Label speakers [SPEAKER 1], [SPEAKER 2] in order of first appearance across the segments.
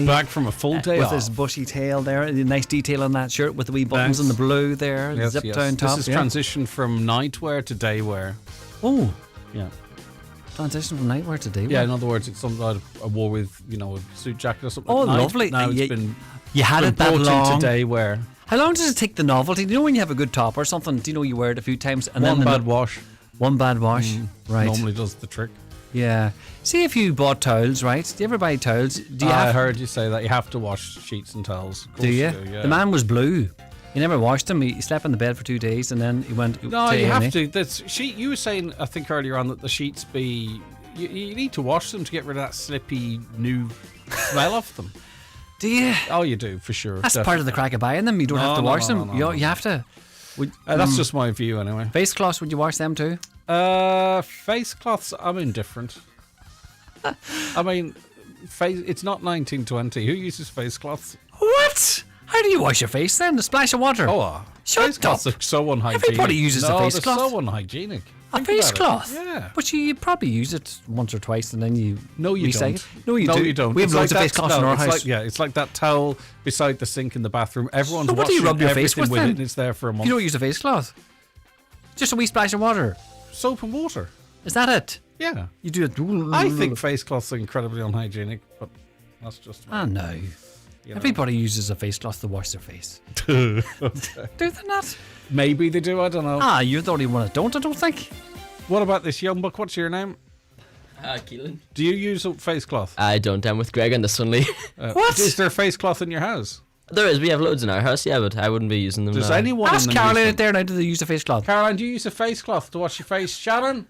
[SPEAKER 1] back from a full day
[SPEAKER 2] with
[SPEAKER 1] off.
[SPEAKER 2] his bushy tail there. The nice detail on that shirt with the wee buttons and the blue there.
[SPEAKER 1] Yes,
[SPEAKER 2] zip down top.
[SPEAKER 1] This is transition from nightwear to daywear.
[SPEAKER 2] Oh,
[SPEAKER 1] yeah.
[SPEAKER 2] Transition from nightwear to daywear.
[SPEAKER 1] Yeah, in other words, it's something I wore with, a suit jacket or something.
[SPEAKER 2] Oh,
[SPEAKER 1] at night,
[SPEAKER 2] lovely.
[SPEAKER 1] Now it's been
[SPEAKER 2] you had it that
[SPEAKER 1] brought
[SPEAKER 2] long.
[SPEAKER 1] into daywear.
[SPEAKER 2] How long does it take the novelty? Do you know when you have a good top or something? Do you know you wear it a few times and
[SPEAKER 1] One
[SPEAKER 2] then
[SPEAKER 1] bad wash.
[SPEAKER 2] One bad wash, right?
[SPEAKER 1] Normally does the trick.
[SPEAKER 2] Yeah. See, if you bought towels, right? Do you ever buy towels? Do you
[SPEAKER 1] I heard you say that you have to wash sheets and towels. Of course
[SPEAKER 2] do you?
[SPEAKER 1] Yeah.
[SPEAKER 2] The man was blue. He never washed them. He slept in the bed for 2 days and then he went.
[SPEAKER 1] No, you have to. You were saying, I think earlier on, that the sheets be. You need to wash them to get rid of that slippy new smell of them.
[SPEAKER 2] Do you?
[SPEAKER 1] Oh, you do, for sure.
[SPEAKER 2] That's part of the crack of buying them. You don't have to wash them. You have to.
[SPEAKER 1] That's just my view, anyway.
[SPEAKER 2] Face cloths, would you wash them too?
[SPEAKER 1] Face cloths, I'm indifferent. I mean, it's not 1920. Who uses face cloths?
[SPEAKER 2] What? How do you wash your face then? A splash of water?
[SPEAKER 1] Face cloths are so unhygienic.
[SPEAKER 2] Everybody uses a face cloth.
[SPEAKER 1] They're so unhygienic.
[SPEAKER 2] A face cloth?
[SPEAKER 1] Yeah.
[SPEAKER 2] But you probably use it once or twice and then you recycle.
[SPEAKER 1] No, you don't.
[SPEAKER 2] You don't. We have loads of face cloths in our house.
[SPEAKER 1] It's like that towel beside the sink in the bathroom. Everyone's
[SPEAKER 2] what do you rub your face
[SPEAKER 1] with
[SPEAKER 2] with
[SPEAKER 1] it
[SPEAKER 2] then?
[SPEAKER 1] and it's there for a month.
[SPEAKER 2] You don't use a face cloth? Just a wee splash of water?
[SPEAKER 1] Soap and water.
[SPEAKER 2] Is that it?
[SPEAKER 1] Yeah.
[SPEAKER 2] You do it.
[SPEAKER 1] I think face cloths are incredibly unhygienic, but that's just me.
[SPEAKER 2] No. Everybody uses a face cloth to wash their face. Do they not?
[SPEAKER 1] Maybe they do, I don't know.
[SPEAKER 2] You're the only one that don't, I don't think.
[SPEAKER 1] What about this young buck? What's your name?
[SPEAKER 3] Keelan.
[SPEAKER 1] Do you use a face cloth?
[SPEAKER 3] I don't. I'm with Greg on this one, Lee.
[SPEAKER 2] What?
[SPEAKER 1] Is there a face cloth in your house?
[SPEAKER 3] There is. We have loads in our house, yeah, but I wouldn't be using them.
[SPEAKER 1] Does
[SPEAKER 3] now.
[SPEAKER 1] anyone
[SPEAKER 2] Ask Caroline out there now, do they use a face cloth?
[SPEAKER 1] Caroline, do you use a face cloth to wash your face? Sharon?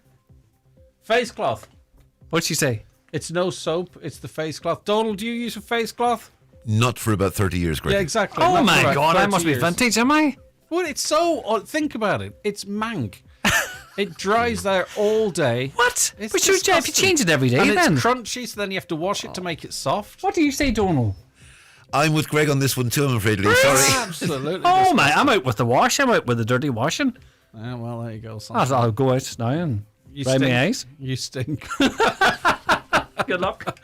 [SPEAKER 1] Face cloth.
[SPEAKER 2] What'd she say?
[SPEAKER 1] It's no soap, it's the face cloth. Donald, do you use a face cloth?
[SPEAKER 4] Not for about 30 years, Greg.
[SPEAKER 1] Yeah, exactly.
[SPEAKER 2] Oh
[SPEAKER 1] Not
[SPEAKER 2] my
[SPEAKER 1] for
[SPEAKER 2] God, I
[SPEAKER 1] 30
[SPEAKER 2] must be
[SPEAKER 1] years.
[SPEAKER 2] vintage, am I?
[SPEAKER 1] Well, it's so... think about it. It's mank. It dries there all day.
[SPEAKER 2] What?
[SPEAKER 1] It's
[SPEAKER 2] But you have to change it every day
[SPEAKER 1] and
[SPEAKER 2] then.
[SPEAKER 1] it's crunchy, so then you have to wash it to make it soft.
[SPEAKER 2] What do you say, Donald?
[SPEAKER 4] I'm with Greg on this one too, I'm afraid, Lee. Sorry.
[SPEAKER 1] Absolutely.
[SPEAKER 2] Oh my, I'm out with the wash. I'm out with the dirty washing.
[SPEAKER 1] Yeah, well, there you go. Son.
[SPEAKER 2] I'll go out now and dry my eyes.
[SPEAKER 1] You stink.
[SPEAKER 2] Good luck.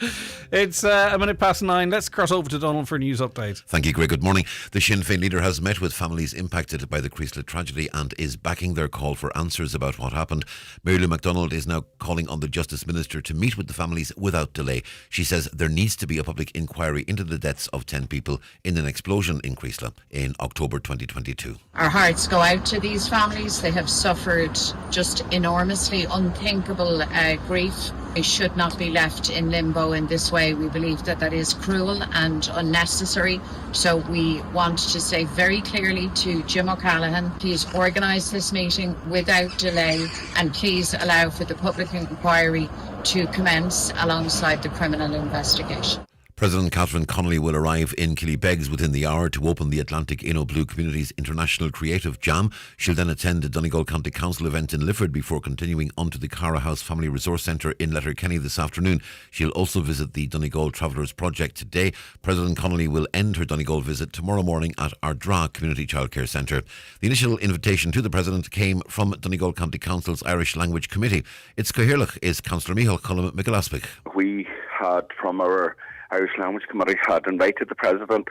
[SPEAKER 1] It's a minute past 9. Let's cross over to Donald for a news update.
[SPEAKER 4] Thank you, Greg. Good morning. The Sinn Féin leader has met with families impacted by the Creaslet tragedy and is backing their call for answers about what happened. Mary MacDonald is now calling on the Justice Minister to meet with the families without delay. She says there needs to be a public inquiry into the deaths of 10 people in an explosion in Creaslet in October 2022.
[SPEAKER 5] Our hearts go out to these families. They have suffered just enormously unthinkable grief. They should not be left in limbo in this way. We believe that is cruel and unnecessary. So we want to say very clearly to Jim O'Callaghan, please organise this meeting without delay and please allow for the public inquiry to commence alongside the criminal investigation.
[SPEAKER 4] President Catherine Connolly will arrive in Killybegs within the hour to open the Atlantic Inno Blue Community's International Creative Jam. She'll then attend the Donegal County Council event in Lifford before continuing on to the Cara House Family Resource Centre in Letterkenny this afternoon. She'll also visit the Donegal Travellers Project today. President Connolly will end her Donegal visit tomorrow morning at Ardra Community Childcare Centre. The initial invitation to the President came from Donegal County Council's Irish Language Committee. Its Cathaoirleach is Councillor Micheál Cullum McAlaspic.
[SPEAKER 6] We had from our Irish Language Committee had invited the President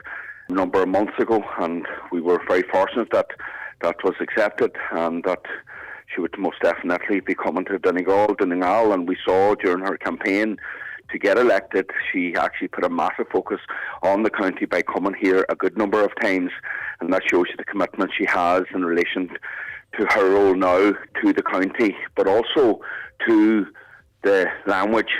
[SPEAKER 6] a number of months ago, and we were very fortunate that that was accepted and that she would most definitely be coming to Donegal, and we saw during her campaign to get elected, she actually put a massive focus on the county by coming here a good number of times, and that shows you the commitment she has in relation to her role now to the county, but also to the language.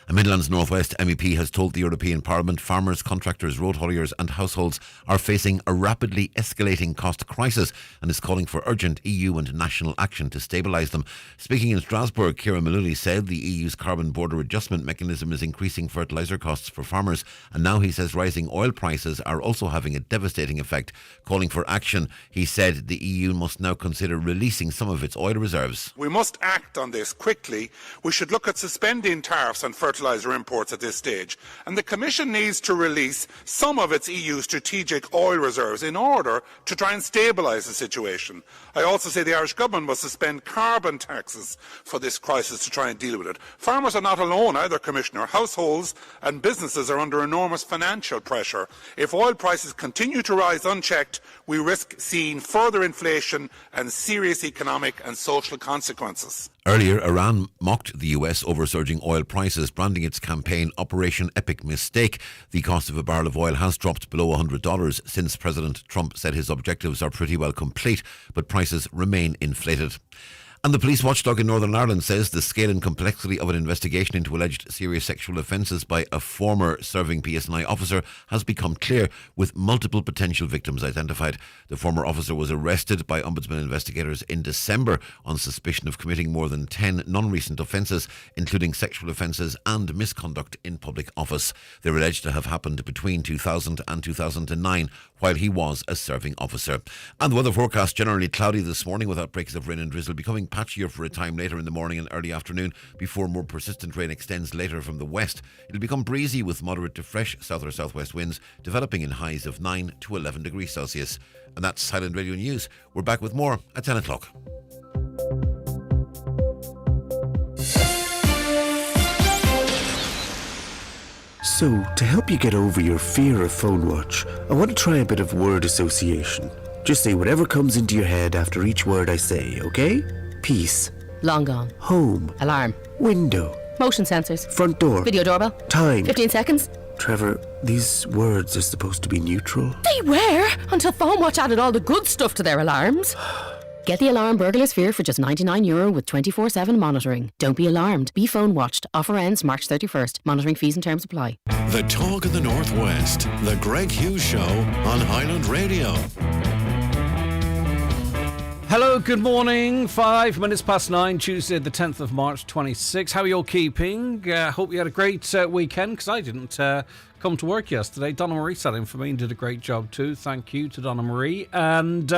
[SPEAKER 4] A Midlands North West MEP has told the European Parliament farmers, contractors, road hauliers and households are facing a rapidly escalating cost crisis and is calling for urgent EU and national action to stabilise them. Speaking in Strasbourg, Ciarán Mullooly said the EU's carbon border adjustment mechanism is increasing fertiliser costs for farmers, and now he says rising oil prices are also having a devastating effect. Calling for action, he said the EU must now consider releasing some of its oil reserves.
[SPEAKER 7] We must act on this quickly. We should look at suspending tariffs on fertiliser fertiliser imports at this stage, and the Commission needs to release some of its EU strategic oil reserves in order to try and stabilise the situation. I also say the Irish Government must suspend carbon taxes for this crisis to try and deal with it. Farmers are not alone either, Commissioner. Households and businesses are under enormous financial pressure. If oil prices continue to rise unchecked, we risk seeing further inflation and serious economic and social consequences.
[SPEAKER 4] Earlier, Iran mocked the US over surging oil prices, branding its campaign Operation Epic Mistake. The cost of a barrel of oil has dropped below $100 since President Trump said his objectives are pretty well complete, but prices remain inflated. And the police watchdog in Northern Ireland says the scale and complexity of an investigation into alleged serious sexual offences by a former serving PSNI officer has become clear, with multiple potential victims identified. The former officer was arrested by Ombudsman investigators in December on suspicion of committing more than 10 non-recent offences, including sexual offences and misconduct in public office. They're alleged to have happened between 2000 and 2009, while he was a serving officer. And the weather forecast: generally cloudy this morning with outbreaks of rain and drizzle, becoming patchier for a time later in the morning and early afternoon before more persistent rain extends later from the west. It'll become breezy with moderate to fresh south or southwest winds, developing in highs of 9 to 11 degrees Celsius. And that's Highland Radio News. We're back with more at 10 o'clock.
[SPEAKER 8] So, to help you get over your fear of phone watch, I want to try a bit of word association. Just say whatever comes into your head after each word I say, okay? Peace.
[SPEAKER 9] Long gone.
[SPEAKER 8] Home.
[SPEAKER 9] Alarm.
[SPEAKER 8] Window.
[SPEAKER 9] Motion sensors.
[SPEAKER 8] Front door.
[SPEAKER 9] Video doorbell.
[SPEAKER 8] Time.
[SPEAKER 9] 15 seconds.
[SPEAKER 8] Trevor, these words are supposed to be neutral.
[SPEAKER 9] They were, until Phone Watch added all the good stuff to their alarms. Get the alarm Burglar Sphere for just €99 with 24/7 monitoring. Don't be alarmed. Be phone watched. Offer ends March 31st. Monitoring fees and terms apply.
[SPEAKER 10] The Talk of the Northwest. The Greg Hughes Show on Highland Radio.
[SPEAKER 1] Hello, good morning. 5 minutes past 9, Tuesday the 10th of March 26. How are you all keeping? Hope you had a great weekend, because I didn't come to work yesterday. Donna Marie sat in for me and did a great job too. Thank you to Donna Marie. And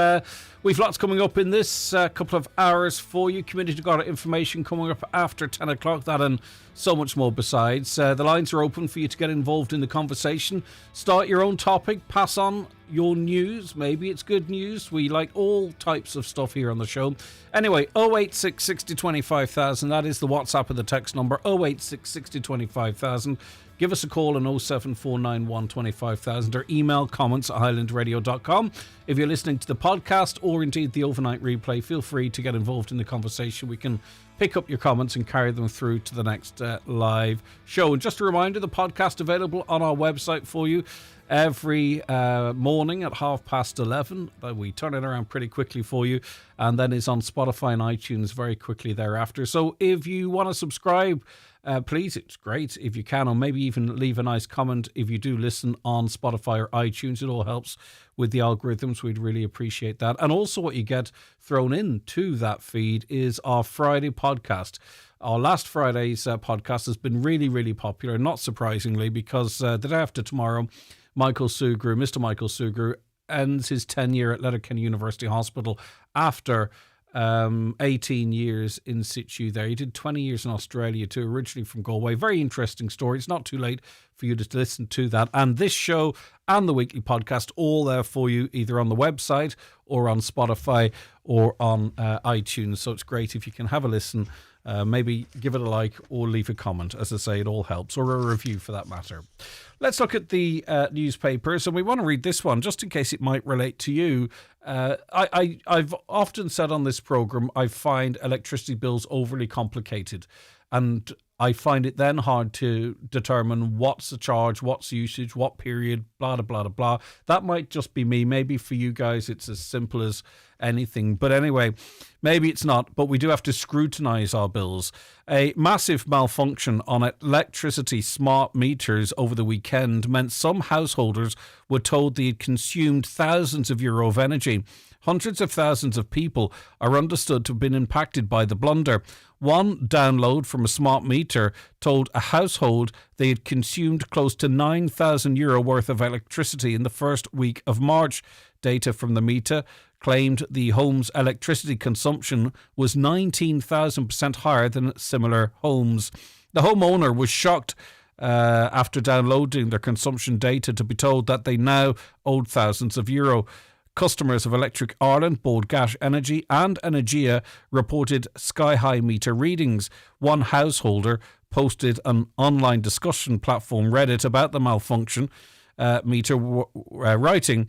[SPEAKER 1] we've lots coming up in this couple of hours for you. Community Garda information coming up after 10 o'clock. That and so much more besides. The lines are open for you to get involved in the conversation. Start your own topic. Pass on your news. Maybe it's good news. We like all types of stuff here on the show. Anyway, 086 60 25,000. That is the WhatsApp and the text number. 086 60 25,000. Give us a call on 07491 25,000 or email comments at highlandradio.com. If you're listening to the podcast or indeed the overnight replay, feel free to get involved in the conversation. We can pick up your comments and carry them through to the next live show. And just a reminder, the podcast available on our website for you every morning at 11:30. We turn it around pretty quickly for you, and then is on Spotify and iTunes very quickly thereafter. So if you want to subscribe, please, it's great if you can, or maybe even leave a nice comment if you do listen on Spotify or iTunes. It all helps with the algorithms. We'd really appreciate that. And also what you get thrown into that feed is our Friday podcast. Our last Friday's podcast has been really, really popular, not surprisingly, because the day after tomorrow, Mr. Michael Sugrue, ends his tenure at Letterkenny University Hospital after 18 years in situ there. He did 20 years in Australia too, originally from Galway. Very interesting story. It's not too late for you to listen to that. And this show and the weekly podcast, all there for you, either on the website or on Spotify or on iTunes. So it's great if you can have a listen. Maybe give it a like or leave a comment. As I say, it all helps, or a review for that matter. Let's look at the newspapers, and we want to read this one just in case it might relate to you. I've often said on this programme, I find electricity bills overly complicated, and I find it then hard to determine what's the charge, what's the usage, what period, blah, blah, blah, blah. That might just be me. Maybe for you guys it's as simple as anything. But anyway, maybe it's not, but we do have to scrutinise our bills. A massive malfunction on electricity smart meters over the weekend meant some householders were told they had consumed thousands of euro of energy. Hundreds of thousands of people are understood to have been impacted by the blunder. One download from a smart meter told a household they had consumed close to €9,000 worth of electricity in the first week of March. Data from the meter claimed the home's electricity consumption was 19,000% higher than similar homes. The homeowner was shocked after downloading their consumption data to be told that they now owed thousands of euro. Customers of Electric Ireland, Bode Gas Energy and Energia reported sky-high meter readings. One householder posted an online discussion platform Reddit about the malfunction meter, writing,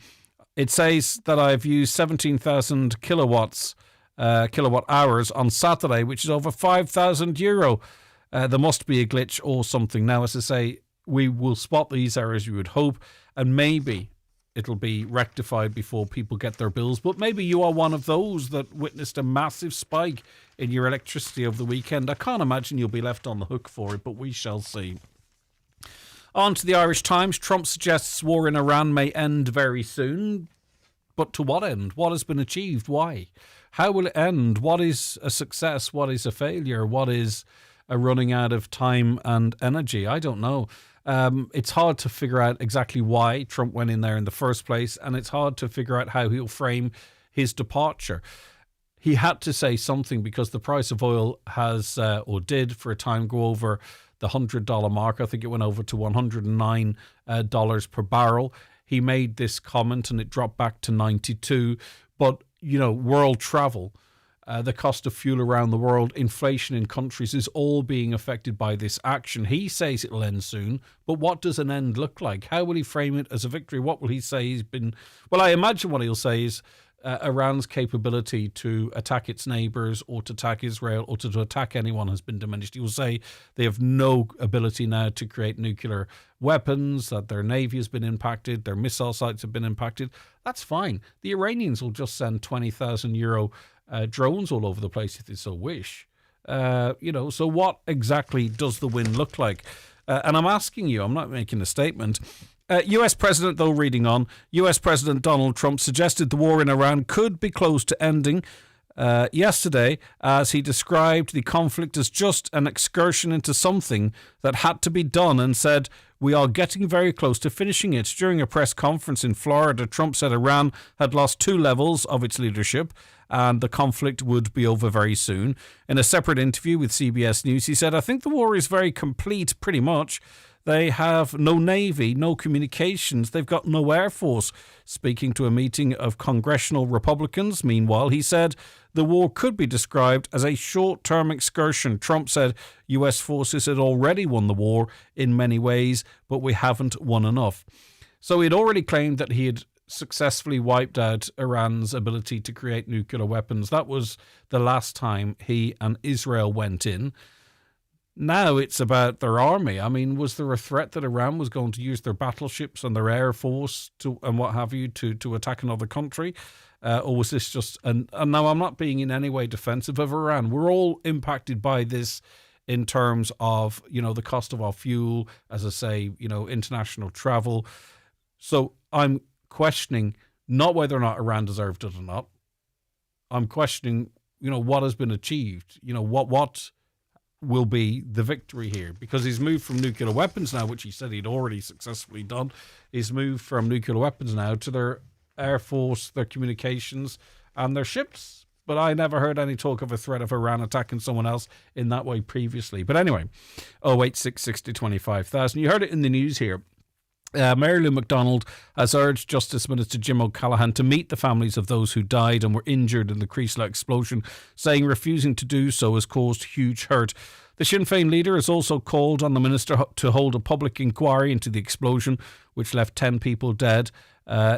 [SPEAKER 1] "It says that I've used 17,000 kilowatt hours on Saturday, which is over 5,000 euro. There must be a glitch or something." Now, as I say, we will spot these errors, you would hope, and maybe it'll be rectified before people get their bills. But maybe you are one of those that witnessed a massive spike in your electricity over the weekend. I can't imagine you'll be left on the hook for it, but we shall see. On to the Irish Times. Trump suggests war in Iran may end very soon. But to what end? What has been achieved? Why? How will it end? What is a success? What is a failure? What is a running out of time and energy? I don't know. It's hard to figure out exactly why Trump went in there in the first place, and it's hard to figure out how he'll frame his departure. He had to say something because the price of oil has, or did for a time, go over the $100 mark. I think it went over to $109 per barrel. He made this comment and it dropped back to 92. But, world travel, the cost of fuel around the world, inflation in countries is all being affected by this action. He says it'll end soon, but what does an end look like? How will he frame it as a victory? What will he say he's been... Well, I imagine what he'll say is Iran's capability to attack its neighbours or to attack Israel or to attack anyone has been diminished. He will say they have no ability now to create nuclear weapons, that their navy has been impacted, their missile sites have been impacted. That's fine. The Iranians will just send 20,000 euro drones all over the place if they so wish. So what exactly does the win look like? And I'm asking you, I'm not making a statement. US President, though, reading on, US President Donald Trump suggested the war in Iran could be close to ending yesterday as he described the conflict as just an excursion into something that had to be done and said, "We are getting very close to finishing it." During a press conference in Florida, Trump said Iran had lost 2 levels of its leadership and the conflict would be over very soon. In a separate interview with CBS News, he said, "I think the war is very complete, pretty much. They have no navy, no communications. They've got no air force." Speaking to a meeting of congressional Republicans, meanwhile, he said the war could be described as a short-term excursion. Trump said US forces had already won the war in many ways, but we haven't won enough. So he'd already claimed that he had successfully wiped out Iran's ability to create nuclear weapons. That was the last time he and Israel went in. Now it's about their army. I mean, was there a threat that Iran was going to use their battleships and their air force and what have you to attack another country? Or was this just... And now I'm not being in any way defensive of Iran. We're all impacted by this in terms of, the cost of our fuel, as I say, international travel. So I'm questioning not whether or not Iran deserved it or not. I'm questioning, what has been achieved. What will be the victory here, because he's moved from nuclear weapons now, which he said he'd already successfully done. He's moved from nuclear weapons now to their air force, their communications and their ships. But I never heard any talk of a threat of Iran attacking someone else in that way previously. But anyway, 086 60 25,000. You heard it in the news here. Mary Lou McDonald has urged Justice Minister Jim O'Callaghan to meet the families of those who died and were injured in the Creasla explosion, saying refusing to do so has caused huge hurt. The Sinn Féin leader has also called on the minister to hold a public inquiry into the explosion, which left 10 people dead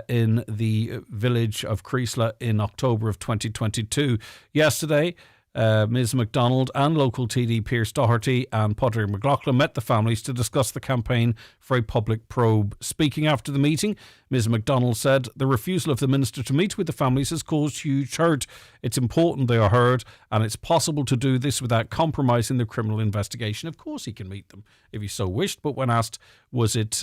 [SPEAKER 1] in the village of Creasla in October of 2022. Yesterday, Ms MacDonald and local TD Pearse Doherty and Padraig McLaughlin met the families to discuss the campaign for a public probe. Speaking after the meeting, Ms MacDonald said the refusal of the minister to meet with the families has caused huge hurt. It's important they are heard, and it's possible to do this without compromising the criminal investigation. Of course he can meet them if he so wished, but when asked was it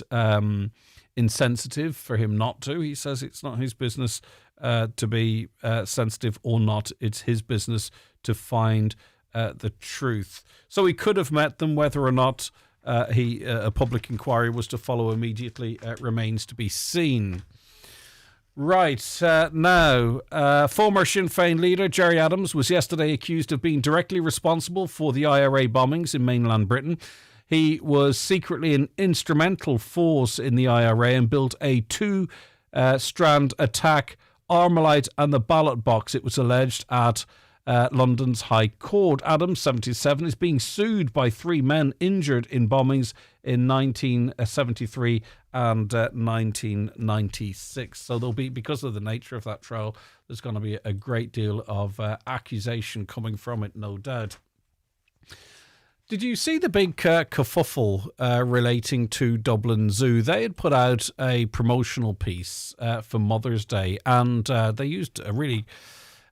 [SPEAKER 1] insensitive for him not to, he says it's not his business to be sensitive or not. It's his business to find the truth. So he could have met them. Whether or not a public inquiry was to follow immediately remains to be seen. Right, now, former Sinn Féin leader Gerry Adams was yesterday accused of being directly responsible for the IRA bombings in mainland Britain. He was secretly an instrumental force in the IRA and built a two-strand attack, Armalite and the ballot box, it was alleged, at London's High Court. Adams, 77, is being sued by three men injured in bombings in 1973 and 1996. So there'll be, because of the nature of that trial, there's going to be a great deal of accusation coming from it, no doubt. Did you see the big kerfuffle relating to Dublin Zoo? They had put out a promotional piece for Mother's Day, and they used a really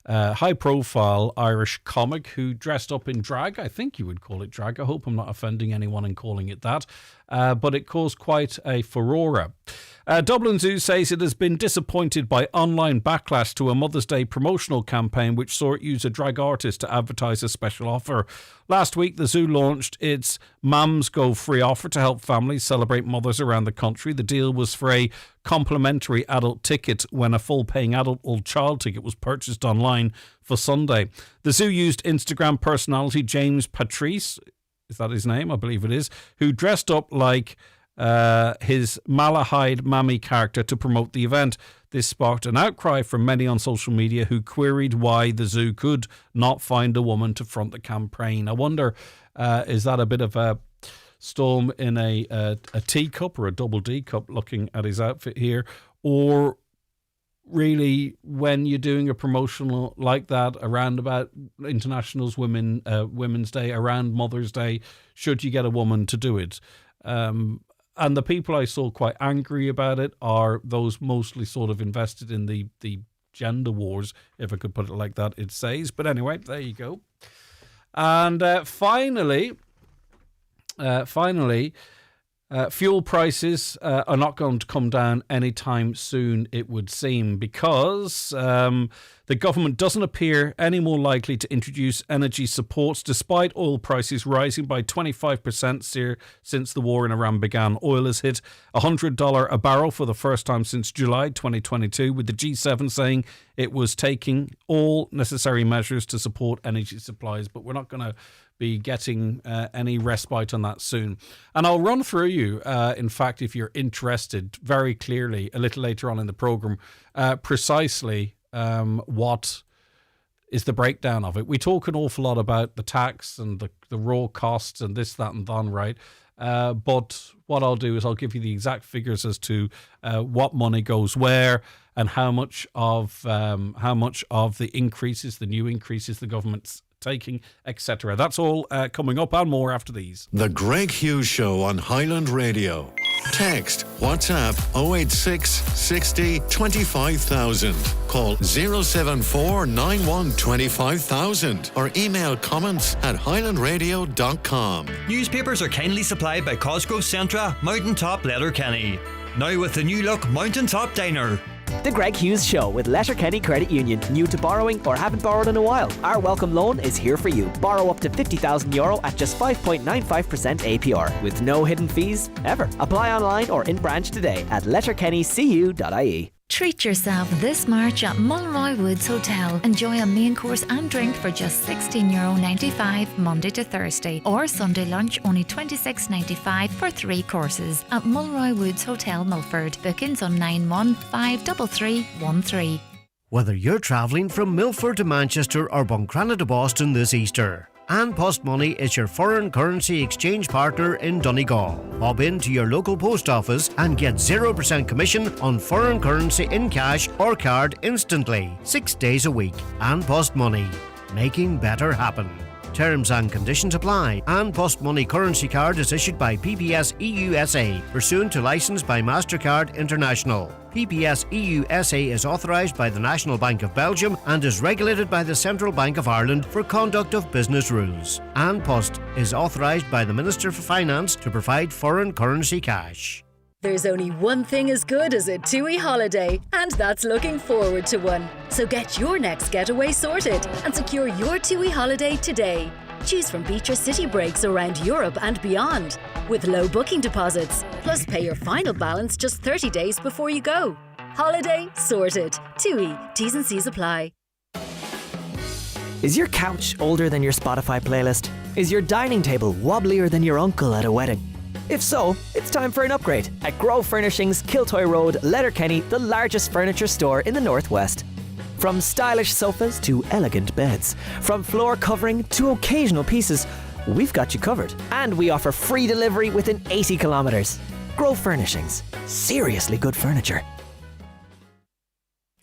[SPEAKER 1] high-profile Irish comic who dressed up in drag. I think you would call it drag. I hope I'm not offending anyone in calling it that. But it caused quite a furore. Dublin Zoo says it has been disappointed by online backlash to a Mother's Day promotional campaign which saw it use a drag artist to advertise a special offer. Last week, the zoo launched its Mums Go Free offer to help families celebrate mothers around the country. The deal was for a complimentary adult ticket when a full-paying adult or child ticket was purchased online for Sunday. The zoo used Instagram personality James Patrice, is that his name? I believe it is, who dressed up like his Malahide Mammy character to promote the event. This sparked an outcry from many on social media who queried why the zoo could not find a woman to front the campaign. I wonder, is that a bit of a storm in a teacup or a double D cup, looking at his outfit here? Or really, when you're doing a promotional like that around about International's Women's Day, around Mother's Day, should you get a woman to do it? And the people I saw quite angry about it are those mostly sort of invested in the gender wars, if I could put it like that, it says. But anyway, there you go. And finally, fuel prices are not going to come down anytime soon, it would seem, because the government doesn't appear any more likely to introduce energy supports, despite oil prices rising by 25% since the war in Iran began. Oil has hit $100 a barrel for the first time since July 2022, with the G7 saying it was taking all necessary measures to support energy supplies. But we're not going to be getting any respite on that soon. And I'll run through you, in fact, if you're interested, very clearly a little later on in the programme, precisely what is the breakdown of it. We talk an awful lot about the tax and the raw costs and this, that and that, right? But what I'll do is I'll give you the exact figures as to what money goes where and how much of the increases, the new increases the government's taking, etc. That's all coming up and more after these.
[SPEAKER 10] The Greg Hughes Show on Highland Radio. Text WhatsApp 086 60 25000. Call 074 91 25000 or email comments at highlandradio.com.
[SPEAKER 11] Newspapers are kindly supplied by Cosgrove Centra, Mountaintop Letterkenny. Now with the new look Mountaintop Diner.
[SPEAKER 12] The Greg Hughes Show with Letterkenny Credit Union. New to borrowing or haven't borrowed in a while? Our welcome loan is here for you. Borrow up to €50,000 at just 5.95% APR with no hidden fees ever. Apply online or in branch today at letterkennycu.ie.
[SPEAKER 13] Treat yourself this March at Mulroy Woods Hotel. Enjoy a main course and drink for just €16.95 Monday to Thursday, or Sunday lunch only $26.95 for 3 courses at Mulroy Woods Hotel, Milford. Bookings on 9153313.
[SPEAKER 14] Whether you're travelling from Milford to Manchester or Buncrana to Boston this Easter, An Post Money is your foreign currency exchange partner in Donegal. Bob into your local post office and get 0% commission on foreign currency in cash or card instantly, 6 days a week. An Post Money, making better happen. Terms and conditions apply. An Post Money currency card is issued by PPS EUSA, pursuant to licence by MasterCard International. PPS EUSA is authorised by the National Bank of Belgium and is regulated by the Central Bank of Ireland for conduct of business rules. An Post is authorised by the Minister for Finance to provide foreign currency cash.
[SPEAKER 15] There's only one thing as good as a TUI holiday, and that's looking forward to one. So get your next getaway sorted and secure your TUI holiday today. Choose from beach or city breaks around Europe and beyond, with low booking deposits, plus pay your final balance just 30 days before you go. holiday sorted. TUI, T's and C's apply.
[SPEAKER 12] Is your couch older than your Spotify playlist? Is your dining table wobblier than your uncle at a wedding? If so, it's time for an upgrade at Grove Furnishings, Kiltoy Road, Letterkenny, the largest furniture store in the Northwest. From stylish sofas to elegant beds, from floor covering to occasional pieces, we've got you covered. And we offer free delivery within 80 kilometres. Grove Furnishings. Seriously good furniture.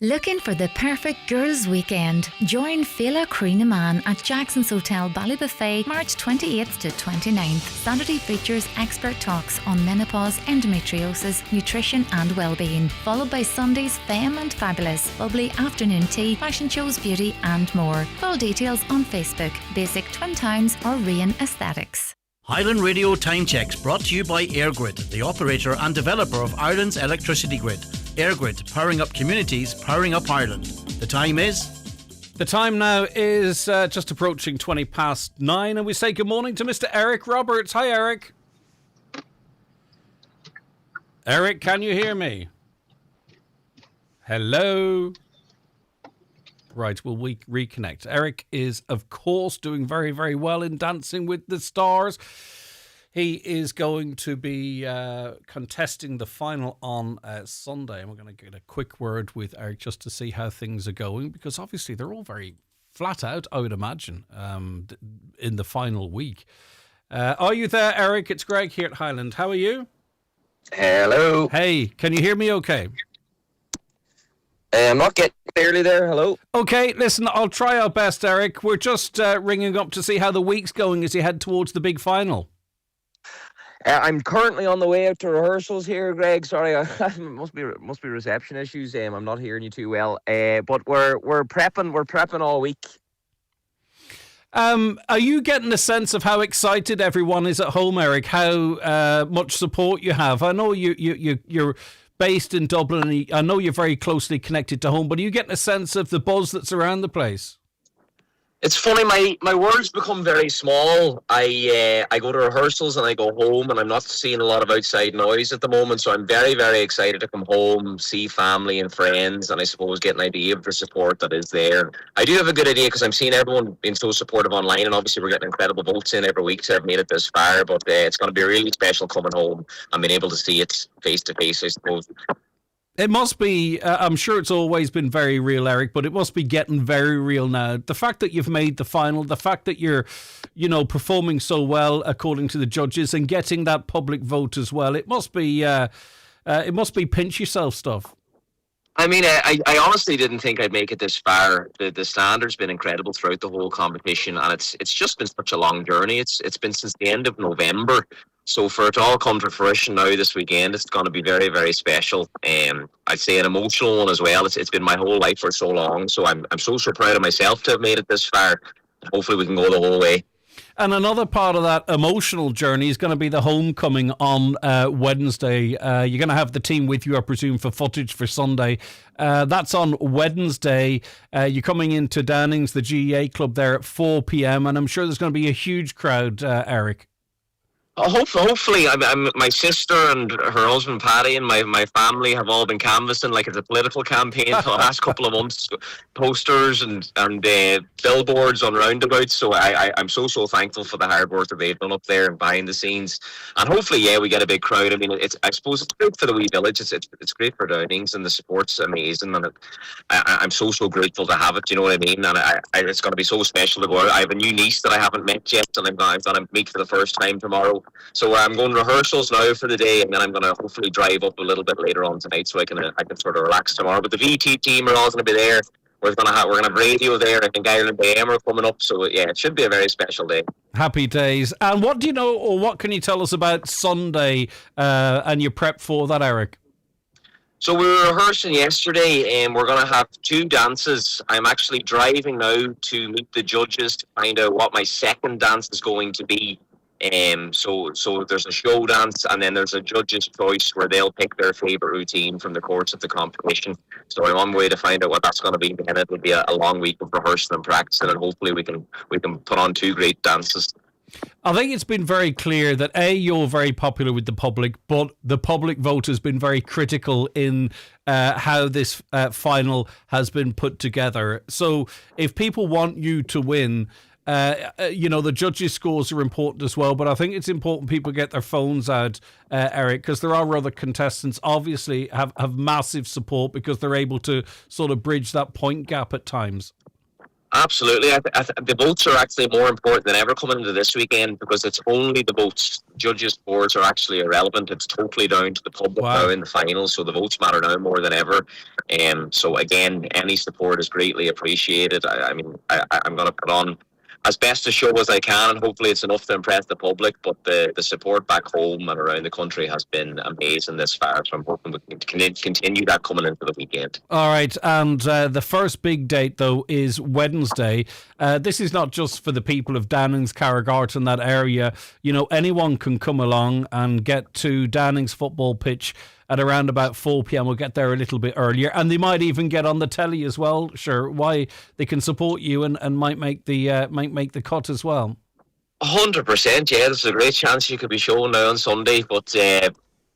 [SPEAKER 13] Looking for the perfect girls' weekend? Join Fela Creenaman at Jackson's Hotel Ballybuffet March 28th to 29th. Saturday features expert talks on menopause, endometriosis, nutrition and well-being, followed by Sunday's Femme and Fabulous, bubbly afternoon tea, fashion shows, beauty and more. Full details on Facebook, Basic Twin Towns or Rain Aesthetics.
[SPEAKER 16] Highland Radio Time Checks brought to you by AirGrid, the operator and developer of Ireland's electricity grid. AirGrid, powering up communities, powering up Ireland. The time is?
[SPEAKER 1] The time now is just approaching 9:20, and we say good morning to Mr. Eric Roberts. Hi, Eric. Eric, can you hear me? Hello? Right, we'll reconnect. Eric is, of course, doing very, very well in Dancing with the Stars. He is going to be contesting the final on Sunday, and we're going to get a quick word with Eric just to see how things are going, because obviously they're all very flat out, I would imagine, in the final week. Are you there, Eric? It's Greg here at Highland. How are you?
[SPEAKER 17] Hello.
[SPEAKER 1] Hey, can you hear me okay?
[SPEAKER 17] I'm not getting clearly there. Hello.
[SPEAKER 1] Okay, listen, I'll try our best, Eric. We're just ringing up to see how the week's going as you head towards the big final.
[SPEAKER 17] I'm currently on the way out to rehearsals here, Greg. Sorry, must be reception issues. I'm not hearing you too well. But we're prepping. We're prepping all week.
[SPEAKER 1] Are you getting a sense of how excited everyone is at home, Eric? How much support you have? I know you're based in Dublin, and I know you're very closely connected to home. But are you getting a sense of the buzz that's around the place?
[SPEAKER 17] It's funny, my world's become very small. I go to rehearsals and I go home, and I'm not seeing a lot of outside noise at the moment, so I'm very, very excited to come home, see family and friends, and I suppose get an idea of the support that is there. I do have a good idea because I'm seeing everyone being so supportive online, and obviously we're getting incredible votes in every week to have made it this far, but it's going to be really special coming home and being able to see it face to face, I suppose.
[SPEAKER 1] It must be, I'm sure it's always been very real, Eric, but it must be getting very real now. The fact that you've made the final, the fact that you're, performing so well according to the judges and getting that public vote as well, it must be pinch yourself stuff.
[SPEAKER 17] I mean, I honestly didn't think I'd make it this far. The standard's been incredible throughout the whole competition, and it's just been such a long journey. It's been since the end of November. So for it to all come to fruition now this weekend, it's going to be very, very special. I'd say an emotional one as well. It's been my whole life for so long. So I'm so proud of myself to have made it this far. Hopefully we can go the whole way.
[SPEAKER 1] And another part of that emotional journey is going to be the homecoming on Wednesday. You're going to have the team with you, I presume, for footage for Sunday. That's on Wednesday. You're coming into Downing's, the GEA club there at 4 p.m. And I'm sure there's going to be a huge crowd, Eric.
[SPEAKER 17] Hopefully, my sister and her husband Paddy and my family have all been canvassing like it's a political campaign for the last couple of months, posters and billboards on roundabouts. So I'm so thankful for the hard work that they've done up there and behind the scenes. And hopefully, we get a big crowd. I mean, I suppose it's great for the wee village. It's great for Downings, and the support's amazing. And I'm so grateful to have it. Do you know what I mean? And it's going to be so special to go out. I have a new niece that I haven't met yet, and I'm going to meet for the first time tomorrow. So I'm going to rehearsals now for the day, and then I'm going to hopefully drive up a little bit later on tonight so I can sort of relax tomorrow. But the VT team are all going to be there. We're going to have radio there. I think Ireland AM are coming up. So yeah, it should be a very special day.
[SPEAKER 1] Happy days. And what do you know, or what can you tell us about Sunday and your prep for that, Eric?
[SPEAKER 17] So we were rehearsing yesterday, and we're going to have 2 dances. I'm actually driving now to meet the judges to find out what my second dance is going to be. So there's a show dance, and then there's a judge's choice where they'll pick their favourite routine from the course of the competition. So I'm on my way to find out what that's going to be, and it'll be a long week of rehearsing and practicing, and hopefully we can put on 2 great dances.
[SPEAKER 1] I think it's been very clear that you're very popular with the public, but the public vote has been very critical in how this final has been put together. So if people want you to win, the judges' scores are important as well, but I think it's important people get their phones out, Eric, because there are other contestants obviously have massive support because they're able to sort of bridge that point gap at times.
[SPEAKER 17] Absolutely. The votes are actually more important than ever coming into this weekend because it's only the votes. Judges' scores are actually irrelevant. It's totally down to the public now in the final, so the votes matter now more than ever. So again, any support is greatly appreciated. I'm going to put on as best a show as I can, and hopefully it's enough to impress the public, but the support back home and around the country has been amazing this far, so I'm hoping we can continue that coming into the weekend.
[SPEAKER 1] All right, and the first big date, though, is Wednesday. This is not just for the people of Downings, Carrigart and that area. Anyone can come along and get to Downings football pitch at around about 4 p.m. We'll get there a little bit earlier, and they might even get on the telly as well. Sure, why they can support you and might make the cut as well.
[SPEAKER 17] 100%, yeah. There's a great chance you could be shown now on Sunday, but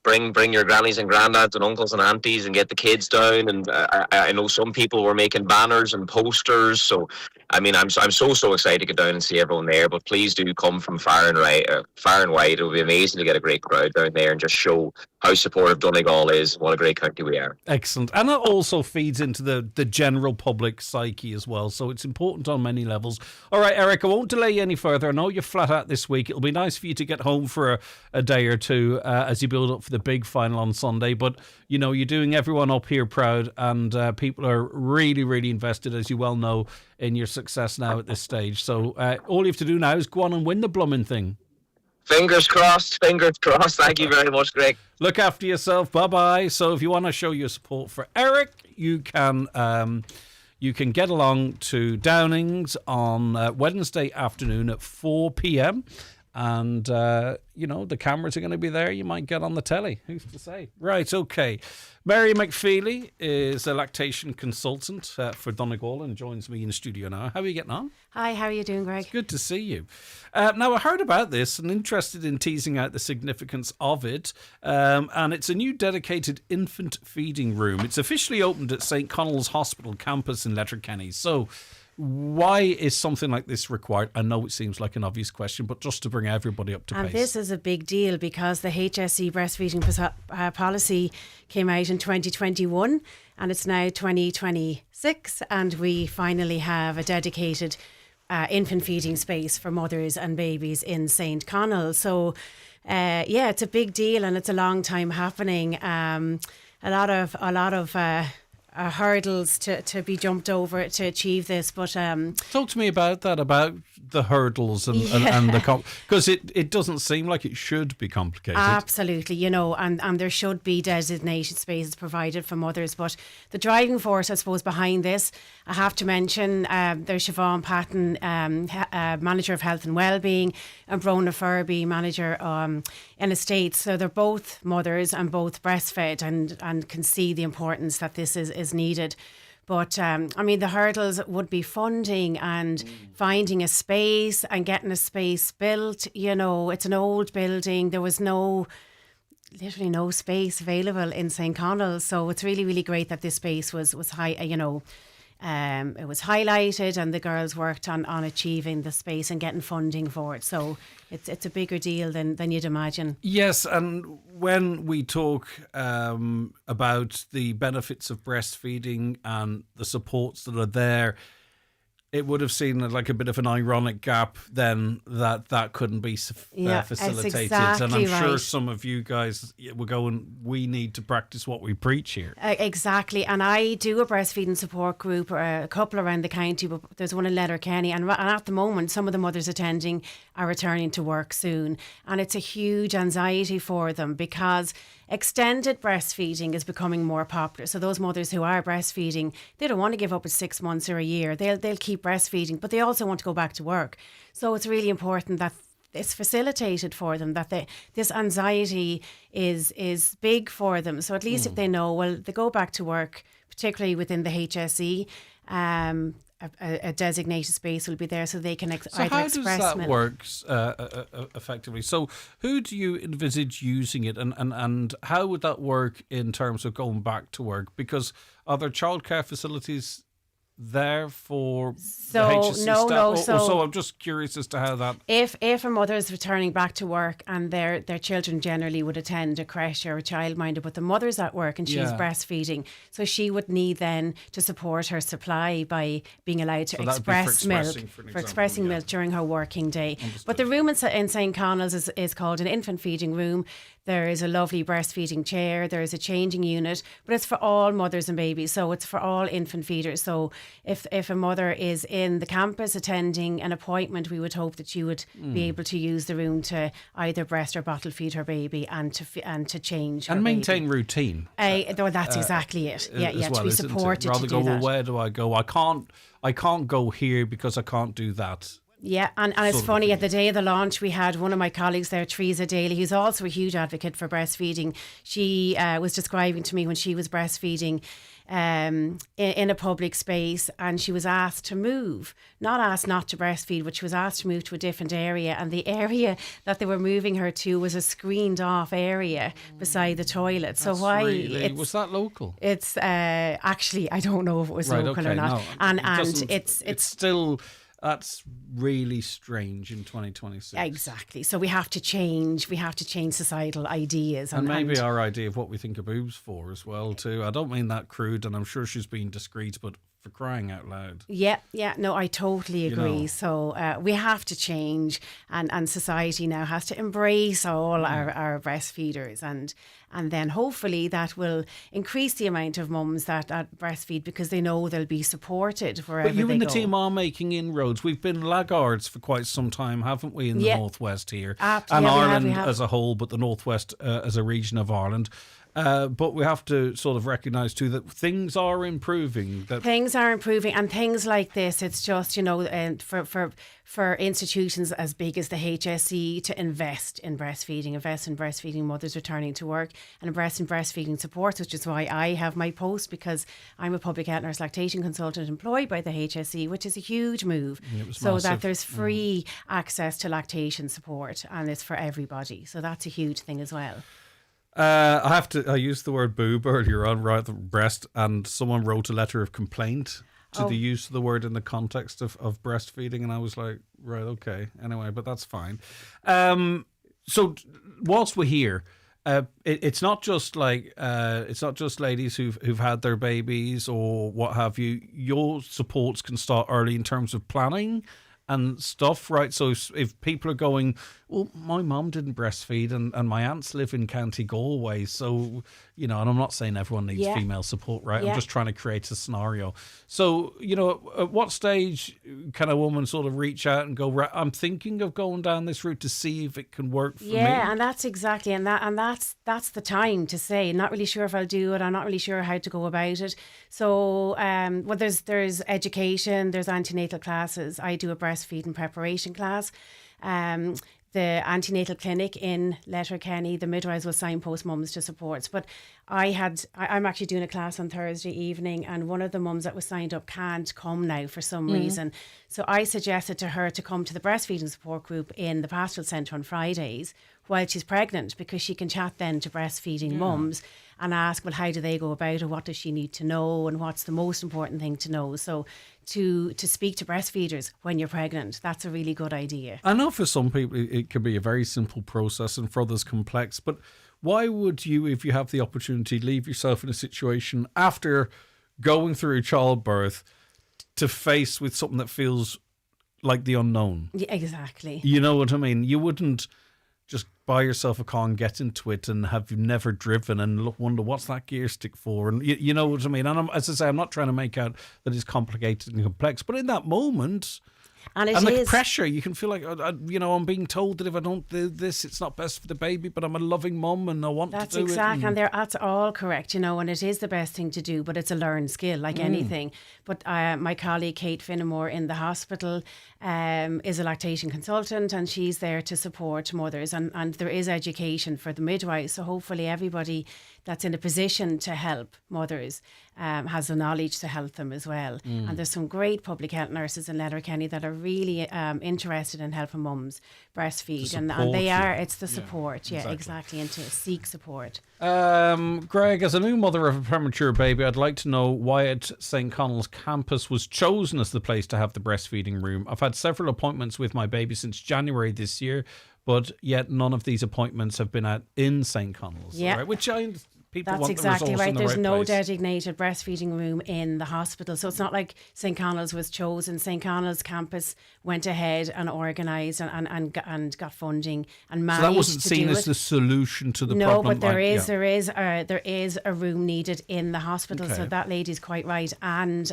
[SPEAKER 17] bring your grannies and granddads and uncles and aunties and get the kids down. And I know some people were making banners and posters, so I'm so excited to get down and see everyone there. But please do come from far and wide. It will be amazing to get a great crowd down there and just show how supportive Donegal is. What a great county we are.
[SPEAKER 1] Excellent. And it also feeds into the general public psyche as well. So it's important on many levels. All right, Eric, I won't delay you any further. I know you're flat out this week. It'll be nice for you to get home for a day or two as you build up for the big final on Sunday. But, you're doing everyone up here proud, and people are really, really invested, as you well know, in your success now at this stage. So all you have to do now is go on and win the blooming thing.
[SPEAKER 17] Fingers crossed. Thank you very much, Greg.
[SPEAKER 1] Look after yourself. Bye-bye. So if you want to show your support for Eric, you can get along to Downings on Wednesday afternoon at 4 p.m. And, the cameras are going to be there. You might get on the telly. Who's to say? Right, okay. Mary McFeely is a lactation consultant for Donegal and joins me in studio now. How are you getting on?
[SPEAKER 18] Hi, how are you doing, Greg?
[SPEAKER 1] It's good to see you. Now, I heard about this and interested in teasing out the significance of it. And it's a new dedicated infant feeding room. It's officially opened at St. Connell's Hospital campus in Letterkenny. So why is something like this required? I know it seems like an obvious question, but just to bring everybody up to pace.
[SPEAKER 18] And this is a big deal because the HSE breastfeeding policy came out in 2021 and it's now 2026, and we finally have a dedicated infant feeding space for mothers and babies in St. Connell. So it's a big deal and it's a long time happening. A lot of hurdles to be jumped over to achieve this, but
[SPEAKER 1] talk to me about that, about the hurdles and the because it doesn't seem like it should be complicated.
[SPEAKER 18] Absolutely, and there should be designated spaces provided for mothers, but the driving force, I suppose, behind this, I have to mention there's Siobhan Patton, Manager of Health and Wellbeing, and Brona Furby, Manager in Estates. So they're both mothers and both breastfed and can see the importance that this is needed. But the hurdles would be funding and finding a space and getting a space built. It's an old building. There was literally no space available in St. Connell. So it's really, really great that this space was high, it was highlighted and the girls worked on achieving the space and getting funding for it. So it's a bigger deal than you'd imagine.
[SPEAKER 1] Yes, and when we talk about the benefits of breastfeeding and the supports that are there, it would have seemed like a bit of an ironic gap then that couldn't be facilitated.
[SPEAKER 18] Exactly,
[SPEAKER 1] and I'm sure
[SPEAKER 18] right.
[SPEAKER 1] Some of you guys were going, we need to practice what we preach here.
[SPEAKER 18] Exactly. And I do a breastfeeding support group, a couple around the county, but there's one in Letterkenny. And at the moment, some of the mothers attending are returning to work soon. And it's a huge anxiety for them because extended breastfeeding is becoming more popular. So those mothers who are breastfeeding, they don't want to give up at 6 months or a year. They'll keep breastfeeding, but they also want to go back to work. So it's really important that it's facilitated for them, that this anxiety is big for them. So at least if they know, well, they go back to work, particularly within the HSE, a designated space will be there so they can
[SPEAKER 1] So
[SPEAKER 18] either
[SPEAKER 1] how does
[SPEAKER 18] express
[SPEAKER 1] that
[SPEAKER 18] milk.
[SPEAKER 1] work effectively? So who do you envisage using it, and how would that work in terms of going back to work? Because are there childcare facilities there for the HSC staff? So I'm just curious as to how that...
[SPEAKER 18] If a mother is returning back to work and their children generally would attend a creche or a childminder, but the mother's at work and she's breastfeeding, so she would need then to support her supply by being allowed to express milk, for expressing milk during her working day.
[SPEAKER 1] Understood.
[SPEAKER 18] But the room in St. Connell's is called an infant feeding room. There is a lovely breastfeeding chair. There is a changing unit, but it's for all mothers and babies. So it's for all infant feeders. So if a mother is in the campus attending an appointment, we would hope that you would be able to use the room to either breast or bottle feed her baby and to change her
[SPEAKER 1] and maintain
[SPEAKER 18] baby.
[SPEAKER 1] routine.
[SPEAKER 18] That's exactly it. Yeah,
[SPEAKER 1] well,
[SPEAKER 18] to be supported
[SPEAKER 1] rather
[SPEAKER 18] to
[SPEAKER 1] go,
[SPEAKER 18] do that.
[SPEAKER 1] well, where do I go? I can't go here because I can't do that.
[SPEAKER 18] Yeah, and it's funny, at the day of the launch, we had one of my colleagues there, Teresa Daly, who's also a huge advocate for breastfeeding. She was describing to me when she was breastfeeding in a public space, and she was asked to move, not asked not to breastfeed, but she was asked to move to a different area, and the area that they were moving her to was a screened off area beside the toilet. So
[SPEAKER 1] was that local?
[SPEAKER 18] It's actually, I don't know if it was local or not.
[SPEAKER 1] No,
[SPEAKER 18] and
[SPEAKER 1] it's still... That's really strange in 2026.
[SPEAKER 18] Exactly. So we have to change societal ideas.
[SPEAKER 1] And maybe our idea of what we think of boobs for as well, too. I don't mean that crude, and I'm sure she's being discreet, but for crying out loud.
[SPEAKER 18] Yeah. No, I totally agree. So we have to change, and society now has to embrace all our breastfeeders, and then hopefully that will increase the amount of mums that breastfeed, because they know they'll be supported wherever they go.
[SPEAKER 1] But you and the team are making inroads. We've been laggards for quite some time, haven't we, in the Northwest here? And Ireland
[SPEAKER 18] we have.
[SPEAKER 1] as a whole, but the Northwest as a region of Ireland. But we have to sort of recognise too that things are improving.
[SPEAKER 18] Things are improving, and things like this, it's just, for institutions as big as the HSE to invest in breastfeeding mothers returning to work, and invest in breastfeeding supports, which is why I have my post, because I'm a public health nurse lactation consultant employed by the HSE, which is a huge move. So massive. That there's free access to lactation support, and it's for everybody. So that's a huge thing as well.
[SPEAKER 1] I used the word boob earlier on, right, the breast, and someone wrote a letter of complaint to the use of the word in the context of breastfeeding, and I was like, right, okay, anyway, but that's fine. So whilst we're here, it's not just ladies who've had their babies or what have you. Your supports can start early in terms of planning and stuff, right? So if people are going, well, my mum didn't breastfeed and my aunts live in County Galway, so, and I'm not saying everyone needs female support, right? I'm just trying to create a scenario. So, at what stage can a woman sort of reach out and go, right, I'm thinking of going down this route to see if it can work for me?
[SPEAKER 18] Yeah, and that's exactly, and that's the time to say, not really sure if I'll do it, I'm not really sure how to go about it. So, there's education, there's antenatal classes. I do a breastfeeding preparation class. The antenatal clinic in Letterkenny, the midwives will signpost mums to supports. But I'm actually doing a class on Thursday evening, and one of the mums that was signed up can't come now for some reason. So I suggested to her to come to the breastfeeding support group in the pastoral centre on Fridays while she's pregnant, because she can chat then to breastfeeding mums and ask, well, how do they go about it? What does she need to know? And what's the most important thing to know? So to speak to breastfeeders when you're pregnant, that's a really good idea.
[SPEAKER 1] I know for some people it can be a very simple process, and for others complex, but why would you, if you have the opportunity, leave yourself in a situation after going through childbirth to face with something that feels like the unknown?
[SPEAKER 18] Yeah, exactly.
[SPEAKER 1] You know what I mean? You wouldn't just buy yourself a car and get into it and have never driven and wonder what's that gear stick for, and you know what I mean. And as I say, I'm not trying to make out that it's complicated and complex, but in that moment,
[SPEAKER 18] and
[SPEAKER 1] the pressure, you can feel like, I'm being told that if I don't do this, it's not best for the baby, but I'm a loving mum and I want to do it.
[SPEAKER 18] That's exactly, and that's all correct, and it is the best thing to do, but it's a learned skill like anything. But my colleague Kate Finnemore in the hospital is a lactation consultant, and she's there to support mothers, and there is education for the midwives, so hopefully everybody that's in a position to help mothers has the knowledge to help them as well. And there's some great public health nurses in Letterkenny that are really interested in helping mums breastfeed, and they are. It's the support, exactly, and to seek support.
[SPEAKER 1] Greg, as a new mother of a premature baby, I'd like to know why at St. Connell's campus was chosen as the place to have the breastfeeding room. I've had several appointments with my baby since January this year, but yet none of these appointments have been in St. Connell's.
[SPEAKER 18] Yeah.
[SPEAKER 1] Right? Which people
[SPEAKER 18] That's
[SPEAKER 1] want
[SPEAKER 18] exactly
[SPEAKER 1] the resource
[SPEAKER 18] right.
[SPEAKER 1] in the
[SPEAKER 18] There's
[SPEAKER 1] right
[SPEAKER 18] no
[SPEAKER 1] place.
[SPEAKER 18] designated breastfeeding room in the hospital. So it's not like St. Connell's was chosen. St. Connell's campus went ahead and organised and got funding and managed
[SPEAKER 1] So that wasn't
[SPEAKER 18] to
[SPEAKER 1] seen
[SPEAKER 18] do
[SPEAKER 1] as
[SPEAKER 18] it.
[SPEAKER 1] the solution to the
[SPEAKER 18] No,
[SPEAKER 1] problem.
[SPEAKER 18] but there is a room needed in the hospital.
[SPEAKER 1] Okay.
[SPEAKER 18] So that lady's quite right, and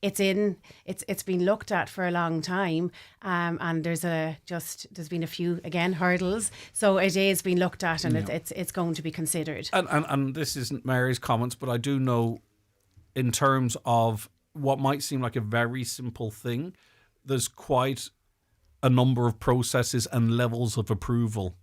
[SPEAKER 18] it's been looked at for a long time, and there's been a few hurdles. So it is being looked at, and it's going to be considered.
[SPEAKER 1] And this isn't Mary's comments, but I do know in terms of what might seem like a very simple thing, there's quite a number of processes and levels of approval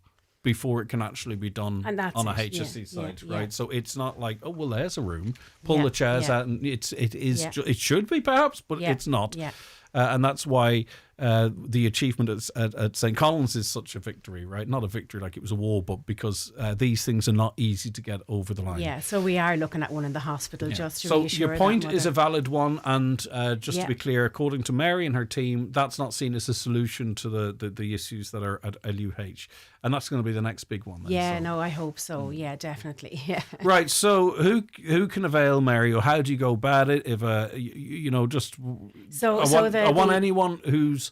[SPEAKER 1] before it can actually be done on a HSC site, right?
[SPEAKER 18] Yeah.
[SPEAKER 1] So it's not like, oh, well, there's a room, pull the chairs out, and it should be perhaps, but it's not.
[SPEAKER 18] Yeah.
[SPEAKER 1] And that's why the achievement at St. Connell's is such a victory, right? Not a victory like it was a war, but because these things are not easy to get over the line.
[SPEAKER 18] Yeah, so we are looking at one in the hospital just to
[SPEAKER 1] so
[SPEAKER 18] reassure
[SPEAKER 1] your point
[SPEAKER 18] that
[SPEAKER 1] is a
[SPEAKER 18] mother.
[SPEAKER 1] valid one, and just to be clear, according to Mary and her team, that's not seen as a solution to the issues that are at LUH, and that's going to be the next big one. Then,
[SPEAKER 18] Yeah,
[SPEAKER 1] so.
[SPEAKER 18] no, I hope so. Yeah, definitely. Yeah.
[SPEAKER 1] Right. So who can avail, Mary, or how do you go about it? If I want anyone who's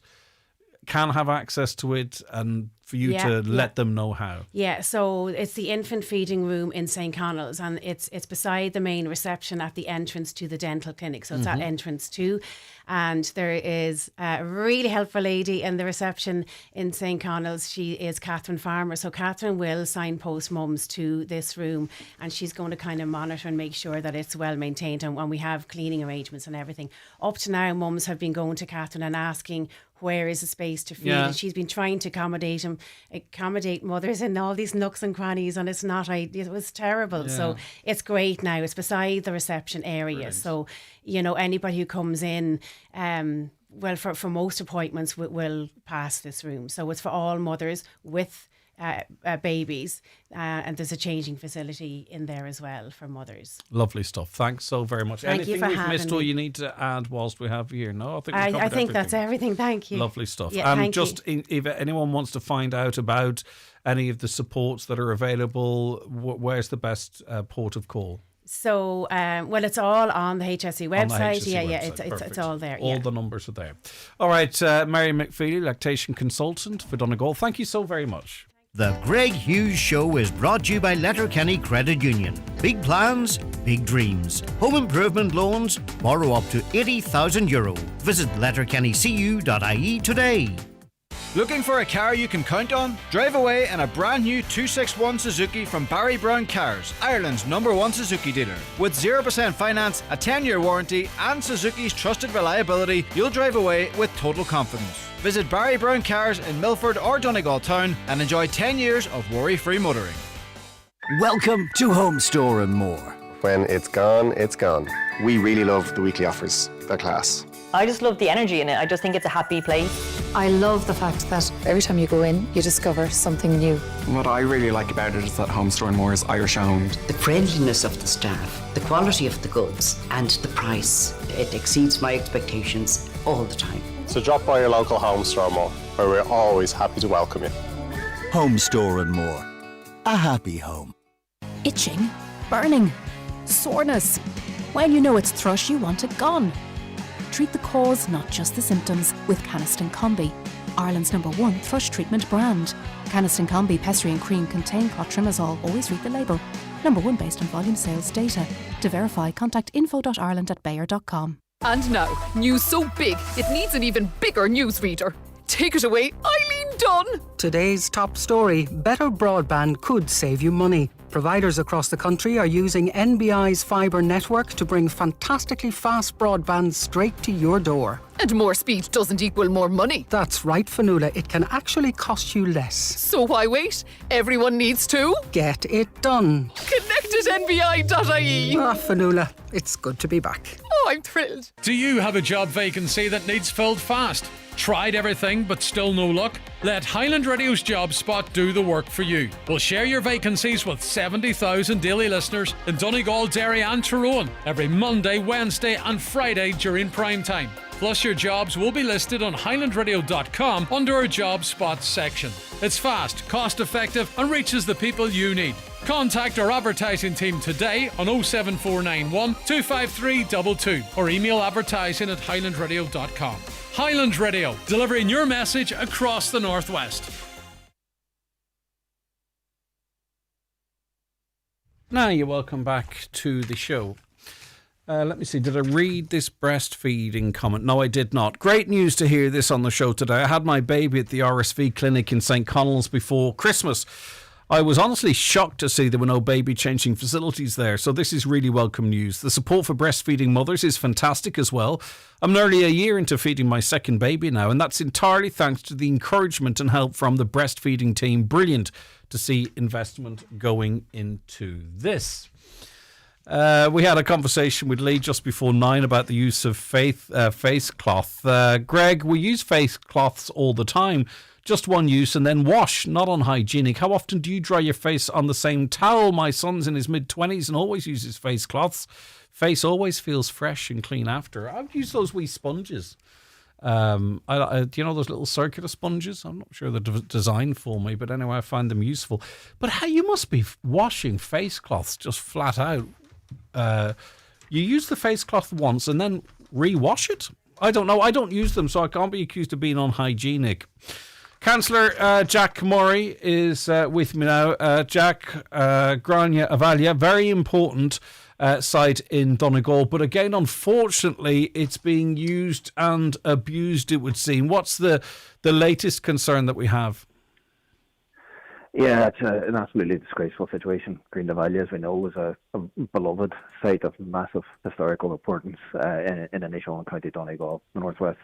[SPEAKER 1] can have access to it, and for you to let them know how.
[SPEAKER 18] Yeah, so it's the infant feeding room in St. Connell's, and it's beside the main reception at the entrance to the dental clinic. So it's at entrance 2, and there is a really helpful lady in the reception in St. Connell's. She is Catherine Farmer. So Catherine will signpost mums to this room, and she's going to kind of monitor and make sure that it's well maintained, and when we have cleaning arrangements and everything. Up to now, mums have been going to Catherine and asking, where is the space to feed? And she's been trying to accommodate mothers in all these nooks and crannies, and it was terrible.
[SPEAKER 1] Yeah.
[SPEAKER 18] So it's great now. It's beside the reception area. Brilliant. So, anybody who comes in, for most appointments will pass this room. So it's for all mothers with babies, and there's a changing facility in there as well for mothers.
[SPEAKER 1] Lovely stuff. Thanks so very much.
[SPEAKER 18] Thank
[SPEAKER 1] Anything
[SPEAKER 18] you for
[SPEAKER 1] we've
[SPEAKER 18] having
[SPEAKER 1] missed or
[SPEAKER 18] me.
[SPEAKER 1] you need to add whilst we have you here? No,
[SPEAKER 18] I think that's everything. Thank you.
[SPEAKER 1] Lovely stuff.
[SPEAKER 18] Yeah, thank
[SPEAKER 1] just if anyone wants to find out about any of the supports that are available, where's the best port of call?
[SPEAKER 18] So, it's all on the HSE website.
[SPEAKER 1] Website.
[SPEAKER 18] It's all there.
[SPEAKER 1] All the numbers are there. All right, Mary McFeely, lactation consultant for Donegal. Thank you so very much.
[SPEAKER 14] The Greg Hughes Show is brought to you by Letterkenny Credit Union. Big plans, big dreams. Home improvement loans, borrow up to €80,000. Visit letterkennycu.ie today.
[SPEAKER 19] Looking for a car you can count on? Drive away in a brand new 261 Suzuki from Barry Brown Cars, Ireland's #1 Suzuki dealer. With 0% finance, a 10-year warranty and Suzuki's trusted reliability, you'll drive away with total confidence. Visit Barry Brown Cars in Milford or Donegal Town and enjoy 10 years of worry-free motoring.
[SPEAKER 20] Welcome to Home Store and More.
[SPEAKER 21] When it's gone, it's gone. We really love the weekly offers. They're class.
[SPEAKER 22] I just love the energy in it. I just think it's a happy place.
[SPEAKER 23] I love the fact that every time you go in, you discover something new.
[SPEAKER 24] What I really like about it is that Home Store and More is Irish owned.
[SPEAKER 25] The friendliness of the staff, the quality of the goods, and the price. It exceeds my expectations all the time.
[SPEAKER 21] So drop by your local Home Store and More, where we're always happy to welcome you.
[SPEAKER 20] Home Store and More. A happy home.
[SPEAKER 26] Itching, burning, soreness. When you know it's thrush, you want it gone. Treat the cause, not just the symptoms, with Canesten Combi, Ireland's #1 thrush treatment brand. Canesten Combi Pessary and Cream contain clotrimazole. Always read the label. #1 based on volume sales data. To verify, contact info.ireland@bayer.com.
[SPEAKER 27] And now, news so big, it needs an even bigger newsreader. Take it away, Eileen Dunn!
[SPEAKER 28] Today's top story, better broadband could save you money.
[SPEAKER 2] Providers across the country are using NBI's fibre network to bring fantastically fast broadband straight to your door.
[SPEAKER 27] And more speed doesn't equal more money.
[SPEAKER 2] That's right, Fanula. It can actually cost you less.
[SPEAKER 27] So why wait? Everyone needs to
[SPEAKER 2] get it done.
[SPEAKER 27] Connect at nbi.ie.
[SPEAKER 2] Fanula, it's good to be back.
[SPEAKER 27] Oh, I'm thrilled.
[SPEAKER 3] Do you have a job vacancy that needs filled fast? Tried everything but still no luck? Let Highland Radio's Job Spot do the work for you. We'll share your vacancies with 70,000 daily listeners in Donegal, Derry and Tyrone every Monday, Wednesday and Friday during prime time. Plus your jobs will be listed on highlandradio.com under our Job Spot section. It's fast, cost effective and reaches the people you need. Contact our advertising team today on 07491 25322 or email advertising at highlandradio.com. Highland Radio, delivering your message across the Northwest.
[SPEAKER 1] Now you're welcome back to the show. Let me see, did I read this breastfeeding comment? No, I did not. Great news to hear this on the show today. I had my baby at the RSV clinic in St. Connell's before Christmas. I was honestly shocked to see there were no baby changing facilities there, so this is really welcome news. The support for breastfeeding mothers is fantastic as well. I'm nearly a year into feeding my second baby now, and that's entirely thanks to the encouragement and help from the breastfeeding team. Brilliant to see investment going into this. We had a conversation with Lee just before 9 about the use of face cloth. Greg, we use face cloths all the time. Just one use and then wash, not unhygienic. How often do you dry your face on the same towel? My son's in his mid-20s and always uses face cloths. Face always feels fresh and clean after. I've used those wee sponges. Do you know those little circular sponges? I'm not sure they're designed for me, but anyway, I find them useful. But how you must be washing face cloths just flat out. You use the face cloth once and then re-wash it? I don't know. I don't use them, so I can't be accused of being unhygienic. Councillor Jack Murray is with me now. Jack, Grania Avalia, very important site in Donegal, but again, unfortunately, it's being used and abused, it would seem. What's the latest concern that we have?
[SPEAKER 4] Yeah, it's an absolutely disgraceful situation. Green Valley, as we know, was a beloved site of massive historical importance in Inishal and County Donegal, the Northwest.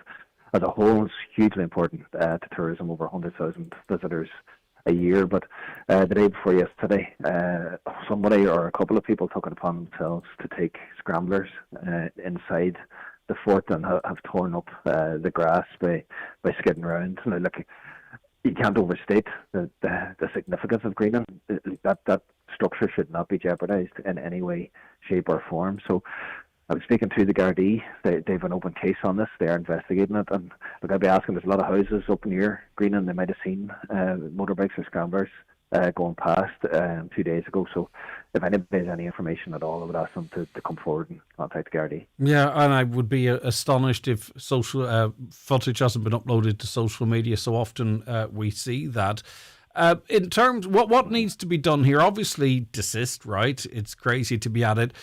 [SPEAKER 4] As a whole, it's hugely important to tourism, over 100,000 visitors a year. But the day before yesterday, somebody or a couple of people took it upon themselves to take scramblers inside the fort and have torn up the grass by skidding around. Now, look, you can't overstate the significance of greening. That structure should not be jeopardised in any way, shape or form. So I was speaking to the Garda. They've an open case on this. They're investigating it. And look, I'd be asking, there's a lot of houses up near Greenan. They might have seen motorbikes or scramblers going past 2 days ago. So if anybody has any information at all, I would ask them to come forward and contact the Garda.
[SPEAKER 1] Yeah, and I would be astonished if social footage hasn't been uploaded to social media. So often we see that. In terms, what needs to be done here? Obviously, desist, right? It's crazy to be at it.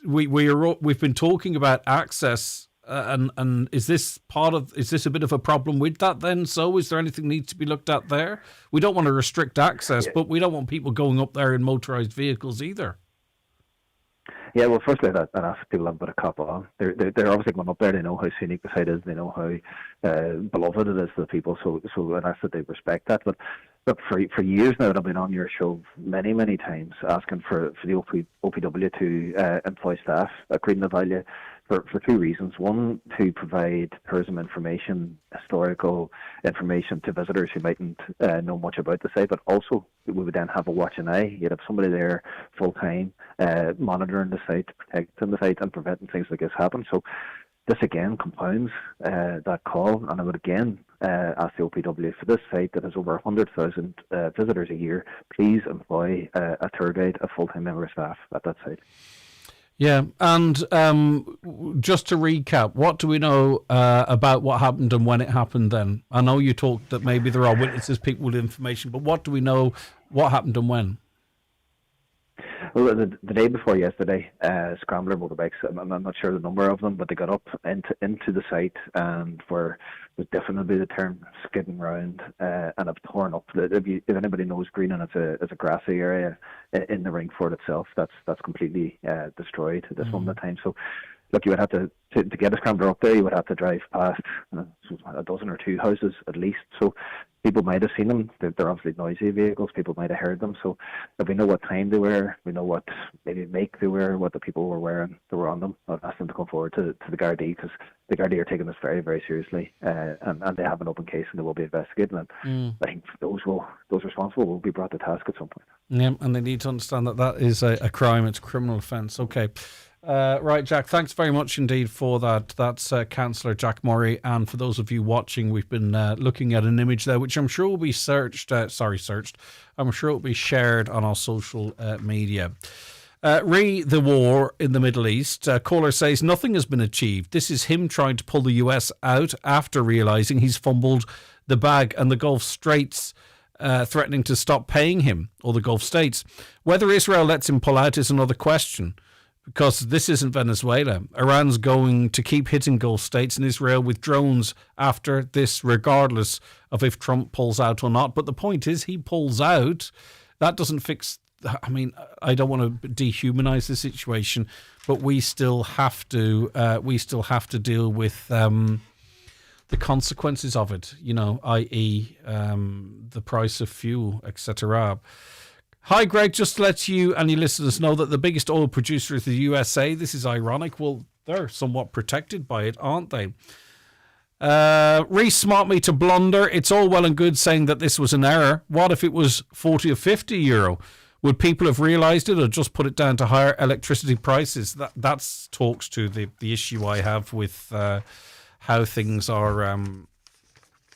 [SPEAKER 1] We've been talking about access, and is this a bit of a problem with that then? So is there anything needs to be looked at there? We don't want to restrict access, but we don't want people going up there in motorised vehicles either.
[SPEAKER 4] Yeah, well, firstly, I'd ask people to have a bit of cop on. They're obviously going up there. They know how scenic the site is. They know how beloved it is to the people. So I'd ask that they respect that. But look, for years now, I've been on your show many, many times asking for the OPW to employ staff at Green Valley for two reasons. One, to provide tourism information, historical information to visitors who mightn't know much about the site, but also we would then have a watching eye. You'd have somebody there full time monitoring the site, protecting the site and preventing things like this happen. So this again compounds that call, and I would again ask the OPW for this site that has over 100,000 visitors a year, please employ a tour guide, a full-time member of staff at that site.
[SPEAKER 1] Yeah, and just to recap, what do we know about what happened and when it happened then? I know you talked that maybe there are witnesses, people with information, but what do we know, what happened and when?
[SPEAKER 4] Well, the day before yesterday, scrambler motorbikes, I'm not sure the number of them, but they got up into the site and were definitely the term skidding round and have torn up. If anybody knows Greenan, it's a grassy area. in the ring for it itself. That's completely destroyed at this moment in time. So, look, you would have to get a scrambler up there, you would have to drive past a dozen or two houses at least. So people might have seen them. They're obviously noisy vehicles. People might have heard them. So if we know what time they were, we know what maybe make they were, what the people were wearing that were on them, I'd ask them to come forward to the Garda, because the Garda are taking this very, very seriously, and they have an open case and they will be investigating. And I think those responsible will be brought to task at some point.
[SPEAKER 1] Yeah, and they need to understand that is a crime. It's a criminal offence. Okay. Right, Jack, thanks very much indeed for that. That's Councillor Jack Murray. And for those of you watching, we've been looking at an image there, which I'm sure will be searched. I'm sure it will be shared on our social media. The war in the Middle East. Caller says nothing has been achieved. This is him trying to pull the US out after realising he's fumbled the bag, and the Gulf Straits threatening to stop paying him, or the Gulf States. Whether Israel lets him pull out is another question, because this isn't Venezuela. Iran's going to keep hitting Gulf states and Israel with drones after this, regardless of if Trump pulls out or not. But the point is, he pulls out. That doesn't fix... I mean, I don't want to dehumanize the situation, but we still have to deal with the consequences of it, i.e. the price of fuel, etc. Hi, Greg. Just to let you and your listeners know that the biggest oil producer is the USA. This is ironic. Well, they're somewhat protected by it, aren't they? Smart me to blunder. It's all well and good saying that this was an error. What if it was 40 or 50 euro? Would people have realised it, or just put it down to higher electricity prices? That talks to the issue I have with how things are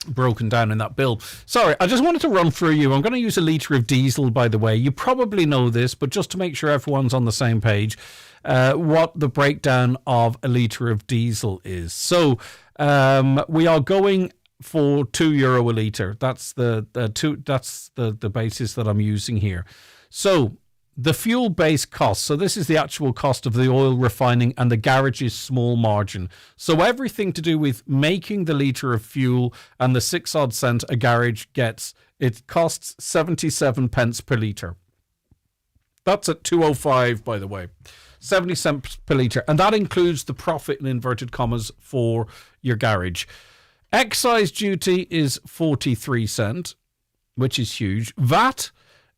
[SPEAKER 1] broken down in that bill. Sorry, I just wanted to run through you. I'm going to use a litre of diesel, by the way. You probably know this, but just to make sure everyone's on the same page, what the breakdown of a litre of diesel is. So we are going for €2 a litre. That's the basis that I'm using here. So the fuel base cost, so this is the actual cost of the oil refining and the garage's small margin. So everything to do with making the litre of fuel and the 6 odd cent a garage gets, it costs 77 pence per litre. That's at 2.05, by the way. 70 cents per litre. And that includes the profit in inverted commas for your garage. Excise duty is 43 cent, which is huge. VAT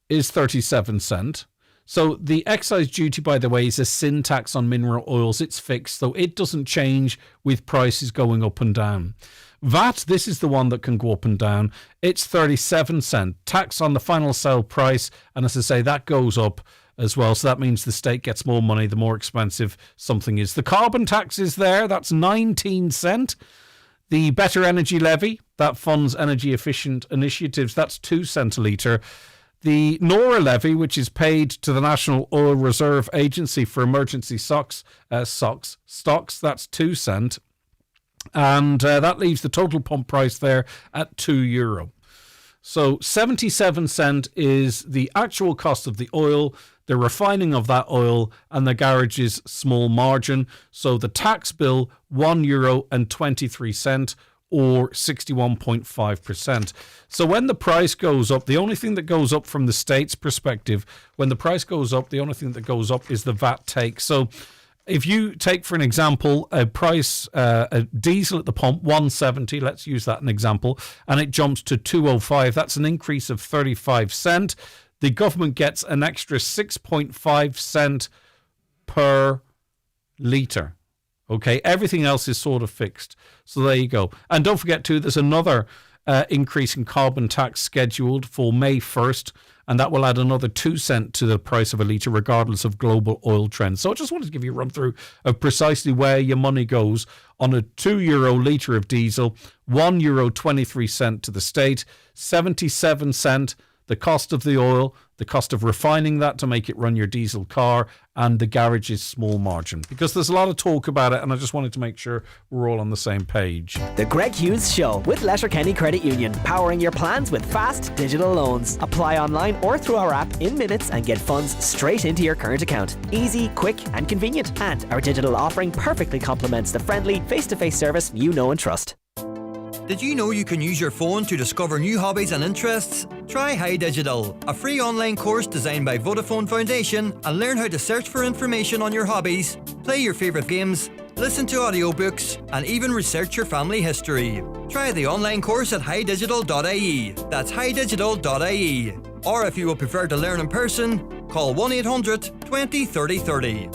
[SPEAKER 1] is 37 cent. So the excise duty, by the way, is a sin tax on mineral oils. It's fixed, so it doesn't change with prices going up and down. VAT, this is the one that can go up and down. It's 37 cent. Tax on the final sale price, and as I say, that goes up as well. So that means the state gets more money the more expensive something is. The carbon tax is there. That's 19 cent. The Better Energy Levy, that funds energy efficient initiatives, that's 2 cent a litre. The NORA levy, which is paid to the National Oil Reserve Agency for emergency stocks, that's 2 cent. And that leaves the total pump price there at €2. So 77 cent is the actual cost of the oil, the refining of that oil, and the garage's small margin. So the tax bill, €1.23, or 61.5%. So when the price goes up, the only thing that goes up from the state's perspective, when the price goes up, the only thing that goes up is the VAT take. So if you take, for an example, a price, a diesel at the pump, 170, let's use that an example, and it jumps to 205, that's an increase of 35 cent. The government gets an extra 6.5 cent per litre. Okay, everything else is sort of fixed. So there you go. And don't forget too, there's another increase in carbon tax scheduled for May 1st, and that will add another 2 cent to the price of a litre, regardless of global oil trends. So I just wanted to give you a run through of precisely where your money goes on a €2 litre of diesel, €1.23 to the state, 77 cent the cost of the oil, the cost of refining that to make it run your diesel car, and the garage's small margin. Because there's a lot of talk about it, and I just wanted to make sure we're all on the same page.
[SPEAKER 12] The Greg Hughes Show with Letterkenny Credit Union, powering your plans with fast digital loans. Apply online or through our app in minutes and get funds straight into your current account. Easy, quick and convenient. And our digital offering perfectly complements the friendly face-to-face service you know and trust.
[SPEAKER 5] Did you know you can use your phone to discover new hobbies and interests? Try High Digital, a free online course designed by Vodafone Foundation, and learn how to search for information on your hobbies, play your favourite games, listen to audiobooks, and even research your family history. Try the online course at highdigital.ie. That's highdigital.ie. Or if you would prefer to learn in person, call 1-800 20 30 30.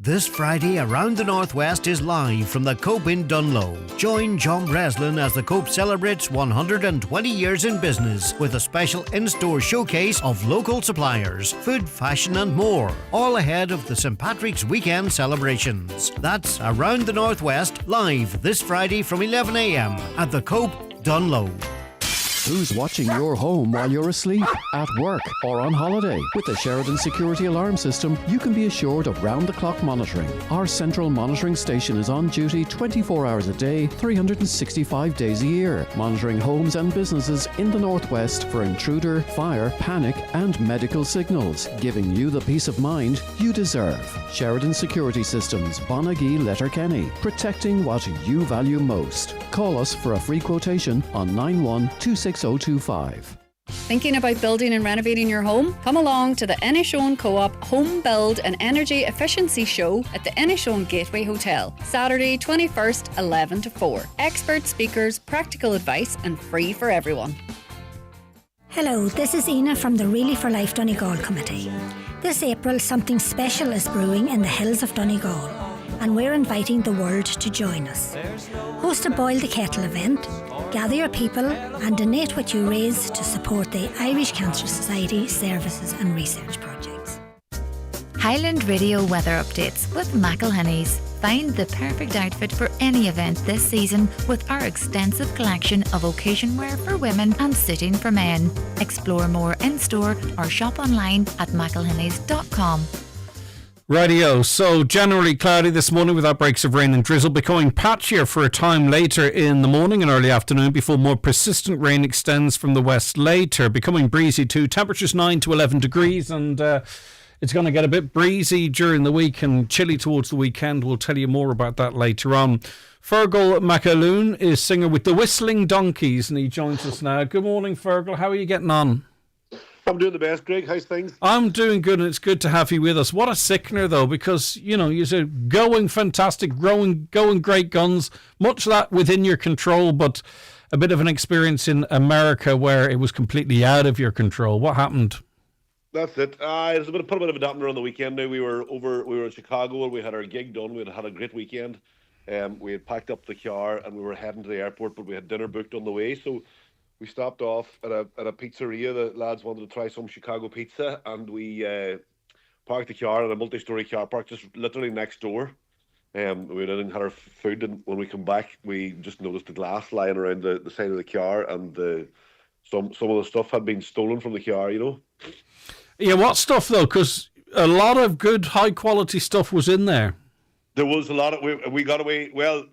[SPEAKER 14] This Friday, Around the Northwest is live from the Cope in Dunlow. Join John Breslin as the Cope celebrates 120 years in business with a special in-store showcase of local suppliers, food, fashion and more, all ahead of the St Patrick's Weekend celebrations. That's Around the Northwest, live this Friday from 11 a.m. at the Cope, Dunlow.
[SPEAKER 6] Who's watching your home while you're asleep, at work, or on holiday? With the Sheridan Security Alarm System, you can be assured of round-the-clock monitoring. Our central monitoring station is on duty 24 hours a day, 365 days a year, monitoring homes and businesses in the Northwest for intruder, fire, panic, and medical signals, giving you the peace of mind you deserve. Sheridan Security Systems, Bonagee, Letterkenny, protecting what you value most. Call us for a free quotation on 9126 6025.
[SPEAKER 7] Thinking about building and renovating your home? Come along to the Inishowen Co-op Home Build and Energy Efficiency Show at the Inishowen Gateway Hotel, Saturday 21st, 11 to 4. Expert speakers, practical advice and free for everyone.
[SPEAKER 8] Hello, this is Ina from the Really for Life Donegal Committee. This April something special is brewing in the hills of Donegal, and we're inviting the world to join us. Host a Boil the Kettle event, gather your people and donate what you raise to support the Irish Cancer Society services and research projects.
[SPEAKER 13] Highland Radio weather updates with McElhinney's. Find the perfect outfit for any event this season with our extensive collection of occasion wear for women and suiting for men. Explore more in-store or shop online at mcelhinneys.com.
[SPEAKER 1] Radio. So generally cloudy this morning with outbreaks of rain and drizzle, becoming patchier for a time later in the morning and early afternoon before more persistent rain extends from the west later, becoming breezy too. Temperatures 9 to 11 degrees and it's going to get a bit breezy during the week and chilly towards the weekend. We'll tell you more about that later on. Fergal McAloon is singer with the Whistling Donkeys and he joins us now. Good morning, Fergal. How are you getting on?
[SPEAKER 9] I'm doing the best, Greg. How's things?
[SPEAKER 1] I'm doing good, and it's good to have you with us. What a sickener, though, because, you know, you're going fantastic, going great guns, much of that within your control, but a bit of an experience in America where it was completely out of your control. What happened?
[SPEAKER 9] That's it. It was put a bit of a dampener on the weekend. Now we were in Chicago, and we had our gig done. We had a great weekend. We had packed up the car, and we were heading to the airport, but we had dinner booked on the way, so we stopped off at a pizzeria. The lads wanted to try some Chicago pizza, and we parked the car in a multi-story car park just literally next door. We didn't have our food, and when we come back, we just noticed the glass lying around the side of the car, and some of the stuff had been stolen from the car, you know.
[SPEAKER 1] Yeah, what stuff, though? Because a lot of good, high-quality stuff was in there.
[SPEAKER 9] There was a lot of... We got away... Well...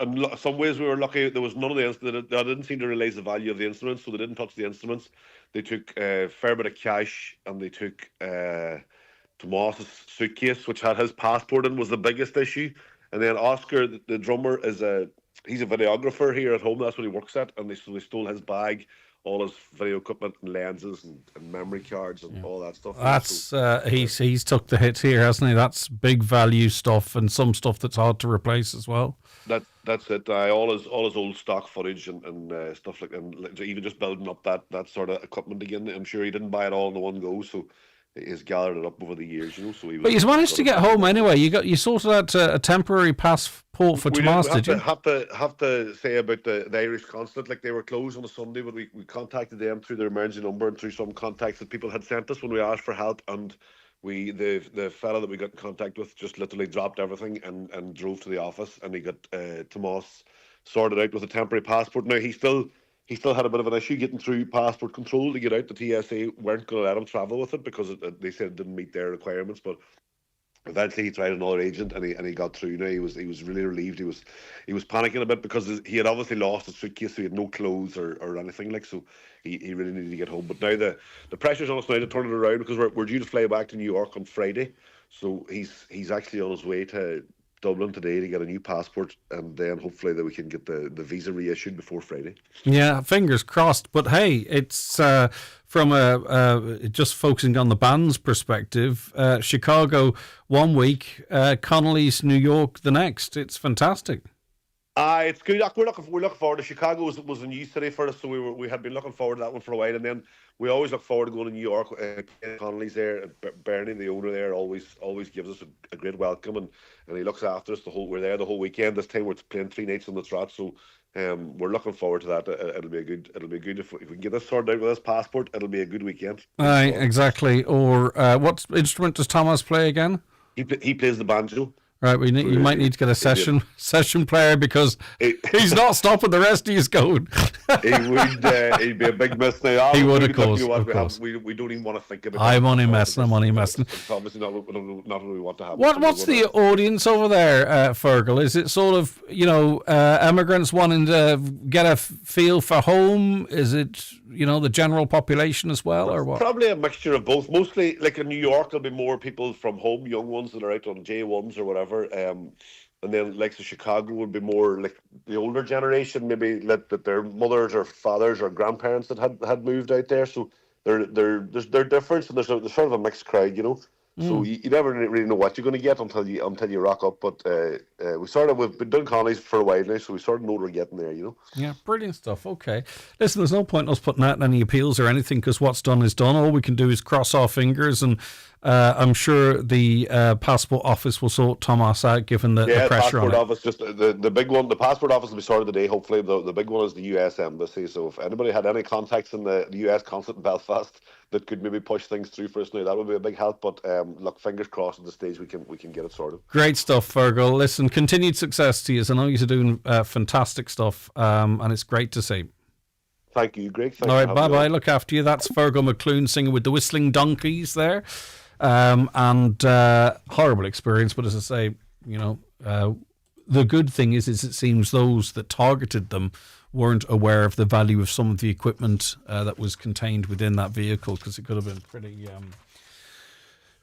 [SPEAKER 9] in some ways we were lucky. There was none of the instruments. They didn't seem to realise the value of the instruments, so they didn't touch the instruments. They took a fair bit of cash, and they took Tomas's suitcase, which had his passport in, was the biggest issue. And then Oscar, the drummer, he's a videographer here at home. That's what he works at, and they stole his bag, all his video equipment and lenses and memory cards and all that stuff.
[SPEAKER 1] That's he's took the hit here, hasn't he? That's big value stuff and some stuff that's hard to replace as well.
[SPEAKER 9] That's it. All his old stock footage and stuff like, and even just building up that sort of equipment again. I'm sure he didn't buy it all in the one go, so he's gathered it up over the years, you know. So
[SPEAKER 1] but he's managed to get home anyway. You sorted out a temporary passport for Tomas, did you?
[SPEAKER 9] Have to say about the Irish consulate, like they were closed on a Sunday, but we contacted them through their emergency number and through some contacts that people had sent us when we asked for help, and the fella that we got in contact with just literally dropped everything and drove to the office, and he got Tomas sorted out with a temporary passport. Now he still had a bit of an issue getting through passport control to get out. The TSA weren't going to let him travel with it because they said it didn't meet their requirements, but eventually he tried another agent and he got through. Now he was really relieved. He was panicking a bit because he had obviously lost his suitcase, so he had no clothes or anything, like, so he really needed to get home. But now the pressure's on us now to turn it around, because we're due to fly back to New York on Friday, so he's actually on his way to Dublin today to get a new passport, and then hopefully that we can get the visa reissued before Friday.
[SPEAKER 1] Yeah, fingers crossed. But hey, it's from just focusing on the band's perspective. Chicago 1 week, Connolly's New York the next. It's fantastic.
[SPEAKER 9] It's good. We're looking forward to Chicago. Was a new city for us, so we had been looking forward to that one for a while, and then we always look forward to going to New York. Connolly's there, Bernie, the owner there, always gives us a great welcome, and he looks after us we're there the whole weekend. This time we're playing 3 nights on the trot, so we're looking forward to that. It'll be good if we can get this sorted out with this passport. It'll be a good weekend.
[SPEAKER 1] Aye, exactly. Or what instrument does Thomas play again?
[SPEAKER 9] He plays the banjo.
[SPEAKER 1] Right, you might need to get a session player because he's not stopping the rest of you going.
[SPEAKER 9] He'd be a big miss now.
[SPEAKER 1] He would, of course.
[SPEAKER 9] We don't even want to think about it.
[SPEAKER 1] I'm only messing.
[SPEAKER 9] It's obviously not what we want to have.
[SPEAKER 1] What's the audience over there, Fergal? Is it sort of, immigrants wanting to get a feel for home? Is it, the general population as well, or what?
[SPEAKER 9] Probably a mixture of both. Mostly, like in New York, there'll be more people from home, young ones that are out on J1s or whatever. And then like the Chicago would be more like the older generation, maybe that their mothers or fathers or grandparents that had moved out there. So they're different, and there's sort of a mixed crowd, So you never really know what you're going to get until you rock up. But we've been doing Connolly's for a while now, so we sort of know what we're getting there,
[SPEAKER 1] Yeah, brilliant stuff. Okay, listen, there's no point in us putting out any appeals or anything because what's done is done. All we can do is cross our fingers, and I'm sure the passport office will sort Thomas out, given the pressure on it.
[SPEAKER 9] Office, just the big one. The passport office will be sorted today. Hopefully, the big one is the U.S. Embassy. So if anybody had any contacts in the U.S. consulate in Belfast that could maybe push things through for us now, that would be a big help. But look, fingers crossed at the stage we can get it sorted.
[SPEAKER 1] Great stuff, Fergal. Listen, continued success to you. I know you're doing fantastic stuff, and it's great to see.
[SPEAKER 9] Thank you, Greg.
[SPEAKER 1] All right, bye-bye. Look after you. That's Fergal McClune singing with the Whistling Donkeys there. And horrible experience, but as I say, the good thing is it seems those that targeted them weren't aware of the value of some of the equipment that was contained within that vehicle, because it could have been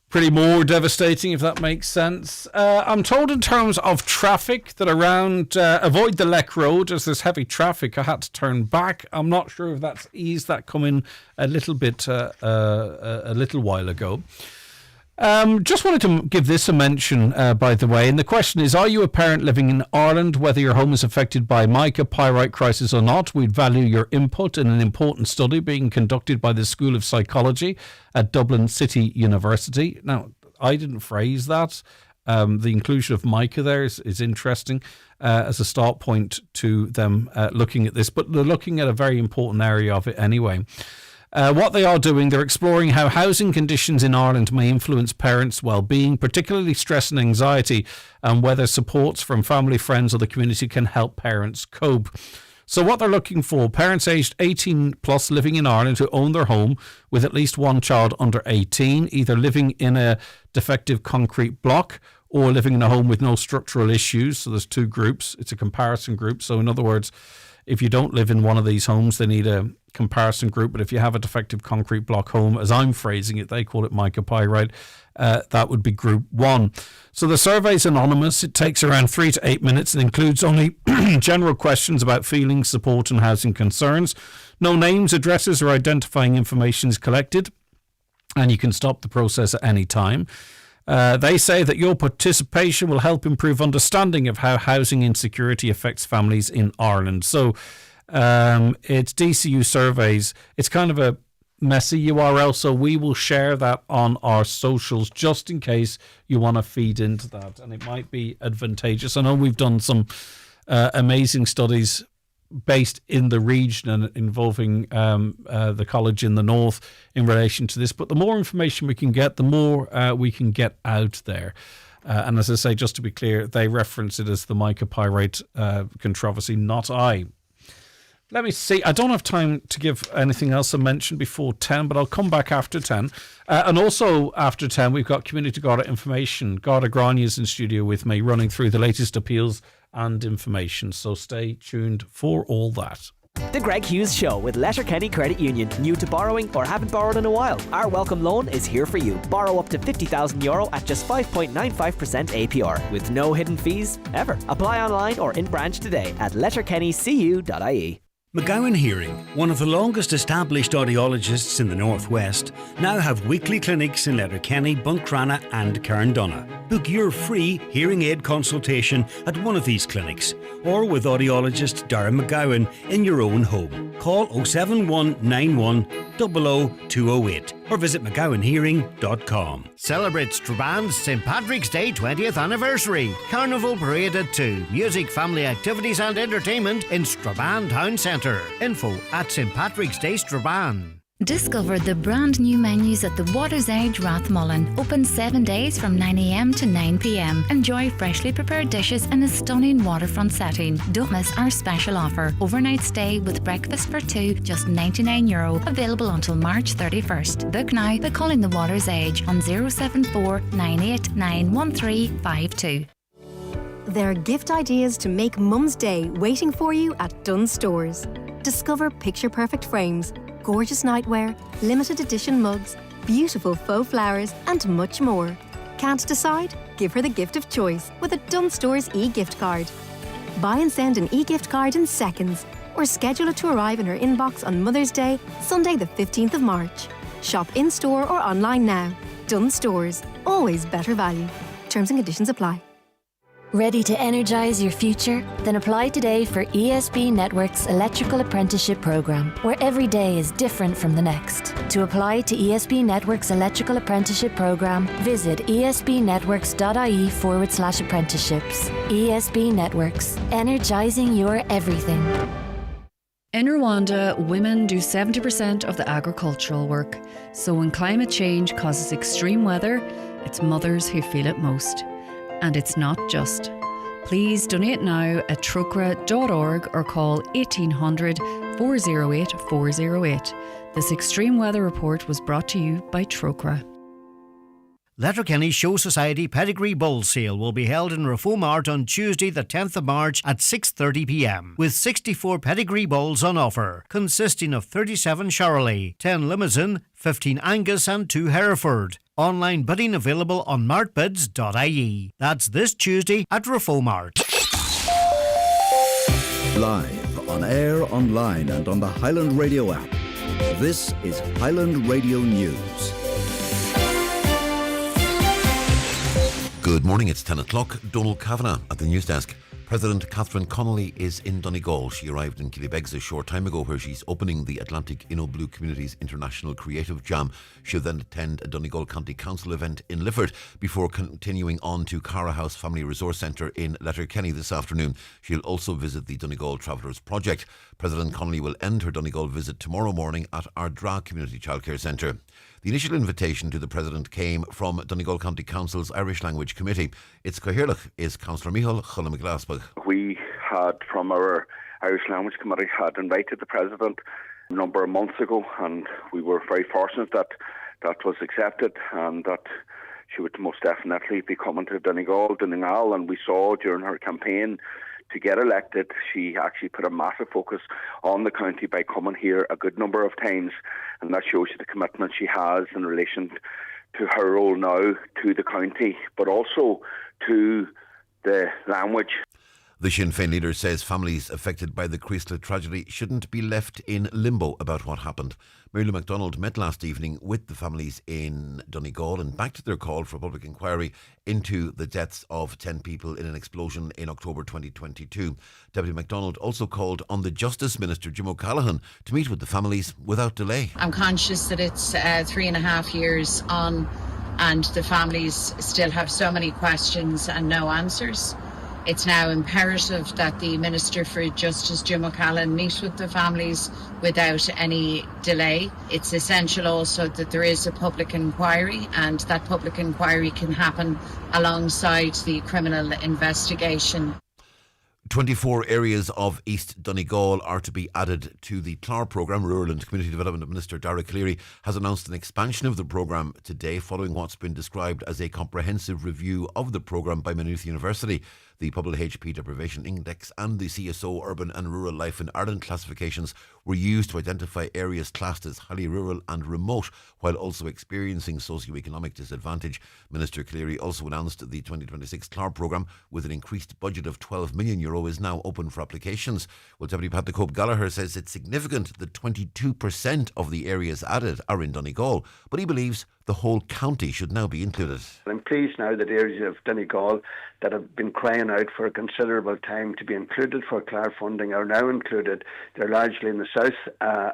[SPEAKER 1] pretty more devastating, if that makes sense. I'm told in terms of traffic that around avoid the Leck Road as there's heavy traffic. I had to turn back. I'm not sure if that's eased. That come in a little bit a little while ago. Just wanted to give this a mention, by the way. And the question is, are you a parent living in Ireland, whether your home is affected by mica pyrite crisis or not? We'd value your input in an important study being conducted by the School of Psychology at Dublin City University. Now, I didn't phrase that. The inclusion of mica there is interesting as a start point to them looking at this. But they're looking at a very important area of it anyway. What they are doing, they're exploring how housing conditions in Ireland may influence parents' well-being, particularly stress and anxiety, and whether supports from family, friends or the community can help parents cope. So what they're looking for, parents aged 18 plus living in Ireland who own their home with at least one child under 18, either living in a defective concrete block or living in a home with no structural issues. So there's two groups. It's a comparison group. So in other words, if you don't live in one of these homes, they need a comparison group. But if you have a defective concrete block home, as I'm phrasing it, they call it mica pyrite, that would be group 1. So the survey is anonymous. It takes around 3 to 8 minutes and includes only general questions about feelings, support and housing concerns. No names, addresses or identifying information is collected, and you can stop the process at any time. They say that your participation will help improve understanding of how housing insecurity affects families in Ireland. So it's DCU surveys. It's kind of a messy URL, so we will share that on our socials just in case you want to feed into that, and it might be advantageous. I know we've done some amazing studies based in the region and involving the college in the north in relation to this. But the more information we can get, the more we can get out there. And as I say, just to be clear, they reference it as the mica pyrite controversy, not I. Let me see. I don't have time to give anything else a mention before 10, but I'll come back after 10. And also after 10, we've got Community Garda Information. Garda Grania is in studio with me, running through the latest appeals and information. So stay tuned for all that.
[SPEAKER 12] The Greg Hughes Show with Letterkenny Credit Union. New to borrowing or haven't borrowed in a while? Our welcome loan is here for you. Borrow up to €50,000 at just 5.95% APR with no hidden fees ever. Apply online or in branch today at letterkennycu.ie.
[SPEAKER 10] McGowan Hearing, one of the longest established audiologists in the Northwest, now have weekly clinics in Letterkenny, Buncrana and Carndonagh. Book your free hearing aid consultation at one of these clinics or with audiologist Darren McGowan in your own home. Call 07191 00208 or visit mcgowanhearing.com.
[SPEAKER 14] Celebrate Straband's St Patrick's Day 20th anniversary. Carnival Parade at 2. Music, family activities and entertainment in Straband Town Centre. Info at St Patrick's Day Straband.
[SPEAKER 13] Discover the brand new menus at the Water's Edge Rathmullen. Open 7 days from 9 a.m. to 9 p.m. Enjoy freshly prepared dishes in a stunning waterfront setting. Don't miss our special offer. Overnight stay with breakfast for two, just €99. Available until March 31st. Book now by calling the Water's Edge on 074 989 1352.
[SPEAKER 11] There are gift ideas to make Mum's Day waiting for you at Dunn Stores. Discover picture-perfect frames, gorgeous nightwear, limited edition mugs, beautiful faux flowers and much more. Can't decide? Give her the gift of choice with a Dunn Stores e-gift card. Buy and send an e-gift card in seconds or schedule it to arrive in her inbox on Mother's Day, Sunday the 15th of March. Shop in-store or online now. Dunn Stores. Always better value. Terms and conditions apply.
[SPEAKER 15] Ready to energise your future? Then apply today for ESB Network's Electrical Apprenticeship Programme, where every day is different from the next. To apply to ESB Network's Electrical Apprenticeship Programme, visit esbnetworks.ie/apprenticeships. ESB Networks, energising your everything.
[SPEAKER 16] In Rwanda, women do 70% of the agricultural work. So when climate change causes extreme weather, it's mothers who feel it most. And it's not just. Please donate now at trocra.org or call 1800 408 408. This extreme weather report was brought to you by Trocra.
[SPEAKER 14] Letterkenny Show Society Pedigree Bull Sale will be held in Reformart on Tuesday the 10th of March at 6:30 p.m. with 64 pedigree bulls on offer, consisting of 37 Charolais, 10 Limousin, 15 Angus and 2 Hereford. Online bidding available on martbids.ie. That's this Tuesday at Reformart.
[SPEAKER 20] Live, on air, online and on the Highland Radio app. This is Highland Radio News.
[SPEAKER 17] Good morning, it's 10 o'clock. Donald Kavanagh at the news desk. President Catherine Connolly is in Donegal. She arrived in Killybegs a short time ago, where she's opening the Atlantic Inno Blue Communities International Creative Jam. She'll then attend a Donegal County Council event in Lifford before continuing on to Cara House Family Resource Centre in Letterkenny this afternoon. She'll also visit the Donegal Travellers Project. President Connolly will end her Donegal visit tomorrow morning at Ardra Community Childcare Centre. The initial invitation to the President came from Donegal County Council's Irish Language Committee. Its Cathaoirleach is Councillor Micheál Chula McGlaspag.
[SPEAKER 18] We had, from our Irish Language Committee, had invited the President a number of months ago, and we were very fortunate that that was accepted and that she would most definitely be coming to Donegal. And we saw during her campaign to get elected, she actually put a massive focus on the county by coming here a good number of times, and that shows you the commitment she has in relation to her role now to the county, but also to the language.
[SPEAKER 17] The Sinn Féin leader says families affected by the Creaslet tragedy shouldn't be left in limbo about what happened. Mary MacDonald met last evening with the families in Donegal and backed their call for a public inquiry into the deaths of 10 people in an explosion in October 2022. Deputy MacDonald also called on the Justice Minister, Jim O'Callaghan, to meet with the families without delay.
[SPEAKER 19] I'm conscious that it's 3.5 years on and the families still have so many questions and no answers. It's now imperative that the Minister for Justice, Jim O'Callaghan, meet with the families without any delay. It's essential also that there is a public inquiry, and that public inquiry can happen alongside the criminal investigation.
[SPEAKER 17] 24 areas of East Donegal are to be added to the CLAR programme. Rural and Community Development Minister Dara Cleary has announced an expansion of the programme today following what's been described as a comprehensive review of the programme by Maynooth University. The Public HP Deprivation Index and the CSO Urban and Rural Life in Ireland classifications were used to identify areas classed as highly rural and remote, while also experiencing socio-economic disadvantage. Minister Cleary also announced the 2026 CLAR programme with an increased budget of €12 million is now open for applications. Well, Deputy Pat Cope Gallagher says it's significant that 22% of the areas added are in Donegal, but he believes the whole county should now be included.
[SPEAKER 2] I'm pleased now that areas of Donegal that have been crying out for a considerable time to be included for CLAR funding are now included. They're largely in the south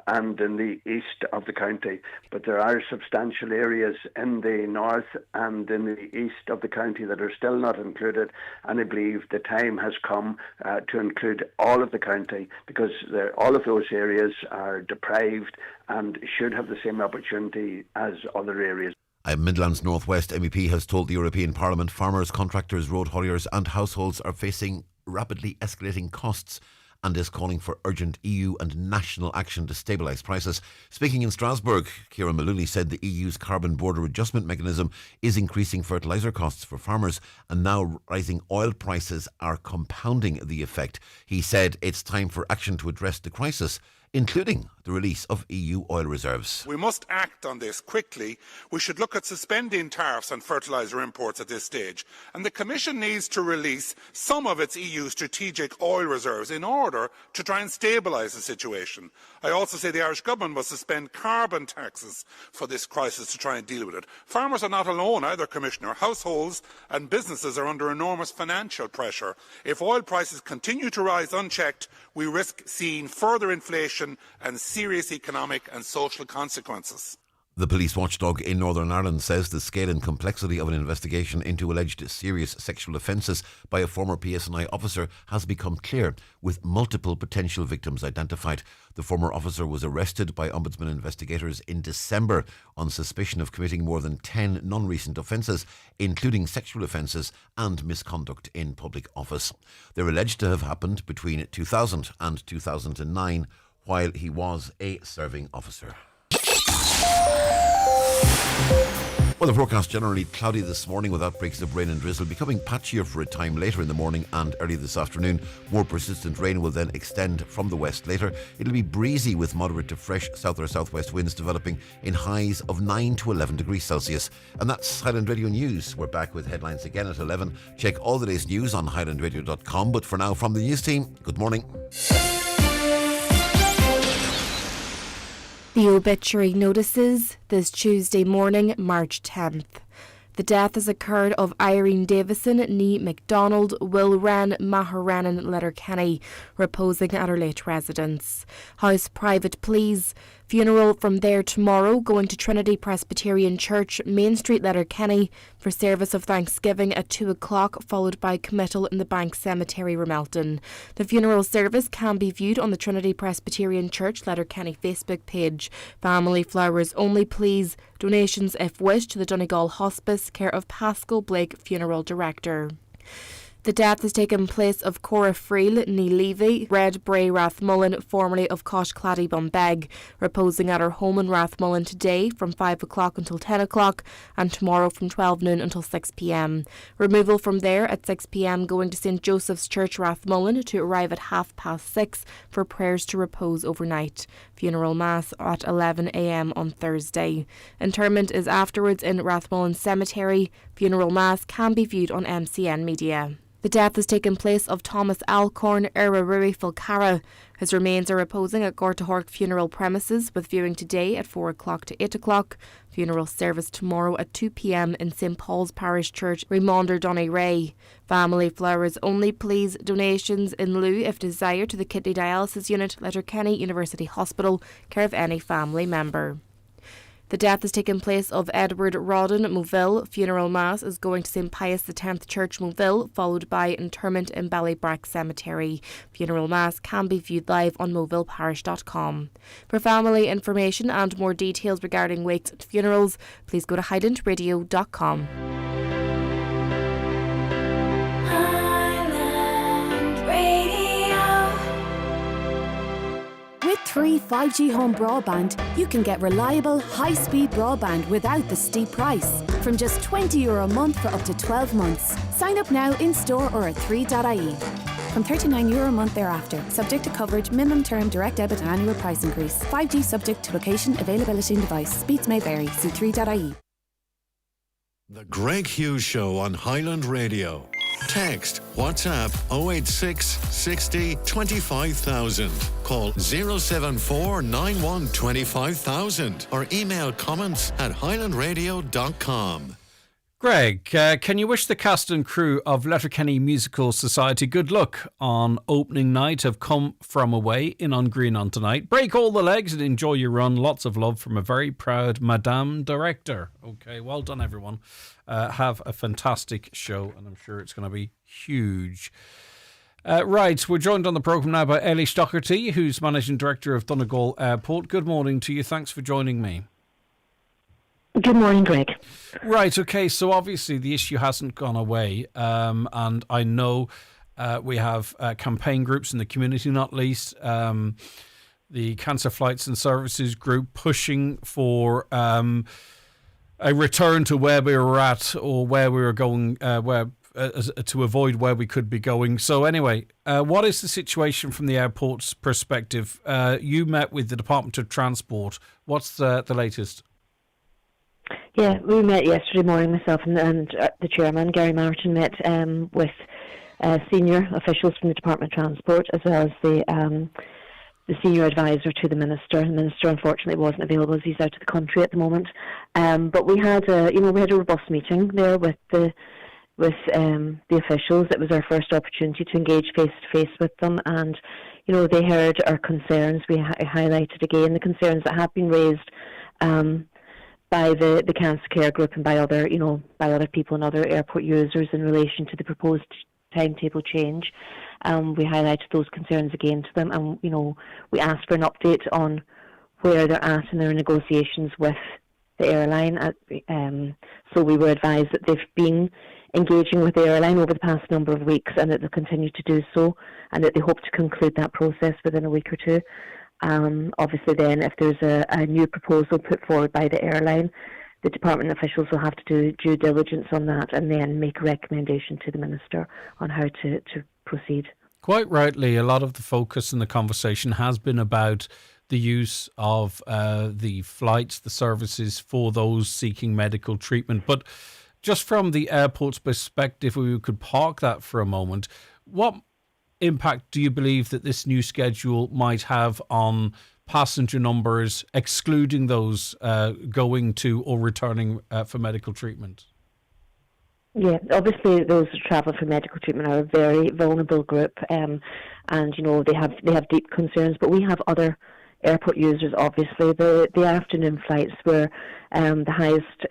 [SPEAKER 2] and in the east of the county, but there are substantial areas in the north and in the east of the county that are still not included, and I believe the time has come to include all of the county, because all of those areas are deprived and should have the same opportunity as other areas.
[SPEAKER 17] A Midlands North West MEP has told the European Parliament farmers, contractors, road hauliers and households are facing rapidly escalating costs and is calling for urgent EU and national action to stabilise prices. Speaking in Strasbourg, Kieran Maloney said the EU's carbon border adjustment mechanism is increasing fertiliser costs for farmers, and now rising oil prices are compounding the effect. He said it's time for action to address the crisis, including the release of EU oil reserves.
[SPEAKER 21] We must act on this quickly. We should look at suspending tariffs on fertiliser imports at this stage, and the Commission needs to release some of its EU strategic oil reserves in order to try and stabilise the situation. I also say the Irish Government must suspend carbon taxes for this crisis to try and deal with it. Farmers are not alone either, Commissioner. Households and businesses are under enormous financial pressure. If oil prices continue to rise unchecked, we risk seeing further inflation and serious economic and social consequences.
[SPEAKER 17] The police watchdog in Northern Ireland says the scale and complexity of an investigation into alleged serious sexual offences by a former PSNI officer has become clear, with multiple potential victims identified. The former officer was arrested by Ombudsman investigators in December on suspicion of committing more than 10 non-recent offences, including sexual offences and misconduct in public office. They're alleged to have happened between 2000 and 2009, while he was a serving officer. Well, the forecast generally cloudy this morning with outbreaks of rain and drizzle, becoming patchier for a time later in the morning and early this afternoon. More persistent rain will then extend from the west later. It'll be breezy with moderate to fresh south or southwest winds developing in highs of 9 to 11 degrees Celsius. And that's Highland Radio News. We're back with headlines again at 11. Check all the day's news on highlandradio.com. But for now, from the news team, good morning.
[SPEAKER 22] The obituary notices this Tuesday morning, March 10th. The death has occurred of Irene Davison, nee MacDonald, Wilran Maharenan Letterkenny, reposing at her late residence. House private, please. Funeral from there tomorrow, going to Trinity Presbyterian Church, Main Street, Letterkenny, for service of Thanksgiving at 2 o'clock, followed by committal in the Bank Cemetery, Ramelton. The funeral service can be viewed on the Trinity Presbyterian Church Letterkenny Facebook page. Family flowers only, please. Donations, if wished, to the Donegal Hospice, care of Pascal Blake, Funeral Director. The death has taken place of Cora Friel, nee Levy, Red Bray Rathmullen, formerly of Coshcladdy Bumbeg, reposing at her home in Rathmullen today from 5 o'clock until 10 o'clock and tomorrow from 12 noon until 6 p.m. Removal from there at 6 p.m, going to St Joseph's Church Rathmullen to arrive at 6:30 for prayers to repose overnight. Funeral Mass at 11 a.m. on Thursday. Interment is afterwards in Rathmullen Cemetery. Funeral Mass can be viewed on MCN Media. The death has taken place of Thomas Alcorn, Rui Fulcara. His remains are reposing at Gortahork funeral premises, with viewing today at 4 o'clock to 8 o'clock. Funeral service tomorrow at 2 p.m. in St Paul's Parish Church, Remonder Donny Family flowers only, please. Donations in lieu, if desired, to the Kidney Dialysis Unit, Letterkenny University Hospital, care of any family member. The death has taken place of Edward Rodden, Moville. Funeral Mass is going to St Pius X Church, Moville, followed by interment in Ballybrack Cemetery. Funeral Mass can be viewed live on movilleparish.com. For family information and more details regarding wakes and funerals, please go to highlandradio.com.
[SPEAKER 23] With 3 5G home broadband, you can get reliable, high-speed broadband without the steep price.
[SPEAKER 3] from just €20 a month for up to 12 months. Sign up now in store or at 3.ie. From €39 a month thereafter, subject to coverage, minimum term, direct debit and annual price increase. 5G subject to location, availability and device. Speeds may vary. See 3.ie.
[SPEAKER 4] The Greg Hughes Show on Highland Radio. Text WhatsApp 086 60 25000. Call 074 91 25000 or email comments at highlandradio.com.
[SPEAKER 1] Greg, can you wish the cast and crew of Letterkenny Musical Society good luck on opening night? Have come from away in on Green on tonight. Break all the legs and enjoy your run. Lots of love from a very proud Madame Director. Okay, well done, everyone. Have a fantastic show, and I'm sure it's going to be huge. Right, we're joined on the programme now by Ellie Stockerty, who's Managing Director of Donegal Airport. Good morning to you. Thanks for joining me.
[SPEAKER 23] Good morning, Greg.
[SPEAKER 1] Right, okay, so obviously the issue hasn't gone away, and I know we have campaign groups in the community, not least the Cancer Flights and Services group, pushing for a return to where we were at or where we were going, to avoid where we could be going. So anyway, what is the situation from the airport's perspective? You met with the Department of Transport. What's the latest?
[SPEAKER 23] Yeah, we met yesterday morning, myself and the chairman, Gary Martin, met with senior officials from the Department of Transport, as well as the senior advisor to the Minister. The Minister, unfortunately, wasn't available as he's out of the country at the moment. But we had a robust meeting there with the officials. It was our first opportunity to engage face to face with them, and they heard our concerns. We highlighted again the concerns that have been raised by the Cancer Care Group and by other people and other airport users in relation to the proposed timetable change. We highlighted those concerns again to them, and we asked for an update on where they're at in their negotiations with the airline. So we were advised that they've been engaging with the airline over the past number of weeks, and that they'll continue to do so, and that they hope to conclude that process within a week or two. Obviously then, if there's a new proposal put forward by the airline, the department officials will have to do due diligence on that and then make a recommendation to the Minister on how to proceed.
[SPEAKER 1] Quite rightly, a lot of the focus in the conversation has been about the use of the flights, the services for those seeking medical treatment. But just from the airport's perspective, we could park that for a moment. What impact do you believe that this new schedule might have on passenger numbers, excluding those going to or returning for medical treatment?
[SPEAKER 23] Yeah, obviously those who travel for medical treatment are a very vulnerable group, and they have deep concerns. But we have other airport users. Obviously, the afternoon flights were the highest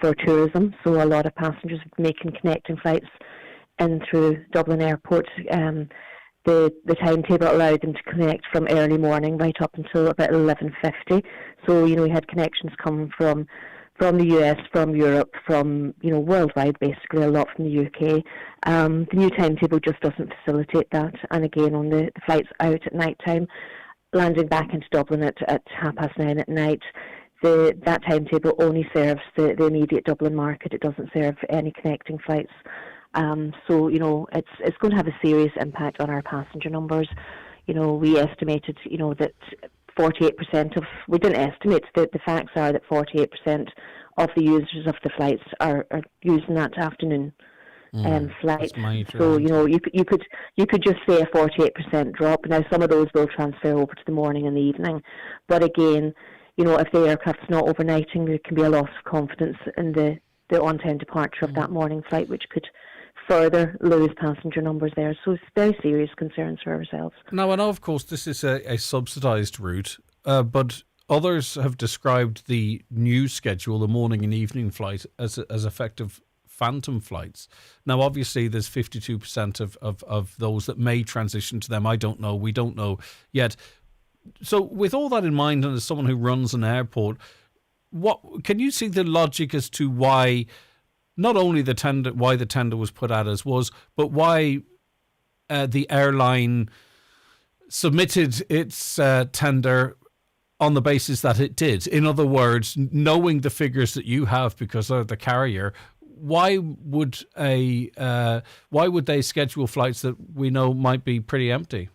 [SPEAKER 23] for tourism, so a lot of passengers making connecting flights in through Dublin Airport. The timetable allowed them to connect from early morning right up until about 11:50. So we had connections coming from the US, from Europe, from worldwide, basically a lot from the UK. The new timetable just doesn't facilitate that. And again, on the flights out at night time, landing back into Dublin at 9:30 at night, that timetable only serves the immediate Dublin market. It doesn't serve any connecting flights. So it's going to have a serious impact on our passenger numbers. We estimated that 48% of, we didn't estimate, the facts are that 48% of the users of the flights are using that afternoon flight. So you could just say a 48% drop. Now some of those will transfer over to the morning and the evening, but again, if the aircraft's not overnighting, there can be a loss of confidence in the on-time departure of that morning flight, which could further lose passenger numbers there. So it's very serious concerns for ourselves.
[SPEAKER 1] Now, I know, of course, this is a subsidised route, but others have described the new schedule, the morning and evening flight, as effective phantom flights. Now, obviously, there's 52% of those that may transition to them. I don't know. We don't know yet. So with all that in mind, and as someone who runs an airport, what can you see the logic as to why not only the tender was put out as was, but why the airline submitted its tender on the basis that it did. In other words, knowing the figures that you have because they're the carrier, why would they schedule flights that we know might be pretty empty?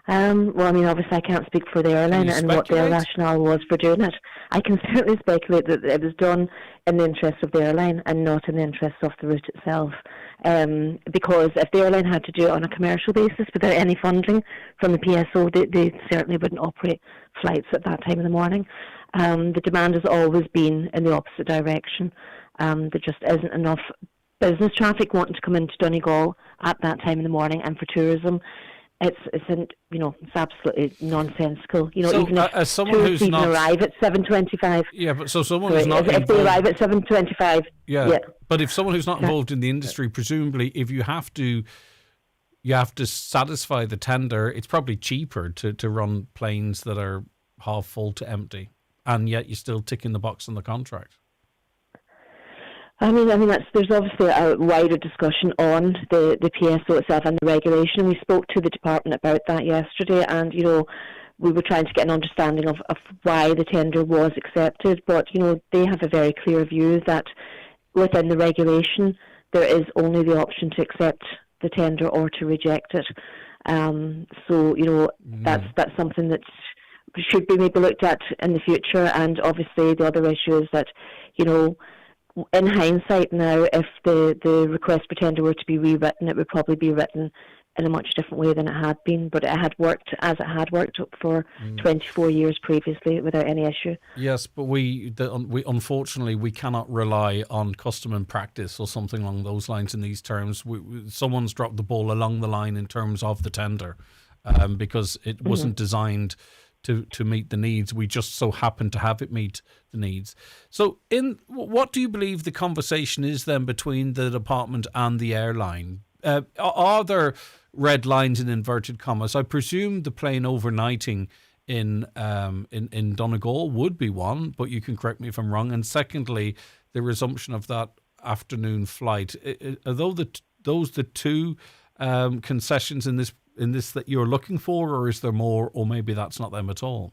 [SPEAKER 23] Well, I mean, obviously I can't speak for the airline and what their rationale was for doing it. I can certainly speculate that it was done in the interest of the airline and not in the interest of the route itself. Because if the airline had to do it on a commercial basis without any funding from the PSO, they certainly wouldn't operate flights at that time in the morning. The demand has always been in the opposite direction. There just isn't enough business traffic wanting to come into Donegal at that time in the morning, and for tourism, it's absolutely nonsensical.
[SPEAKER 1] So,
[SPEAKER 23] even if
[SPEAKER 1] as someone who's
[SPEAKER 23] even
[SPEAKER 1] not
[SPEAKER 23] arrive at 7:25.
[SPEAKER 1] Yeah, but so someone who's not
[SPEAKER 23] if they arrive at 7:25.
[SPEAKER 1] Yeah, but if someone who's not involved in the industry, presumably, if you have to satisfy the tender, it's probably cheaper to run planes that are half full to empty, and yet you're still ticking the box on the contract.
[SPEAKER 23] I mean, there's obviously a wider discussion on the PSO itself and the regulation. We spoke to the department about that yesterday, and we were trying to get an understanding of why the tender was accepted. But they have a very clear view that within the regulation there is only the option to accept the tender or to reject it. That's something that should be maybe looked at in the future. And obviously the other issue is that in hindsight now, if the request for tender were to be rewritten, it would probably be written in a much different way than it had been. But it had worked as it had worked for 24 years previously without any issue.
[SPEAKER 1] Yes, but we unfortunately we cannot rely on custom and practice or something along those lines in these terms. Someone's dropped the ball along the line in terms of the tender because it wasn't designed to meet the needs. We just so happen to have it meet the needs. So what do you believe the conversation is then between the department and the airline? Are there red lines in inverted commas? I presume the plane overnighting in Donegal would be one, but you can correct me if I'm wrong. And secondly, the resumption of that afternoon flight. Are those the two concessions in this that you're looking for, or is there more, or maybe that's not them at all?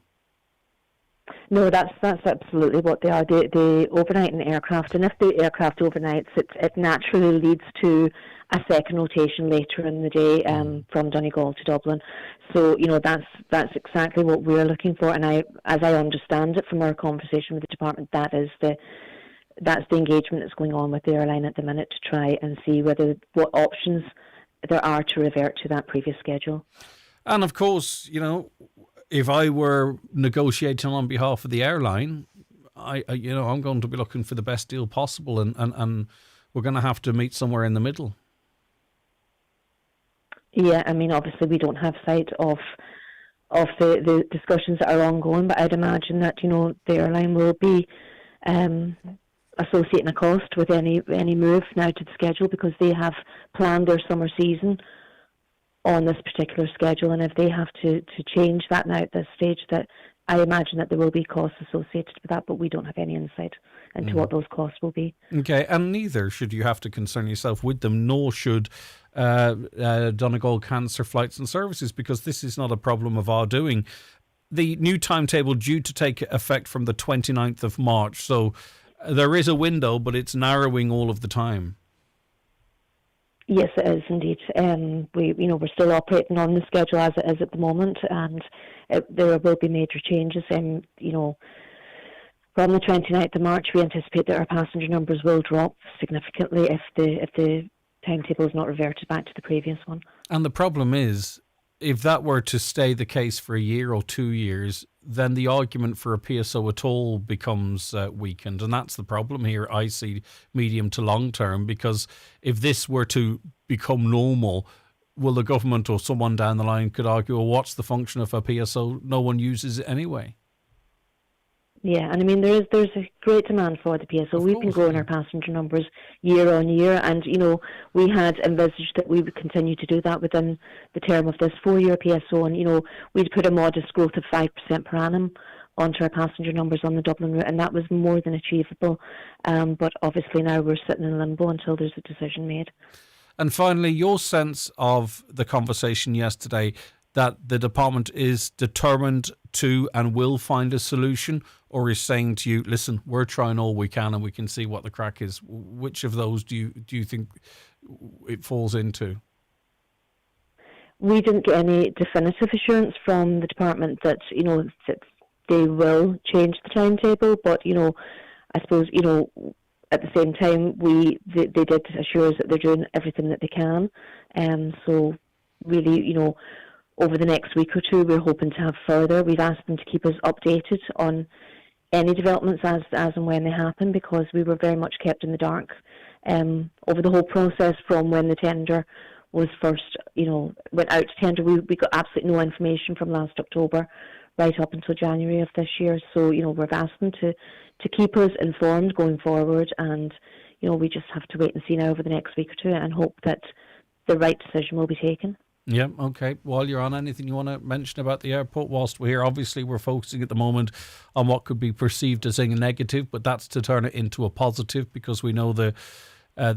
[SPEAKER 23] No, that's absolutely what they are. They overnight an aircraft, and if the aircraft overnights, it naturally leads to a second rotation later in the day from Donegal to Dublin. So that's exactly what we're looking for, and as I understand it from our conversation with the department, that's the engagement that's going on with the airline at the minute to try and see what options there are to revert to that previous schedule.
[SPEAKER 1] And of course, if I were negotiating on behalf of the airline, I'm going to be looking for the best deal possible, and we're going to have to meet somewhere in the middle.
[SPEAKER 23] Yeah, I mean, obviously we don't have sight of the discussions that are ongoing, but I'd imagine that the airline will be associating a cost with any move now to the schedule, because they have planned their summer season on this particular schedule, and if they have to change that now at this stage, that I imagine that there will be costs associated with that, but we don't have any insight into what those costs will be.
[SPEAKER 1] Okay, and neither should you have to concern yourself with them, nor should Donegal cancel flights and services, because this is not a problem of our doing. The new timetable due to take effect from the 29th of March, so there is a window, but it's narrowing all of the time.
[SPEAKER 23] Yes, it is indeed. We're still operating on the schedule as it is at the moment, and there will be major changes. From the 29th of March, we anticipate that our passenger numbers will drop significantly if the timetable is not reverted back to the previous one. And
[SPEAKER 1] the problem is, if that were to stay the case for a year or 2 years, then the argument for a PSO at all becomes weakened. And that's the problem here, I see, medium to long term, because if this were to become normal, will the government or someone down the line could argue, well, what's the function of a PSO? No one uses it anyway.
[SPEAKER 23] Yeah, and I mean, there's a great demand for the PSO. We've been growing our passenger numbers year on year, and, we had envisaged that we would continue to do that within the term of this 4-year PSO, and, we'd put a modest growth of 5% per annum onto our passenger numbers on the Dublin route, and that was more than achievable. But obviously now we're sitting in limbo until there's a decision made.
[SPEAKER 1] And finally, your sense of the conversation yesterday. that the department is determined to and will find a solution, or is saying to you, listen, we're trying all we can and we can see what the crack is? Which of those do you think it falls into?
[SPEAKER 23] We didn't get any definitive assurance from the department that, that they will change the timetable, but, I suppose, at the same time, they did assure us that they're doing everything that they can. So really, over the next week or two, we're hoping to have further. We've asked them to keep us updated on any developments as and when they happen, because we were very much kept in the dark over the whole process from when the tender was first, went out to tender. We got absolutely no information from last October right up until January of this year. So, we've asked them to keep us informed going forward, and, we just have to wait and see now over the next week or two and hope that the right decision will be taken.
[SPEAKER 1] Yeah, okay. While you're on, anything you want to mention about the airport whilst we're here? Obviously, we're focusing at the moment on what could be perceived as a negative, but that's to turn it into a positive, because we know the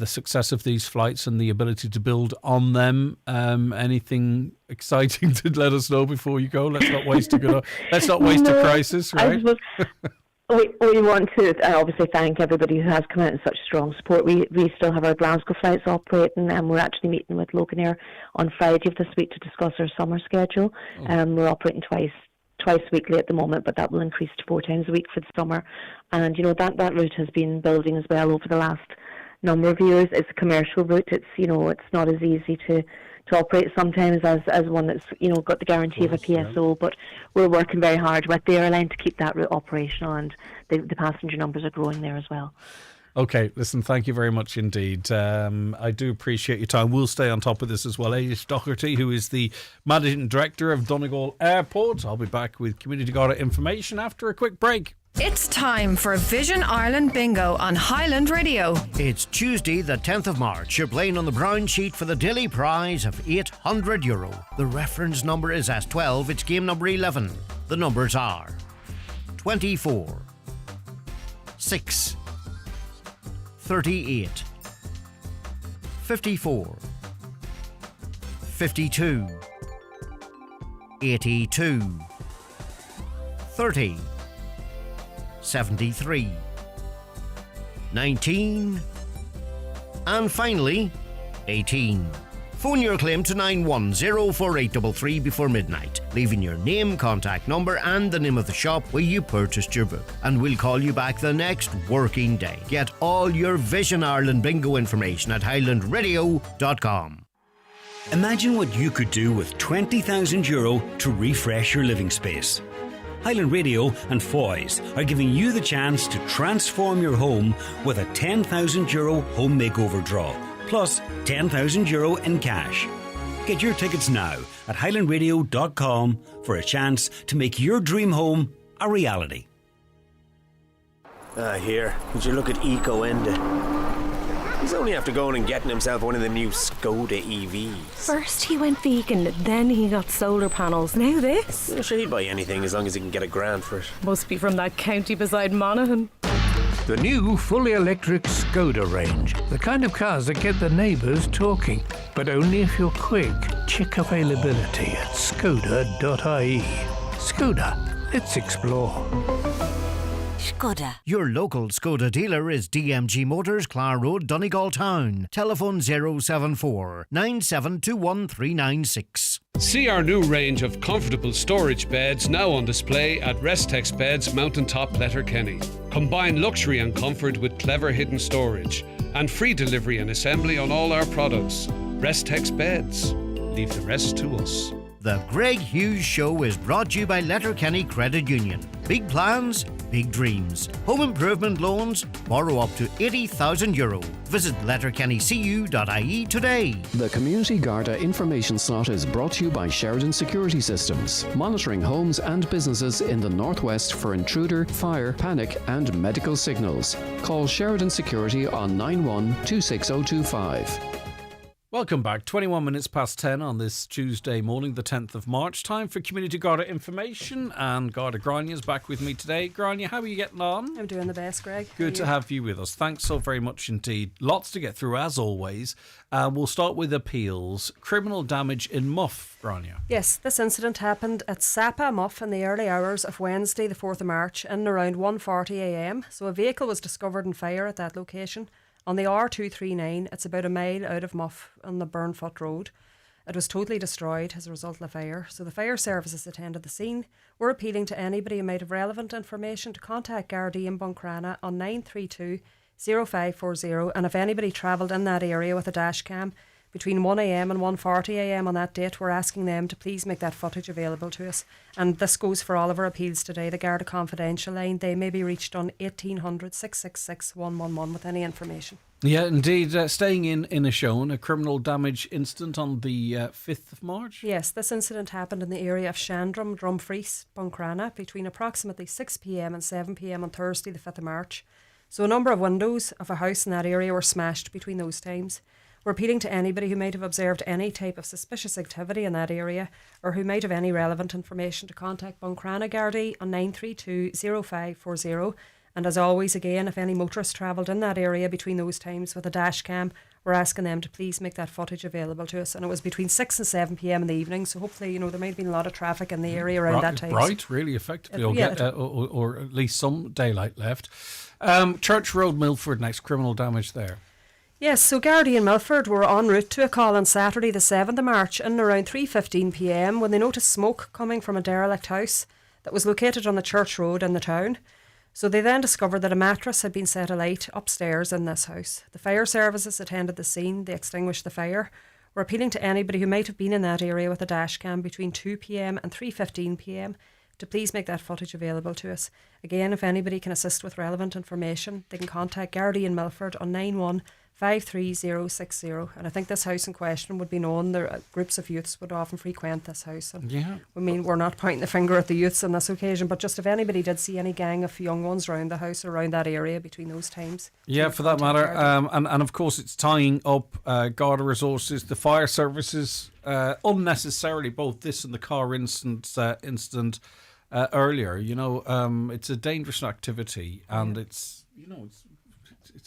[SPEAKER 1] success of these flights and the ability to build on them. Anything exciting to let us know before you go? Let's not waste a crisis, right?
[SPEAKER 23] We want to obviously thank everybody who has come out in such strong support. We still have our Glasgow flights operating, and we're actually meeting with Loganair on Friday of this week to discuss our summer schedule. We're operating twice weekly at the moment, but that will increase to 4 times a week for the summer. And that route has been building as well over the last number of years. It's a commercial route. It's it's not as easy to operate sometimes as one that's got the guarantee of a PSO, but we're working very hard with the airline to keep that route operational, and the passenger numbers are growing there as well.
[SPEAKER 1] Okay, listen, thank you very much indeed. I do appreciate your time. We'll stay on top of this as well. Ailish Doherty, who is the Managing Director of Donegal Airport. I'll be back with Community Garda information after a quick break.
[SPEAKER 5] It's time for Vision Ireland Bingo on Highland Radio.
[SPEAKER 14] It's Tuesday the 10th of March. You're playing on the brown sheet for the daily prize of €800. The reference number is S12. It's game number 11. The numbers are 24, 6, 38, 54, 52, 82, 30, 73, 19, and finally 18. Phone your claim to 9104833 before midnight, leaving your name, contact number and the name of the shop where you purchased your book, and we'll call you back the next working day. Get all your Vision Ireland bingo information at highlandradio.com.
[SPEAKER 10] Imagine what you could do with €20,000 to refresh your living space. Highland Radio and Foy's are giving you the chance to transform your home with a €10,000 home makeover draw, plus €10,000 in cash. Get your tickets now at highlandradio.com for a chance to make your dream home a reality.
[SPEAKER 6] Here, would you look at Eco Enda? He's only after going and getting himself one of the new Skoda EVs.
[SPEAKER 7] First he went vegan, then he got solar panels, now this.
[SPEAKER 6] I'm sure he'd buy anything as long as he can get a grant for it.
[SPEAKER 7] Must be from that county beside Monaghan.
[SPEAKER 24] The new fully electric Skoda range. The kind of cars that get the neighbours talking. But only if you're quick. Check availability at skoda.ie. Skoda, let's explore.
[SPEAKER 14] Skoda. Your local Skoda dealer is DMG Motors, Clar Road, Donegal Town. Telephone 074 9721396.
[SPEAKER 25] See our new range of comfortable storage beds now on display at Restex Beds, Mountaintop, Letterkenny. Combine luxury and comfort with clever hidden storage and free delivery and assembly on all our products. Restex Beds. Leave the rest to us.
[SPEAKER 14] The Greg Hughes Show is brought to you by Letterkenny Credit Union. Big plans, big dreams. Home improvement loans, borrow up to €80,000. Visit letterkennycu.ie today.
[SPEAKER 26] The Community Garda information slot is brought to you by Sheridan Security Systems, monitoring homes and businesses in the northwest for intruder, fire, panic and medical signals. Call Sheridan Security on 91 26025.
[SPEAKER 1] Welcome back. 21 minutes past 10 on this Tuesday morning, the 10th of March. Time for Community Garda information, and Garda Grania's back with me today. Grania, how are you getting on?
[SPEAKER 8] I'm doing the best, Greg.
[SPEAKER 1] Good to have you with us. Thanks so very much indeed. Lots to get through, as always. We'll start with appeals. Criminal damage in Muff, Grania.
[SPEAKER 8] Yes, this incident happened at Sapa Muff in the early hours of Wednesday, the 4th of March, in and around 1:40am. So a vehicle was discovered in fire at that location. On the R239, it's about a mile out of Muff on the Burnfoot Road. It was totally destroyed as a result of the fire. So the fire services attended the scene. We're appealing to anybody who might have relevant information to contact Garda in Buncrana on 932 0540. And if anybody travelled in that area with a dash cam between 1am and 1:40am on that date, we're asking them to please make that footage available to us. And this goes for all of our appeals today. The Garda Confidential line, they may be reached on 1800 666 111 with any information.
[SPEAKER 1] Yeah, indeed. Staying in Inishowen, a criminal damage incident on the 5th of March?
[SPEAKER 8] Yes, this incident happened in the area of Shandrum, Drumfries, Buncrana between approximately 6pm and 7pm on Thursday the 5th of March. So a number of windows of a house in that area were smashed between those times. We're appealing to anybody who might have observed any type of suspicious activity in that area or who might have any relevant information to contact Buncrana Gardaí on 932 0540. And as always, again, if any motorists travelled in that area between those times with a dash cam, we're asking them to please make that footage available to us. And it was between 6 and 7pm in the evening, so hopefully, there might have been a lot of traffic in the area around that time.
[SPEAKER 1] Bright, really effectively, or at least some daylight left. Church Road, Milford, next criminal damage there.
[SPEAKER 8] Yes, so Gardaí and Milford were en route to a call on Saturday the 7th of March in around 3:15pm when they noticed smoke coming from a derelict house that was located on the Church Road in the town. So they then discovered that a mattress had been set alight upstairs in this house. The fire services attended the scene, they extinguished the fire. We're appealing to anybody who might have been in that area with a dash cam between 2pm and 3:15pm to please make that footage available to us. Again, if anybody can assist with relevant information, they can contact Gardaí in Milford on 9153060. And I think this house in question would be known. There groups of youths would often frequent this house. And
[SPEAKER 1] yeah.
[SPEAKER 8] I mean, we're not pointing the finger at the youths on this occasion, but just if anybody did see any gang of young ones around the house, around that area between those times.
[SPEAKER 1] Yeah, for that matter. And of course, it's tying up Garda resources, the fire services, unnecessarily, both this and the car incident earlier. It's a dangerous activity, and it's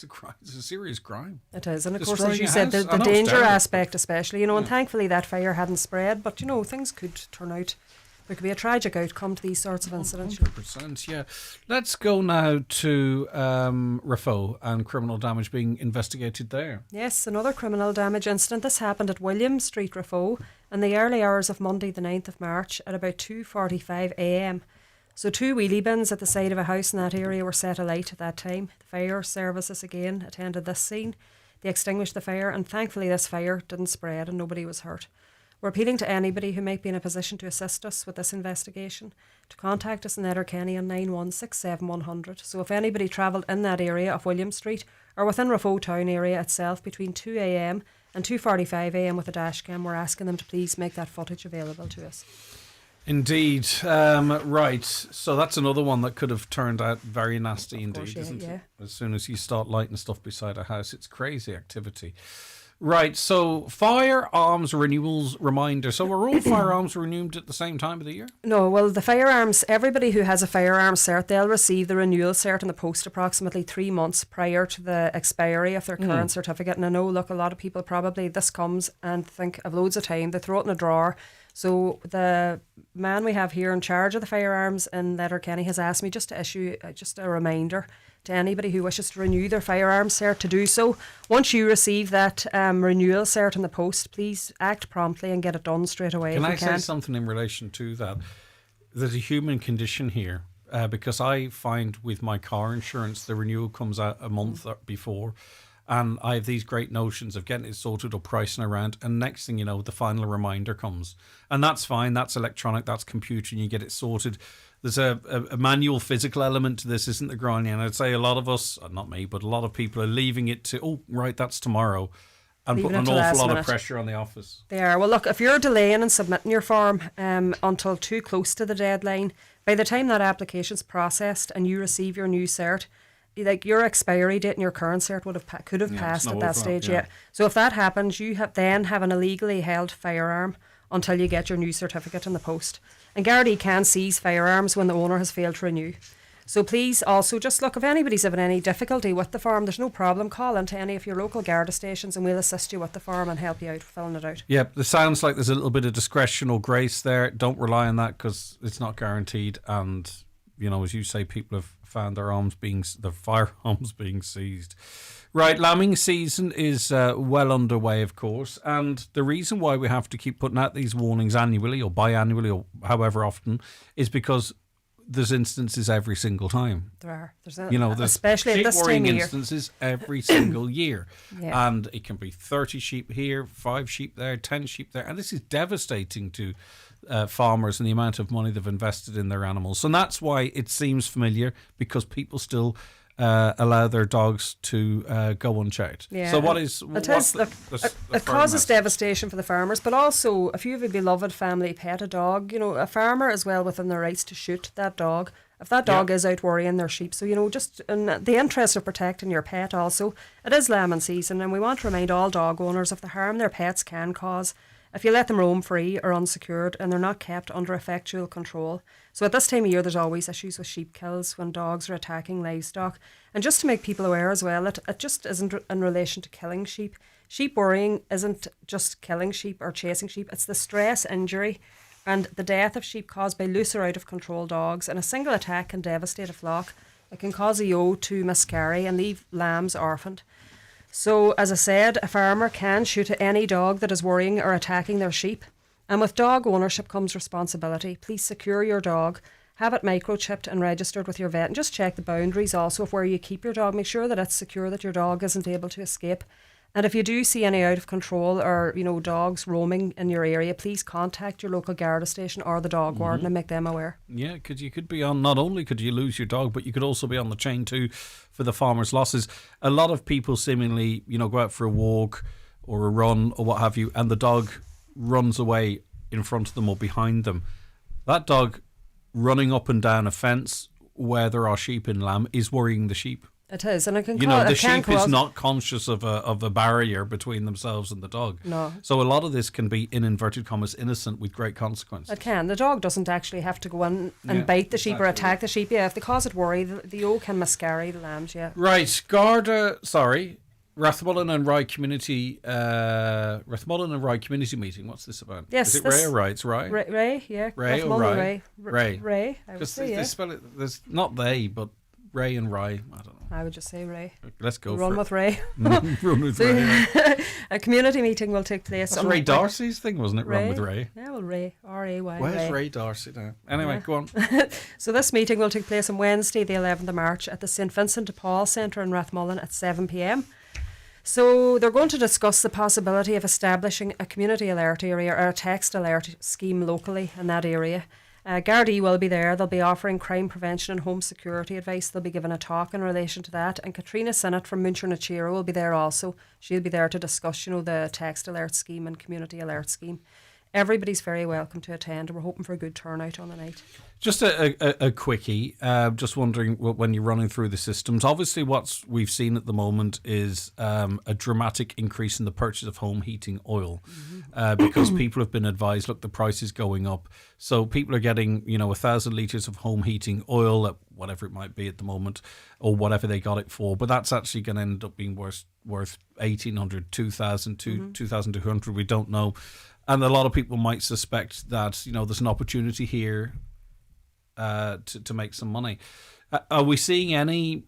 [SPEAKER 1] a crime. It's a serious crime.
[SPEAKER 8] It is, and of
[SPEAKER 1] Destroying
[SPEAKER 8] course, as you said, the danger aspect especially, and thankfully that fire hadn't spread, but things could turn out. There could be a tragic outcome to these sorts of incidents.
[SPEAKER 1] 100%, yeah. Let's go now to Raphoe and criminal damage being investigated there.
[SPEAKER 8] Yes, another criminal damage incident. This happened at William Street, Raphoe, in the early hours of Monday the 9th of March at about 2:45am. So 2 wheelie bins at the side of a house in that area were set alight at that time. The fire services again attended this scene. They extinguished the fire, and thankfully this fire didn't spread and nobody was hurt. We're appealing to anybody who might be in a position to assist us with this investigation to contact us in Letterkenny on 9167100. So if anybody travelled in that area of William Street or within Raphoe town area itself between 2am and 2:45am with a dash cam, we're asking them to please make that footage available to us.
[SPEAKER 1] Indeed. Right. So that's another one that could have turned out very nasty indeed, isn't it? As soon as you start lighting stuff beside a house, it's crazy activity. Right, so firearms renewals reminder. So were all firearms renewed at the same time of the year?
[SPEAKER 8] No, well, the firearms, everybody who has a firearms cert, they'll receive the renewal cert in the post approximately 3 months prior to the expiry of their current certificate. And I know, look, a lot of people probably, this comes and think of loads of time, they throw it in a drawer. So the man we have here in charge of the firearms in Letterkenny has asked me just to issue just a reminder to anybody who wishes to renew their firearms cert to do so. Once you receive that renewal cert in the post, please act promptly and get it done straight away.
[SPEAKER 1] Can I say something in relation to that? There's a human condition here because I find with my car insurance the renewal comes out a month before, and I have these great notions of getting it sorted or pricing around, and next thing you know, the final reminder comes. And that's fine, that's electronic, that's computer, and you get it sorted. There's a manual physical element to this, isn't there, Grania? And I'd say a lot of us, not me, but a lot of people are leaving it to, oh, right, that's tomorrow, and putting an awful lot of pressure on the office.
[SPEAKER 8] They are. Well, look, if you're delaying and submitting your form until too close to the deadline, by the time that application's processed and you receive your new cert, like your expiry date and your current cert could have passed at that stage.
[SPEAKER 1] yeah.
[SPEAKER 8] So if that happens, you have an illegally held firearm until you get your new certificate in the post. And Gardaí can seize firearms when the owner has failed to renew. So please also just look, if anybody's having any difficulty with the form, there's no problem, call into any of your local Garda stations and we'll assist you with the form and help you out filling it out.
[SPEAKER 1] Yep, it sounds like there's a little bit of discretion or grace there. Don't rely on that because it's not guaranteed. And, as you say, people have found their firearms being seized. Right, lambing season is well underway, of course, and the reason why we have to keep putting out these warnings annually or biannually or however often is because there's instances every single time.
[SPEAKER 8] There are. There's
[SPEAKER 1] especially
[SPEAKER 8] at this time of year.
[SPEAKER 1] Instances every single year.
[SPEAKER 8] Yeah.
[SPEAKER 1] And it can be 30 sheep here, 5 sheep there, 10 sheep there. And this is devastating to farmers and the amount of money they've invested in their animals. And that's why it seems familiar, because people still allow their dogs to go unchecked.
[SPEAKER 8] Yeah.
[SPEAKER 1] So it
[SPEAKER 8] causes devastation for the farmers, but also if you have a beloved family pet, a dog, a farmer is well within their rights to shoot that dog if that dog is out worrying their sheep. So, just in the interest of protecting your pet also, it is lambing season, and we want to remind all dog owners of the harm their pets can cause if you let them roam free or unsecured and they're not kept under effectual control. So at this time of year, there's always issues with sheep kills when dogs are attacking livestock. And just to make people aware as well, it just isn't in relation to killing sheep. Sheep worrying isn't just killing sheep or chasing sheep. It's the stress, injury and the death of sheep caused by loose or out of control dogs. And a single attack can devastate a flock. It can cause a ewe to miscarry and leave lambs orphaned. So, as I said, a farmer can shoot at any dog that is worrying or attacking their sheep. And with dog ownership comes responsibility. Please secure your dog, have it microchipped and registered with your vet, and just check the boundaries also of where you keep your dog. Make sure that it's secure, that your dog isn't able to escape. And if you do see any out of control or, dogs roaming in your area, please contact your local Garda station or the dog warden and make them aware.
[SPEAKER 1] Yeah, because you could be on, not only could you lose your dog, but you could also be on the chain too for the farmer's losses. A lot of people seemingly, go out for a walk or a run or what have you, and the dog runs away in front of them or behind them. That dog running up and down a fence where there are sheep in lamb is worrying the sheep.
[SPEAKER 8] It is, and it can
[SPEAKER 1] the sheep is not conscious of a barrier between themselves and the dog.
[SPEAKER 8] No.
[SPEAKER 1] So a lot of this can be, in inverted commas, innocent with great consequences.
[SPEAKER 8] It can. The dog doesn't actually have to go in and bite the sheep or attack the sheep. Yeah, if they cause it worry, the ewe can miscarry the lambs. Yeah.
[SPEAKER 1] Right, Rathmullen and Rye Community meeting. What's this about?
[SPEAKER 8] Yes,
[SPEAKER 1] is it Ray or Rye? It's Rye.
[SPEAKER 8] Ray, yeah.
[SPEAKER 1] Ray or Rye?
[SPEAKER 8] Ray. I would say,
[SPEAKER 1] they spell it. There's not they, but Ray and Rye. I don't know.
[SPEAKER 8] I would just say Ray.
[SPEAKER 1] Let's go.
[SPEAKER 8] Run with Ray.
[SPEAKER 1] Run with Ray.
[SPEAKER 8] A community meeting will take place.
[SPEAKER 1] That's Ray Darcy's thing, wasn't it?
[SPEAKER 8] Ray?
[SPEAKER 1] Run with Ray.
[SPEAKER 8] Yeah, well, Ray. R-A-Y.
[SPEAKER 1] Where's Ray Darcy now? Anyway, go on.
[SPEAKER 8] So this meeting will take place on Wednesday, the 11th of March, at the St Vincent de Paul Centre in Rathmullen at 7 p.m. So they're going to discuss the possibility of establishing a community alert area or a text alert scheme locally in that area. Gardaí will be there. They'll be offering crime prevention and home security advice. They'll be giving a talk in relation to that. And Katrina Sinnott from Muncher na Chira will be there also. She'll be there to discuss, the text alert scheme and community alert scheme. Everybody's very welcome to attend, and we're hoping for a good turnout on the night.
[SPEAKER 1] Just a quickie. Just wondering, when you're running through the systems, obviously what we've seen at the moment is a dramatic increase in the purchase of home heating oil because people have been advised, look, the price is going up. So people are getting, 1,000 litres of home heating oil at whatever it might be at the moment, or whatever they got it for. But that's actually going to end up being worth 1,800, 2,000, 2,200. We don't know. And a lot of people might suspect that, there's an opportunity here to make some money. Are we seeing any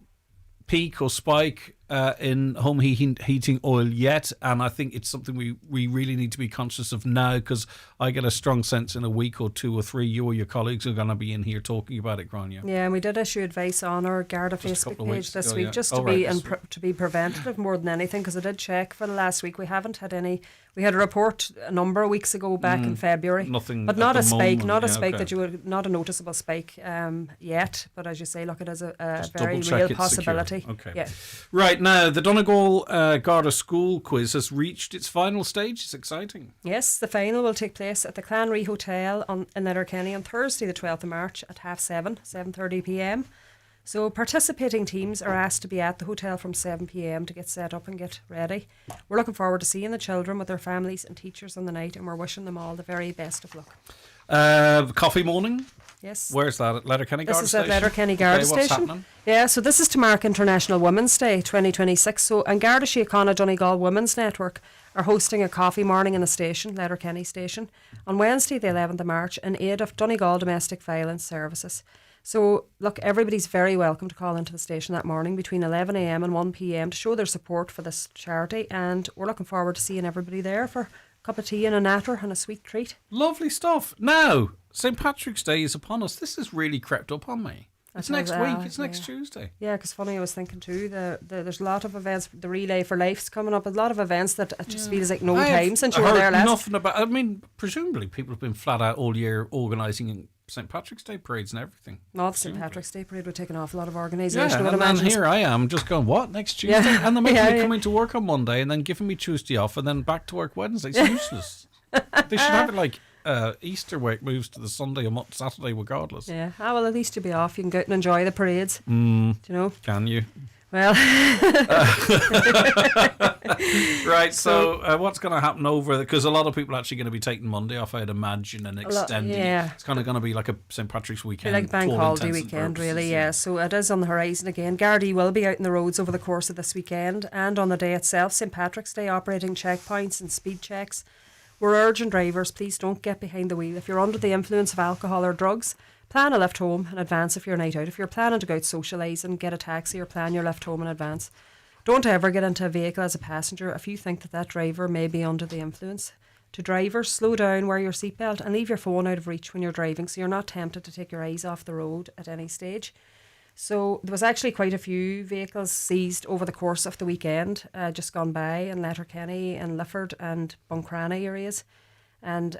[SPEAKER 1] peak or spike in home heating oil yet? And I think it's something we really need to be conscious of now, because I get a strong sense in a week or 2 or 3 you or your colleagues are going to be in here talking about it, Grania.
[SPEAKER 8] Yeah, and we did issue advice on our Garda Facebook page this week, just to be preventative more than anything, because I did check for the last week. We haven't had any. We had a report a number of weeks ago back in February.
[SPEAKER 1] Nothing,
[SPEAKER 8] but not a spike,
[SPEAKER 1] that
[SPEAKER 8] you would, not a noticeable spike yet. But as you say, look, it is a very real possibility.
[SPEAKER 1] Okay.
[SPEAKER 8] Yeah.
[SPEAKER 1] Right, now the Donegal Garda School quiz has reached its final stage. It's exciting.
[SPEAKER 8] Yes, the final will take place at the Clanry Hotel in Letterkenny on Thursday the 12th of March at 7:30 p.m. So participating teams are asked to be at the hotel from 7 p.m. to get set up and get ready. We're looking forward to seeing the children with their families and teachers on the night, and we're wishing them all the very best of luck.
[SPEAKER 1] Coffee morning?
[SPEAKER 8] Yes.
[SPEAKER 1] Where's that? At Letterkenny Garda
[SPEAKER 8] This is
[SPEAKER 1] Station?
[SPEAKER 8] at Letterkenny Garda
[SPEAKER 1] What's
[SPEAKER 8] Station.
[SPEAKER 1] happening?
[SPEAKER 8] Yeah, so this is to mark International Women's Day 2026. So, and Garda Síochána Donegal Women's Network are hosting a coffee morning in the station, Letterkenny Station, on Wednesday the 11th of March in aid of Donegal Domestic Violence Services. So, look, everybody's very welcome to call into the station that morning between 11 a.m. and 1 p.m. to show their support for this charity, and we're looking forward to seeing everybody there for a cup of tea and a natter and a sweet treat.
[SPEAKER 1] Lovely stuff. Now, St. Patrick's Day is upon us. This has really crept up on me. It's next week. It's next Tuesday.
[SPEAKER 8] Yeah, because funny, I was thinking too, there's a lot of events. The Relay for Life's coming up. A lot of events that it just feels like no time since you were there last.
[SPEAKER 1] Nothing about. I mean, presumably people have been flat out all year organising St. Patrick's Day parades and everything.
[SPEAKER 8] No, the St. Patrick's Day parade would take an awful lot of organisation. I would
[SPEAKER 1] and
[SPEAKER 8] imagine.
[SPEAKER 1] here I am just going, what, next Tuesday?
[SPEAKER 8] Yeah.
[SPEAKER 1] And they're making me come into work on Monday and then giving me Tuesday off and then back to work Wednesday. It's useless. They should have it like Easter, where it moves to the Sunday or Saturday regardless.
[SPEAKER 8] Yeah. Well, at least you'll be off. You can go out and enjoy the parades. Do you know?
[SPEAKER 1] Can you?
[SPEAKER 8] Well.
[SPEAKER 1] Right, so what's going to happen over, because a lot of people are actually going to be taking Monday off, I'd imagine, and extending it. It's kind of going to be like a St. Patrick's weekend.
[SPEAKER 8] Like bank holiday weekend, really, yeah. So it is on the horizon again. Gardaí will be out in the roads over the course of this weekend, and on the day itself, St. Patrick's Day, operating checkpoints and speed checks. We're urging drivers, please don't get behind the wheel. If you're under the influence of alcohol or drugs, plan a lift home in advance if you're a night out. If you're planning to go out socialising, get a taxi or plan your lift home in advance. Don't ever get into a vehicle as a passenger if you think that driver may be under the influence. To drivers, slow down, wear your seatbelt and leave your phone out of reach when you're driving so you're not tempted to take your eyes off the road at any stage. So there was actually quite a few vehicles seized over the course of the weekend, just gone by in Letterkenny and Lifford and Buncrana areas. And,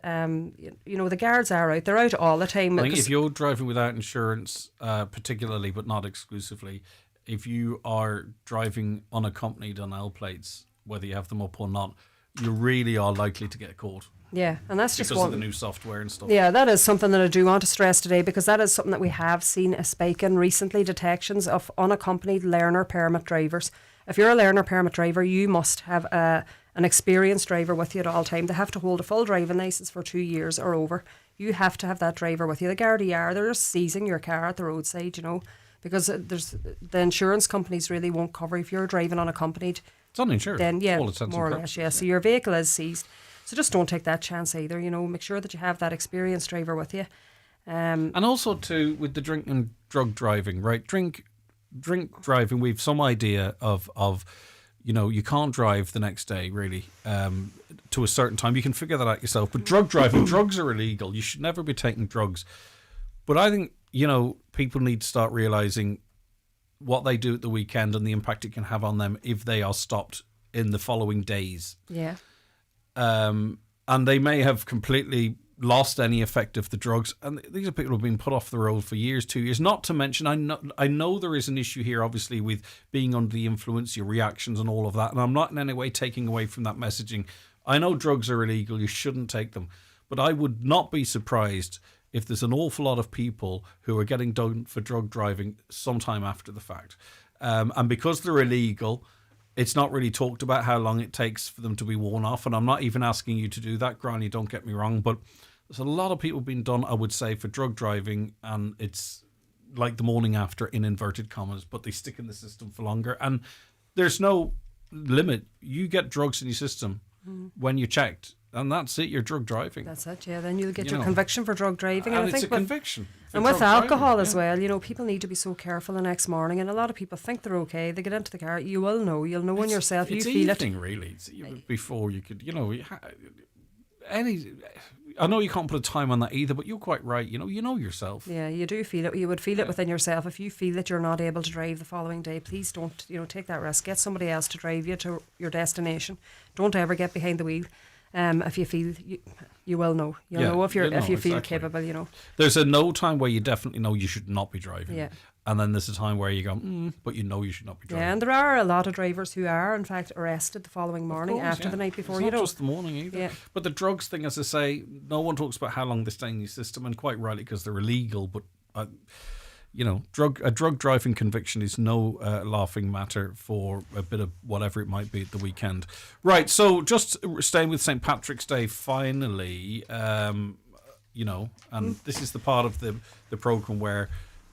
[SPEAKER 8] you know, the guards are out. They're out all the time.
[SPEAKER 1] I think if you're driving without insurance, particularly, but not exclusively, if you are driving unaccompanied on L plates, whether you have them up or not, you really are likely to get caught.
[SPEAKER 8] Yeah, and that's just
[SPEAKER 1] because of the new software and stuff.
[SPEAKER 8] Yeah, that is something that I do want to stress today, because that is something that we have seen a spike in recently, detections of unaccompanied learner permit drivers. If you're a learner permit driver, you must have an experienced driver with you at all time. They have to hold a full driving licence for 2 years or over. You have to have that driver with you. The Gardaí are, they're just seizing your car at the roadside, you know, because the insurance companies really won't cover if you're driving unaccompanied.
[SPEAKER 1] It's uninsured.
[SPEAKER 8] Then, yeah,
[SPEAKER 1] more
[SPEAKER 8] or less, yeah. So your vehicle is seized. So just don't take that chance either, you know. Make sure that you have that experienced driver with you.
[SPEAKER 1] And also, too, with the drink and drug driving, right? Drink driving, we've some idea of you know, you can't drive the next day, really, to a certain time. You can figure that out yourself. But drug driving, drugs are illegal. You should never be taking drugs. But I think, you know, people need to start realising what they do at the weekend and the impact it can have on them if they are stopped in the following days.
[SPEAKER 8] Yeah.
[SPEAKER 1] And they may have completely lost any effect of the drugs. And these are people who have been put off the road for years, 2 years. Not to mention, I know there is an issue here, obviously, with being under the influence, your reactions and all of that. And I'm not in any way taking away from that messaging. I know drugs are illegal. You shouldn't take them. But I would not be surprised if there's an awful lot of people who are getting done for drug driving sometime after the fact. And because they're illegal, it's not really talked about how long it takes for them to be worn off. And I'm not even asking you to do that, Granny, don't get me wrong. But there's a lot of people being done, I would say, for drug driving. And it's like the morning after, in inverted commas, but they stick in the system for longer. And there's no limit. You get drugs in your system when you're checked. And that's it, you're drug driving.
[SPEAKER 8] That's it, yeah. Then you'll get your conviction for drug driving.
[SPEAKER 1] And
[SPEAKER 8] I
[SPEAKER 1] it's
[SPEAKER 8] think
[SPEAKER 1] a conviction.
[SPEAKER 8] And with alcohol as well, you know, people need to be so careful the next morning. And a lot of people think they're okay. They get into the car. You will know. You'll know in yourself. You feel it.
[SPEAKER 1] It's evening, really. Before you could, you know, I know you can't put a time on that either, but you're quite right. You know yourself.
[SPEAKER 8] Yeah, you do feel it. You would feel it within yourself. If you feel that you're not able to drive the following day, please don't, you know, take that risk. Get somebody else to drive you to your destination. Don't ever get behind the wheel. If you feel, you will know. You'll know if you feel capable. You know.
[SPEAKER 1] There's a no time where you definitely know you should not be driving.
[SPEAKER 8] Yeah.
[SPEAKER 1] And then there's a time where you go, but you know you should not be driving.
[SPEAKER 8] Yeah, and there are a lot of drivers who are, in fact, arrested the following morning after the night before.
[SPEAKER 1] It's
[SPEAKER 8] you
[SPEAKER 1] not
[SPEAKER 8] know,
[SPEAKER 1] just the morning either.
[SPEAKER 8] Yeah.
[SPEAKER 1] But the drugs thing, as I say, no one talks about how long they stay in your system, and quite rightly because they're illegal. But a drug driving conviction is no laughing matter for a bit of whatever it might be at the weekend. Right, so just staying with St. Patrick's Day finally, and this is the part of the programme where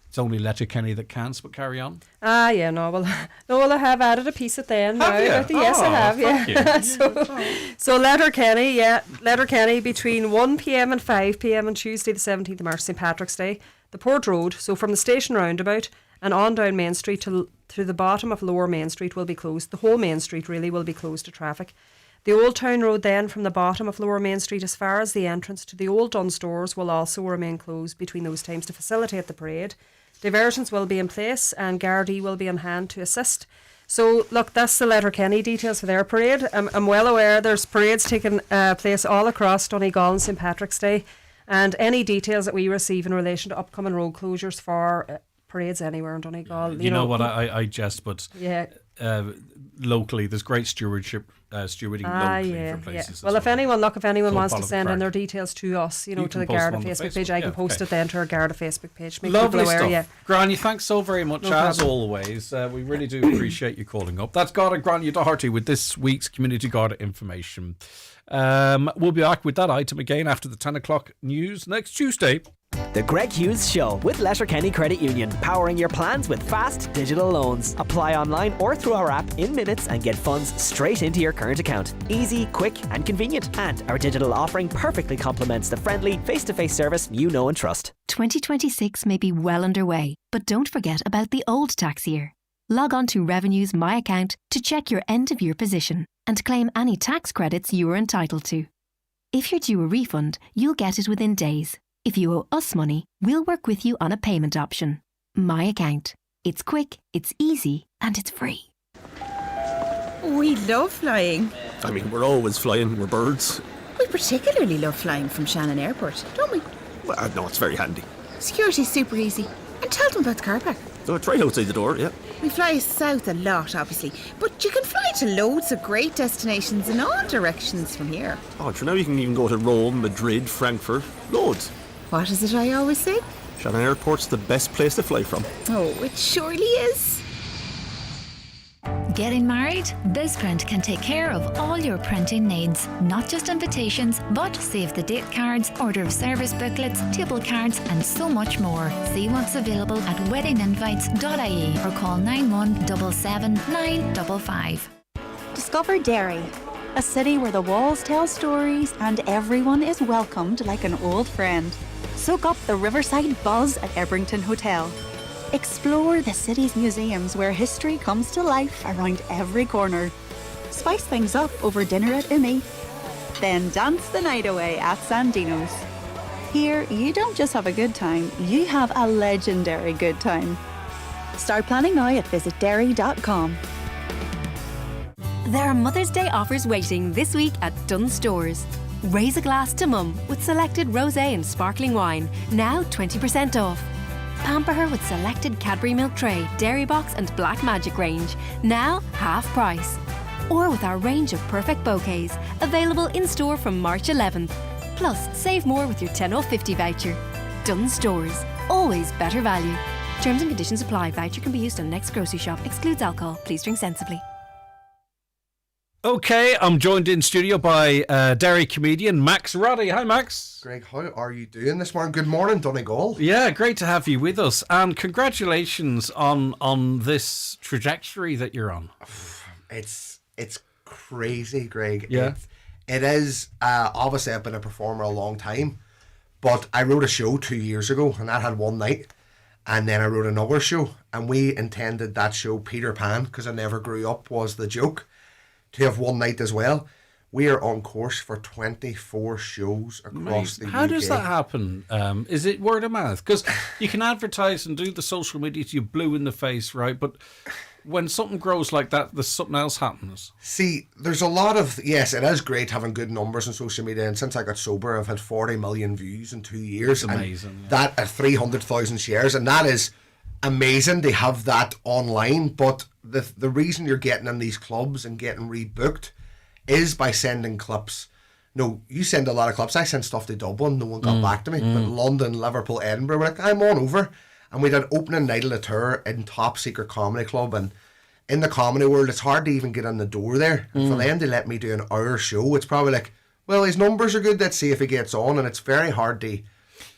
[SPEAKER 1] it's only Letterkenny that counts, but carry on.
[SPEAKER 8] I have added a piece at the end now.
[SPEAKER 1] Have you?
[SPEAKER 8] Yes, I have, yeah.
[SPEAKER 1] You.
[SPEAKER 8] so Letterkenny between 1 p.m. and 5 p.m. on Tuesday the 17th of March, St. Patrick's Day. The Port Road, so from the station roundabout and on down Main Street to the bottom of Lower Main Street will be closed. The whole Main Street really will be closed to traffic. The Old Town Road then from the bottom of Lower Main Street as far as the entrance to the Old Dunn Stores will also remain closed between those times to facilitate the parade. Diversions will be in place and Gardaí will be on hand to assist. So look, that's the Letterkenny details for their parade. I'm well aware there's parades taking place all across Donegal on St. Patrick's Day. And any details that we receive in relation to upcoming road closures for parades anywhere in Donegal.
[SPEAKER 1] You know what, I jest, but locally there's great stewarding locally for places.
[SPEAKER 8] Well, if anyone wants to
[SPEAKER 1] part of the
[SPEAKER 8] send in
[SPEAKER 1] crack.
[SPEAKER 8] their details to us, to the
[SPEAKER 1] can post
[SPEAKER 8] Garda
[SPEAKER 1] them on the
[SPEAKER 8] Facebook
[SPEAKER 1] Facebook.
[SPEAKER 8] page, I can
[SPEAKER 1] Yeah,
[SPEAKER 8] post
[SPEAKER 1] okay.
[SPEAKER 8] it then to our Garda Facebook page. Make
[SPEAKER 1] Lovely
[SPEAKER 8] people aware,
[SPEAKER 1] stuff. Grania, thanks so very much,
[SPEAKER 8] No
[SPEAKER 1] as
[SPEAKER 8] problem.
[SPEAKER 1] always. We really do appreciate you calling up. That's Garda Grania Doherty with this week's Community Garda information. We'll be back with that item again after the 10 o'clock news next Tuesday.
[SPEAKER 9] The Greg Hughes Show with Letterkenny Credit Union, powering your plans with fast digital loans. Apply online or through our app in minutes and get funds straight into your current account. Easy, quick and convenient. And our digital offering perfectly complements the friendly face-to-face service you know and trust.
[SPEAKER 11] 2026 may be well underway, but don't forget about the old tax year. Log on to Revenue's My Account to check your end-of-year position and claim any tax credits you are entitled to. If you're due a refund, you'll get it within days. If you owe us money, we'll work with you on a payment option. My Account. It's quick, it's easy, and it's free.
[SPEAKER 12] We love flying.
[SPEAKER 6] I mean, we're always flying, we're birds.
[SPEAKER 12] We particularly love flying from Shannon Airport, don't we?
[SPEAKER 6] Well, no, it's very handy.
[SPEAKER 12] Security's super easy. And tell them about the car park.
[SPEAKER 6] So it's right outside the door, yeah.
[SPEAKER 12] We fly south a lot, obviously, but you can fly to loads of great destinations in all directions from here.
[SPEAKER 6] Oh, sure, now you can even go to Rome, Madrid, Frankfurt, loads.
[SPEAKER 12] What is it I always say?
[SPEAKER 6] Shannon Airport's the best place to fly from.
[SPEAKER 12] Oh, it surely is.
[SPEAKER 11] Getting married? BizPrint can take care of all your printing needs. Not just invitations, but save the date cards, order of service booklets, table cards, and so much more. See what's available at weddinginvites.ie or call 9177 955.
[SPEAKER 13] Discover Derry, a city where the walls tell stories and everyone is welcomed like an old friend. Soak up the riverside buzz at Ebrington Hotel. Explore the city's museums where history comes to life around every corner. Spice things up over dinner at Imi. Then dance the night away at Sandino's. Here, you don't just have a good time, you have a legendary good time. Start planning now at visitderry.com.
[SPEAKER 15] There are Mother's Day offers waiting this week at Dunn Stores. Raise a glass to Mum with selected rosé and sparkling wine, now 20% off. Pamper her with selected Cadbury Milk Tray, Dairy Box and Black Magic range, now half price. Or with our range of perfect bouquets, available in store from March 11th. Plus, save more with your 10 off 50 voucher. Dunn Stores, always better value. Terms and conditions apply. Voucher can be used on next grocery shop. Excludes alcohol. Please drink sensibly.
[SPEAKER 1] Okay, I'm joined in studio by Derry comedian Max Roddy. Hi, Max.
[SPEAKER 16] Greg, how are you doing this morning? Good morning, Donegal.
[SPEAKER 1] Yeah, great to have you with us, and congratulations on this trajectory that you're on.
[SPEAKER 16] It's crazy, Greg.
[SPEAKER 1] Yeah.
[SPEAKER 16] It is. Obviously, I've been a performer a long time, but I wrote a show 2 years ago, and that had one night. And then I wrote another show, and we intended that show Peter Pan, because I never grew up, was the joke, to have one night as well. We are on course for 24 shows across the UK.
[SPEAKER 1] How does that happen? Is it word of mouth? Because you can advertise and do the social media to you blue in the face, right? But when something grows like that, there's something else happens.
[SPEAKER 16] See, there's a lot of... Yes, it is great having good numbers on social media. And since I got sober, I've had 40 million views in 2 years.
[SPEAKER 1] It's amazing.
[SPEAKER 16] And that at 300,000 shares. And that is amazing to have that online. But the reason you're getting in these clubs and getting rebooked is by sending clips. No, you send a lot of clips. I sent stuff to Dublin. No one got back to me. But London, Liverpool, Edinburgh, we're like, I'm on over. And we did opening night of the tour in Top Secret Comedy Club, and in the comedy world, it's hard to even get in the door there. And for them to let me do an hour show, it's probably like, well, his numbers are good, let's see if he gets on. And it's very hard to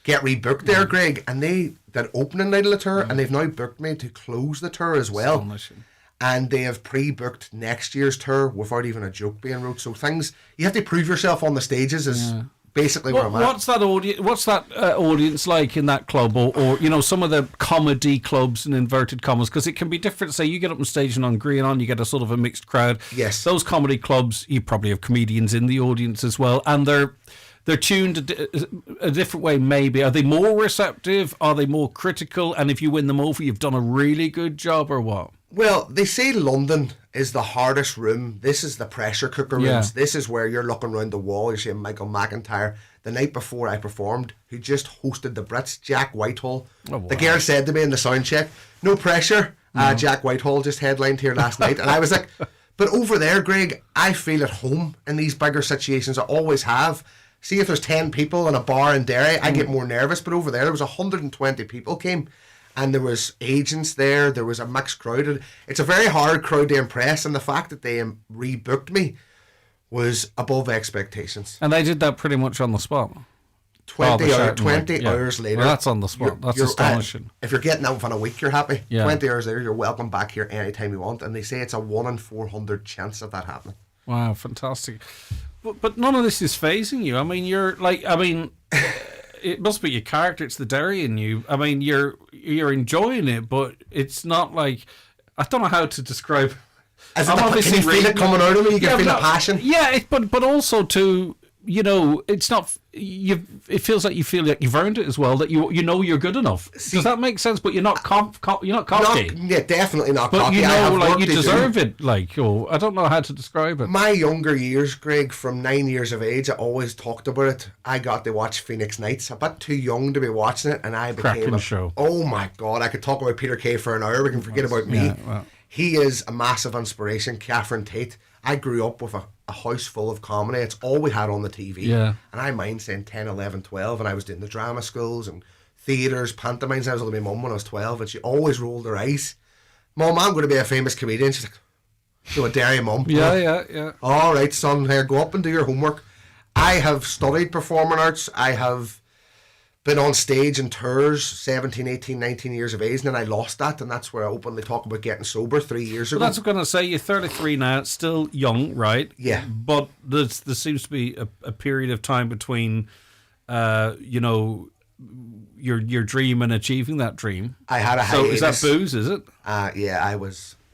[SPEAKER 16] get rebooked there, Greg. And they did opening night of the tour, and they've now booked me to close the tour as well.
[SPEAKER 1] Astonishing.
[SPEAKER 16] And they have pre-booked next year's tour without even a joke being wrote. So things, you have to prove yourself on the stages is basically where I'm at.
[SPEAKER 1] What's that audience like in that club, or you know, some of the comedy clubs in inverted commas? Because it can be different. Say you get up on stage and on Green On, you get a sort of a mixed crowd.
[SPEAKER 16] Yes.
[SPEAKER 1] Those comedy clubs, you probably have comedians in the audience as well, and they're tuned a different way. Maybe are they more receptive? Are they more critical? And if you win them over, you've done a really good job, or what?
[SPEAKER 16] Well, they say London is the hardest room. This is the pressure cooker rooms.
[SPEAKER 1] Yeah.
[SPEAKER 16] This is where you're looking around the wall. You're seeing Michael McIntyre. The night before I performed, who just hosted the Brits, Jack Whitehall.
[SPEAKER 1] Oh, wow.
[SPEAKER 16] The girl said to me in the sound check, no pressure. Jack Whitehall just headlined here last night. And I was like, but over there, Greg, I feel at home in these bigger situations. I always have. See, if there's 10 people in a bar in Derry, I get more nervous. But over there was 120 people came. And there was agents there. There was a mixed crowd. It's a very hard crowd to impress. And the fact that they rebooked me was above expectations.
[SPEAKER 1] And they did that pretty much on the spot.
[SPEAKER 16] 20 hours later.
[SPEAKER 1] Well, that's on the spot. That's astonishing.
[SPEAKER 16] If you're getting out within a week, you're happy.
[SPEAKER 1] Yeah.
[SPEAKER 16] 20 hours later, you're welcome back here anytime you want. And they say it's a 1 in 400 chance of that happening.
[SPEAKER 1] Wow, fantastic. But none of this is phasing you. I mean, you're like, it must be your character. It's the Derry in you. I mean, you're enjoying it, but it's not like, I don't know how to describe.
[SPEAKER 16] Can you feel it coming out of me? You can feel the passion.
[SPEAKER 1] Yeah, but also to, you know, it's not. It feels like you feel like you've earned it as well. That you know you're good enough. Does that make sense? But you're not you're not cocky.
[SPEAKER 16] Yeah, definitely not
[SPEAKER 1] but
[SPEAKER 16] cocky.
[SPEAKER 1] You know, like you deserve
[SPEAKER 16] do.
[SPEAKER 1] it. Like, I don't know how to describe it.
[SPEAKER 16] My younger years, Greg, from 9 years of age, I always talked about it. I got to watch Phoenix Nights. A bit too young to be watching it, and I became
[SPEAKER 1] a show.
[SPEAKER 16] Oh my God! I could talk about Peter Kay for an hour. We can forget about me.
[SPEAKER 1] Yeah, well.
[SPEAKER 16] He is a massive inspiration. Catherine Tate. I grew up with a house full of comedy. It's all we had on the TV.
[SPEAKER 1] Yeah.
[SPEAKER 16] And I mind saying 10, 11, 12, and I was doing the drama schools and theatres, pantomimes. I was with my mum when I was 12, and she always rolled her eyes. Mum, I'm going to be a famous comedian. She's like, "So a Derry mum."
[SPEAKER 1] Yeah.
[SPEAKER 16] All right, son, here, go up and do your homework. I have studied performing arts. I have been on stage and tours 17, 18, 19 years of age, and then I lost that, and that's where I openly talk about getting sober 3 years ago.
[SPEAKER 1] Well, that's what I'm going to say. You're 33 now, still young, right?
[SPEAKER 16] Yeah.
[SPEAKER 1] But there seems to be a period of time between, you know, your dream and achieving that dream.
[SPEAKER 16] I had a hiatus.
[SPEAKER 1] So is that booze, is it?
[SPEAKER 16] Yeah,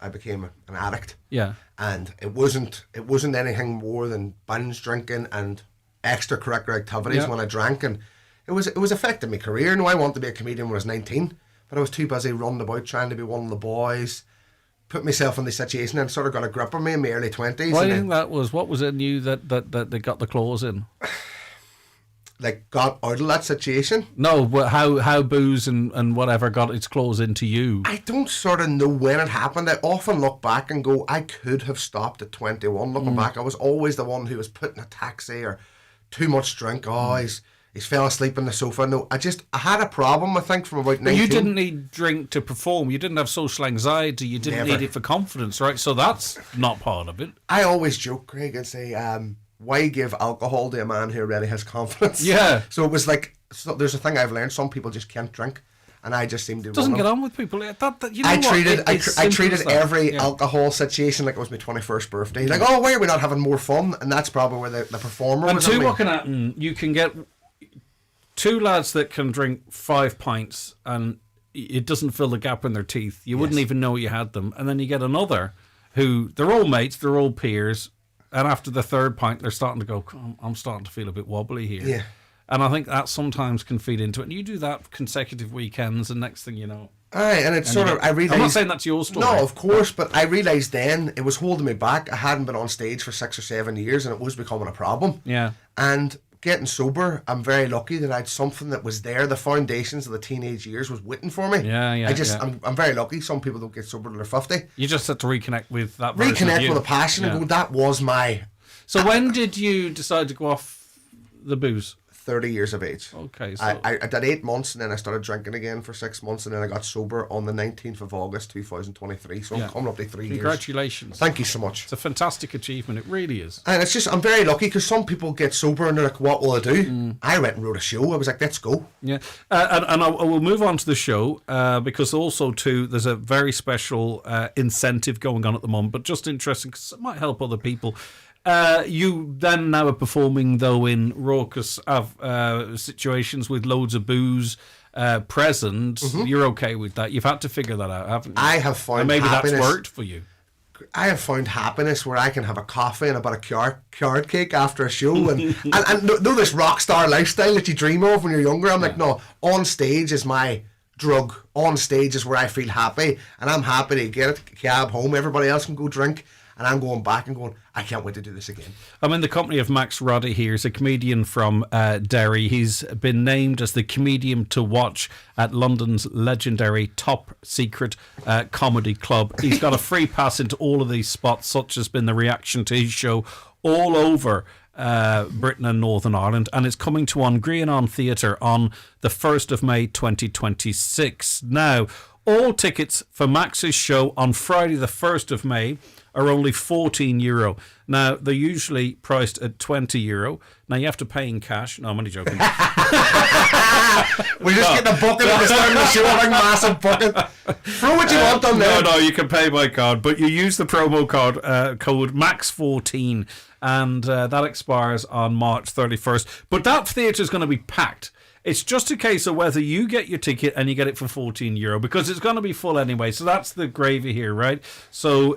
[SPEAKER 16] I became an addict.
[SPEAKER 1] Yeah.
[SPEAKER 16] And it wasn't anything more than binge drinking and extracurricular activities when I drank, and it was affecting my career. No, I wanted to be a comedian when I was 19, but I was too busy running about trying to be one of the boys, put myself in the situation, and sort of got a grip on me in my early 20s.
[SPEAKER 1] Why do you think that was? What was it in you that they got the claws in?
[SPEAKER 16] Like, got out of that situation?
[SPEAKER 1] No, but how booze and whatever got its claws into you?
[SPEAKER 16] I don't sort of know when it happened. I often look back and go, I could have stopped at 21. Looking back, I was always the one who was put in a taxi or too much drink. He's fell asleep on the sofa. No, I had a problem, I think, from about 19.
[SPEAKER 1] But you didn't need drink to perform. You didn't have social anxiety. You didn't need it for confidence, right? So that's not part of it.
[SPEAKER 16] I always joke, Craig, and say, why give alcohol to a man who already has confidence?
[SPEAKER 1] Yeah.
[SPEAKER 16] So it was like, there's a thing I've learned. Some people just can't drink, and I just seem to.
[SPEAKER 1] Doesn't get on with people. You know
[SPEAKER 16] I treated every alcohol situation like it was my 21st birthday. Like, why are we not having more fun? And that's probably where the performer was.
[SPEAKER 1] And what can happen? You can get two lads that can drink 5 pints and it doesn't fill the gap in their teeth. You wouldn't even know you had them. And then you get another who, they're all mates, they're all peers, and after the third pint they're starting to go, I'm starting to feel a bit wobbly here.
[SPEAKER 16] Yeah.
[SPEAKER 1] And I think that sometimes can feed into it. And you do that consecutive weekends, and next thing you know.
[SPEAKER 16] Aye, and it's sort of, I realised...
[SPEAKER 1] I'm not saying that's your story.
[SPEAKER 16] No, of course, but I realised then it was holding me back. I hadn't been on stage for 6 or 7 years, and it was becoming a problem.
[SPEAKER 1] Yeah.
[SPEAKER 16] And getting sober, I'm very lucky that I had something that was there. The foundations of the teenage years was waiting for me. I'm very lucky. Some people don't get sober till they're 50.
[SPEAKER 1] You just had to reconnect with that version of you.
[SPEAKER 16] Reconnect with a passion and go, that was my...
[SPEAKER 1] So when did you decide to go off the booze?
[SPEAKER 16] 30 years of age.
[SPEAKER 1] Okay, so
[SPEAKER 16] I did 8 months, and then I started drinking again for 6 months, and then I got sober on the 19th of August 2023. So I'm coming up to 3 years.
[SPEAKER 1] Congratulations.
[SPEAKER 16] Thank you so much.
[SPEAKER 1] It's a fantastic achievement. It really is.
[SPEAKER 16] And it's just, I'm very lucky because some people get sober and they're like, what will I do? I went and wrote a show. I was like, let's go.
[SPEAKER 1] Yeah. And I will move on to the show because also, too, there's a very special incentive going on at the moment, but just interesting because it might help other people. You then now are performing, though, in raucous situations with loads of booze present. You're okay with that? You've had to figure that out, haven't you?
[SPEAKER 16] I have found
[SPEAKER 1] and maybe
[SPEAKER 16] happiness.
[SPEAKER 1] That's worked for you.
[SPEAKER 16] I have found happiness where I can have a coffee and a bit of carrot cake after a show and know this rock star lifestyle that you dream of when you're younger. I'm like, no, on stage is my drug. On stage is where I feel happy, and I'm happy to get a cab home. Everybody else can go drink. And I'm going back and going, I can't wait to do this again.
[SPEAKER 1] I'm in the company of Max Roddy here. He's a comedian from Derry. He's been named as the comedian to watch at London's legendary Top Secret Comedy Club. He's got a free pass into all of these spots. Such has been the reaction to his show all over Britain and Northern Ireland. And it's coming to Grianon Theatre on the 1st of May 2026. Now, all tickets for Max's show on Friday the 1st of May are only €14. Now, they're usually priced at €20. Now, you have to pay in cash. No, I'm only joking.
[SPEAKER 16] We're just getting a bucket at the start of the show, a big massive bucket. Throw what you want on there.
[SPEAKER 1] No, you can pay by card, but you use the promo code MAX14, and that expires on March 31st. But that theatre is going to be packed. It's just a case of whether you get your ticket and you get it for €14 because it's going to be full anyway. So that's the gravy here, right? So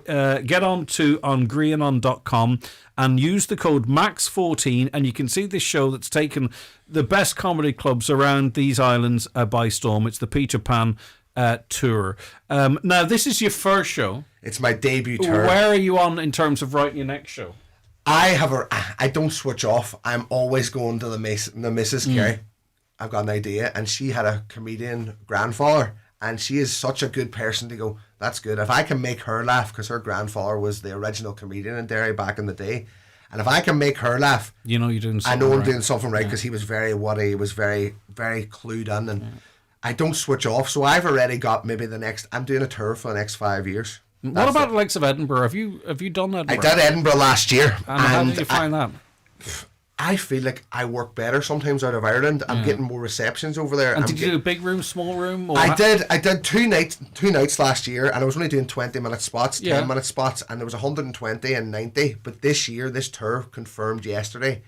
[SPEAKER 1] get on to ongrianon.com and use the code MAX14 and you can see this show that's taken the best comedy clubs around these islands by storm. It's the Peter Pan tour. Now, this is your first show.
[SPEAKER 16] It's my debut tour.
[SPEAKER 1] Where are you on in terms of writing your next show?
[SPEAKER 16] I don't switch off. I'm always going to the Mrs. Kerry. I've got an idea, and she had a comedian grandfather, and she is such a good person to go, that's good. If I can make her laugh, because her grandfather was the original comedian in Derry back in the day, and if I can make her laugh,
[SPEAKER 1] you know you're doing something
[SPEAKER 16] I know I'm
[SPEAKER 1] right.
[SPEAKER 16] doing something right, because he was very witty, he was very, very clued in, and I don't switch off, so I've already got maybe I'm doing a tour for the next 5 years.
[SPEAKER 1] What about the likes of Edinburgh? Have you done Edinburgh?
[SPEAKER 16] I did Edinburgh last year.
[SPEAKER 1] And how did you find that?
[SPEAKER 16] I feel like I work better sometimes out of Ireland. I'm getting more receptions over there.
[SPEAKER 1] And did you do a big room, small room? Or
[SPEAKER 16] I did two nights last year, and I was only doing 20-minute spots, 10-minute spots, and there was 120 and 90. But this year, this tour confirmed yesterday,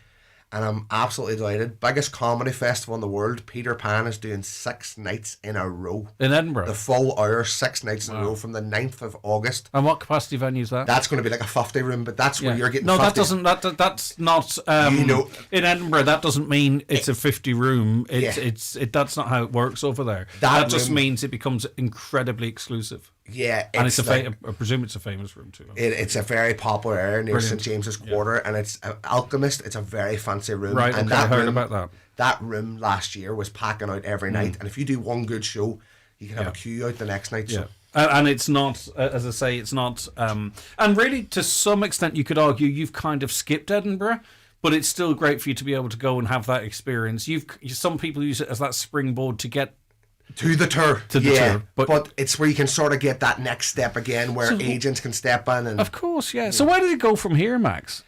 [SPEAKER 16] and I'm absolutely delighted. Biggest comedy festival in the world. Peter Pan is doing 6 nights in a row.
[SPEAKER 1] In Edinburgh?
[SPEAKER 16] The full hour, 6 nights in a row from the 9th of August.
[SPEAKER 1] And what capacity venue is that?
[SPEAKER 16] That's going to be like a 50 room, but that's where you're getting 50.
[SPEAKER 1] That's not, in Edinburgh, that doesn't mean it's a 50 room. That's not how it works over there. That just means it becomes incredibly exclusive.
[SPEAKER 16] Yeah,
[SPEAKER 1] and I presume it's a famous room too.
[SPEAKER 16] It's a very popular area near St James's Quarter, and it's Alchemist. It's a very fancy room.
[SPEAKER 1] Right,
[SPEAKER 16] and
[SPEAKER 1] I heard about that.
[SPEAKER 16] That room last year was packing out every night, and if you do one good show, you can have a queue out the next night.
[SPEAKER 1] Yeah. And it's not, as I say, it's not. And really, to some extent, you could argue you've kind of skipped Edinburgh, but it's still great for you to be able to go and have that experience. Some people use it as that springboard to get
[SPEAKER 16] to the tour.
[SPEAKER 1] Tour.
[SPEAKER 16] But it's where you can sort of get that next step again, where agents can step in. And
[SPEAKER 1] of course, yeah. So where did it go from here, Max?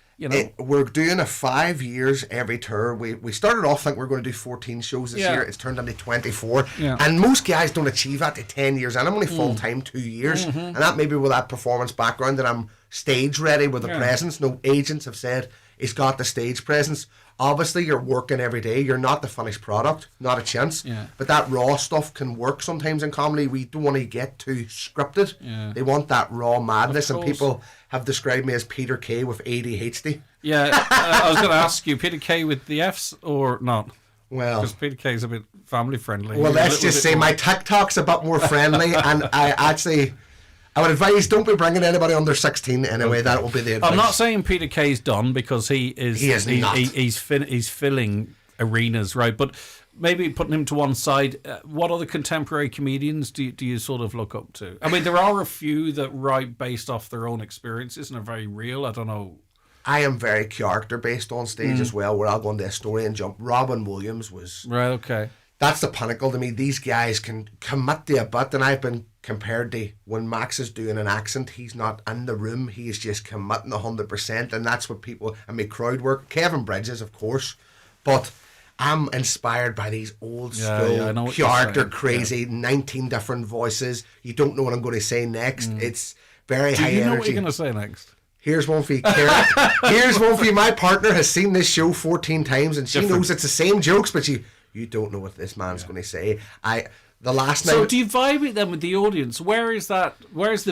[SPEAKER 16] We're doing a 5 years every tour. We started off thinking we're going to do 14 shows this year. It's turned into 24.
[SPEAKER 1] Yeah.
[SPEAKER 16] And most guys don't achieve that to 10 years. And I'm only full time 2 years. And that maybe with that performance background that I'm stage ready with the presence. No, agents have said he's got the stage presence. Obviously, you're working every day. You're not the finished product. Not a chance.
[SPEAKER 1] Yeah.
[SPEAKER 16] But that raw stuff can work sometimes in comedy. We don't want to get too scripted.
[SPEAKER 1] Yeah.
[SPEAKER 16] They want that raw madness. And people have described me as Peter Kay with ADHD.
[SPEAKER 1] Yeah, I was going to ask you, Peter Kay with the Fs or not?
[SPEAKER 16] Well,
[SPEAKER 1] because Peter Kay is a bit family friendly.
[SPEAKER 16] Well, let's just say my TikTok's a bit more friendly, and I would advise don't be bringing anybody under 16 anyway. That will be the advice.
[SPEAKER 1] I'm not saying Peter Kay's done because he's filling arenas, right? But maybe putting him to one side, what other contemporary comedians do you sort of look up to? I mean, there are a few that write based off their own experiences and are very real. I don't know.
[SPEAKER 16] I am very character based on stage as well, where I'll go into a story and jump. Robin Williams was
[SPEAKER 1] right. Okay,
[SPEAKER 16] that's the pinnacle to me. These guys can commit to a bit, and I've been compared to when Max is doing an accent, he's not in the room, he is just committing 100%, and that's what people, I mean, crowd work. Kevin Bridges, of course, but I'm inspired by these old school character crazy, 19 different voices. You don't know what I'm going to say next. It's very high energy.
[SPEAKER 1] Do you know what you're going to say next?
[SPEAKER 16] Here's one for you, Karen. Here's one for you. My partner has seen this show 14 times, and she knows it's the same jokes, but you don't know what this man's going to say. The last night.
[SPEAKER 1] So do you vibe it then with the audience? Where's the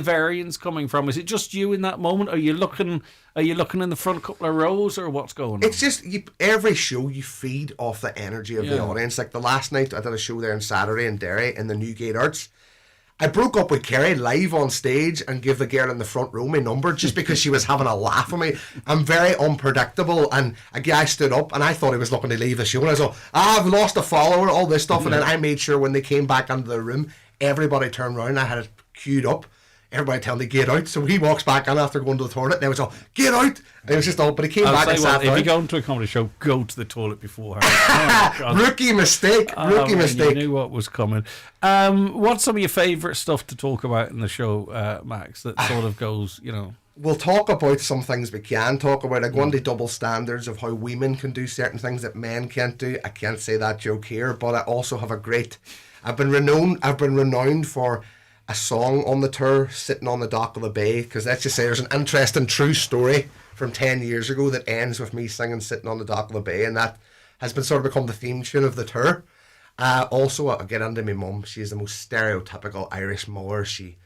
[SPEAKER 1] variance coming from? Is it just you in that moment? Are you looking in the front couple of rows, or what's going on?
[SPEAKER 16] It's just every show you feed off the energy of the audience. Like the last night I did a show there on Saturday in Derry in the Newgate Arts. I broke up with Kerry live on stage and gave the girl in the front row my number just because she was having a laugh with me. I'm very unpredictable, and a guy stood up and I thought he was looking to leave the show, and I was like, I've lost a follower, all this stuff, and then I made sure when they came back into the room, everybody turned around. I had it queued up. Everybody telling him to get out. So he walks back in after going to the toilet, and I was all, get out! And it was just all, but he came back and sat down.
[SPEAKER 1] If you go into a comedy show, go to the toilet beforehand.
[SPEAKER 16] Rookie mistake. Rookie mistake.
[SPEAKER 1] You knew what was coming. What's some of your favourite stuff to talk about in the show, Max, that sort of goes,
[SPEAKER 16] We'll talk about some things we can talk about. I go into double standards of how women can do certain things that men can't do. I can't say that joke here, but I also have I've been renowned for a song on the tour, Sitting on the Dock of the Bay, because let's just say there's an interesting true story from 10 years ago that ends with me singing Sitting on the Dock of the Bay, and that has been sort of become the theme tune of the tour. Also, I'll get into my mum. She is the most stereotypical Irish mother. She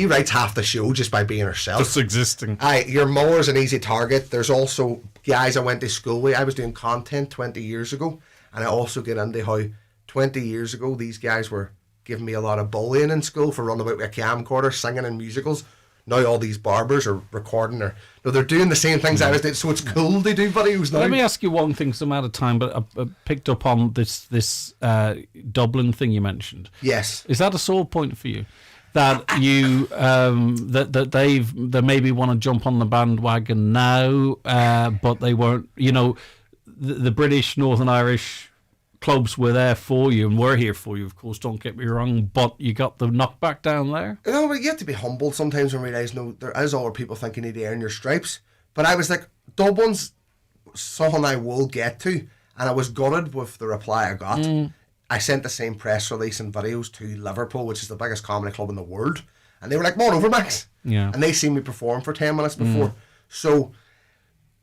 [SPEAKER 16] writes half the show just by being herself.
[SPEAKER 1] Just existing.
[SPEAKER 16] Your mother's an easy target. There's also guys I went to school with. I was doing content 20 years ago, and I also get into how 20 years ago these guys were giving me a lot of bullying in school for running about with a camcorder, singing in musicals. Now all these barbers are recording they're doing the same things I was doing, so it's cool to do videos now.
[SPEAKER 1] Let me ask you one thing, because I'm out of time, but I picked up on this Dublin thing you mentioned.
[SPEAKER 16] Yes.
[SPEAKER 1] Is that a sore point for you? That you they maybe want to jump on the bandwagon now, but they weren't. The British, Northern Irish clubs were there for you, and we're here for you, of course, don't get me wrong, but you got the knockback down there.
[SPEAKER 16] But you have to be humbled sometimes and realise, there is other people think you need to earn your stripes. But I was like, Dublin's something I will get to, and I was gutted with the reply I got. I sent the same press release and videos to Liverpool, which is the biggest comedy club in the world, and they were like, come on over, Max.
[SPEAKER 1] Yeah.
[SPEAKER 16] And they seen me perform for 10 minutes before. So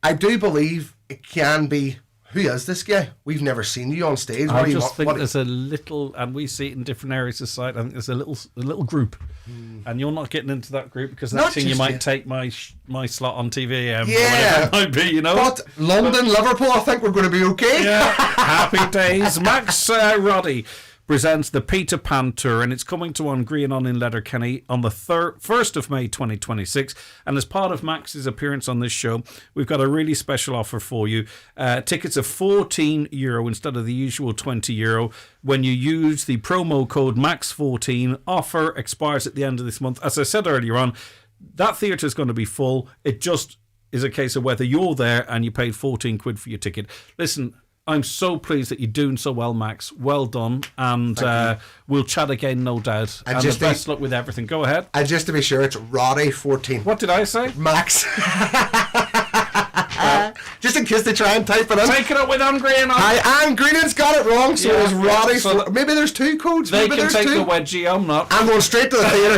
[SPEAKER 16] I do believe it can be, who is this guy? We've never seen you on stage.
[SPEAKER 1] I just think there's a little, and we see it in different areas of society, I think there's a little group, and you're not getting into that group, because next thing you might take my slot on TV, whatever it might be,
[SPEAKER 16] But London, Liverpool, I think we're going to be okay.
[SPEAKER 1] Yeah. Happy days. Max Roddy presents the Peter Pan Tour, and it's coming to An Grianon in Letterkenny on the 1st of May 2026. And as part of Max's appearance on this show, we've got a really special offer for you. Tickets are €14 instead of the usual €20 when you use the promo code MAX14. Offer expires at the end of this month. As I said earlier on, that theatre is going to be full. It just is a case of whether you're there and you paid 14 quid for your ticket. Listen, I'm so pleased that you're doing so well, Max. Well done. And we'll chat again, no doubt. And just best luck with everything. Go ahead.
[SPEAKER 16] And just to be sure, it's Roddy 14.
[SPEAKER 1] What did I say?
[SPEAKER 16] Max. Just in case they try and type it in.
[SPEAKER 1] Take it up with Anne Greenan.
[SPEAKER 16] Anne Greenan's got it wrong, so it was Roddy. So maybe there's two codes.
[SPEAKER 1] They
[SPEAKER 16] maybe
[SPEAKER 1] can take the wedgie, I'm not.
[SPEAKER 16] I'm going straight to the theatre.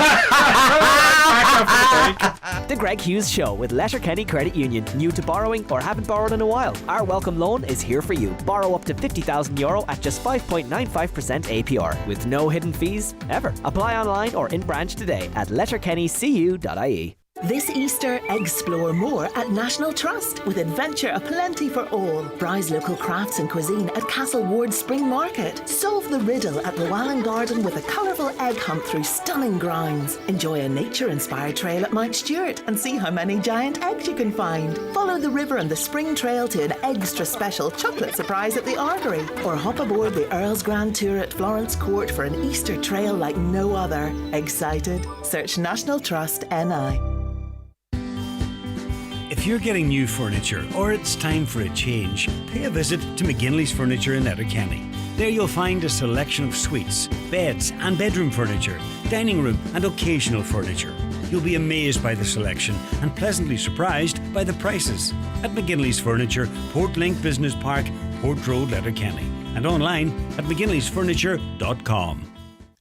[SPEAKER 9] The Greg Hughes Show with Letterkenny Credit Union. New to borrowing or haven't borrowed in a while? Our welcome loan is here for you. Borrow up to €50,000 at just 5.95% APR with no hidden fees ever. Apply online or in branch today at letterkennycu.ie.
[SPEAKER 2] This Easter, explore more at National Trust with adventure aplenty for all. Browse local crafts and cuisine at Castle Ward Spring Market. Solve the riddle at Llewellyn Garden with a colourful egg hunt through stunning grounds. Enjoy a nature-inspired trail at Mount Stewart and see how many giant eggs you can find. Follow the river and the spring trail to an extra special chocolate surprise at the Artery. Or hop aboard the Earl's Grand Tour at Florence Court for an Easter trail like no other. Excited? Search National Trust NI.
[SPEAKER 17] If
[SPEAKER 10] If you're getting new furniture or it's time for a change, pay a visit to McGinley's Furniture in Letterkenny. There you'll find a selection of suites, beds and bedroom furniture, dining room and occasional furniture. You'll be amazed by the selection and pleasantly surprised by the prices. At McGinley's Furniture, Portlink Business Park, Port Road, Letterkenny. And online at mcginleysfurniture.com.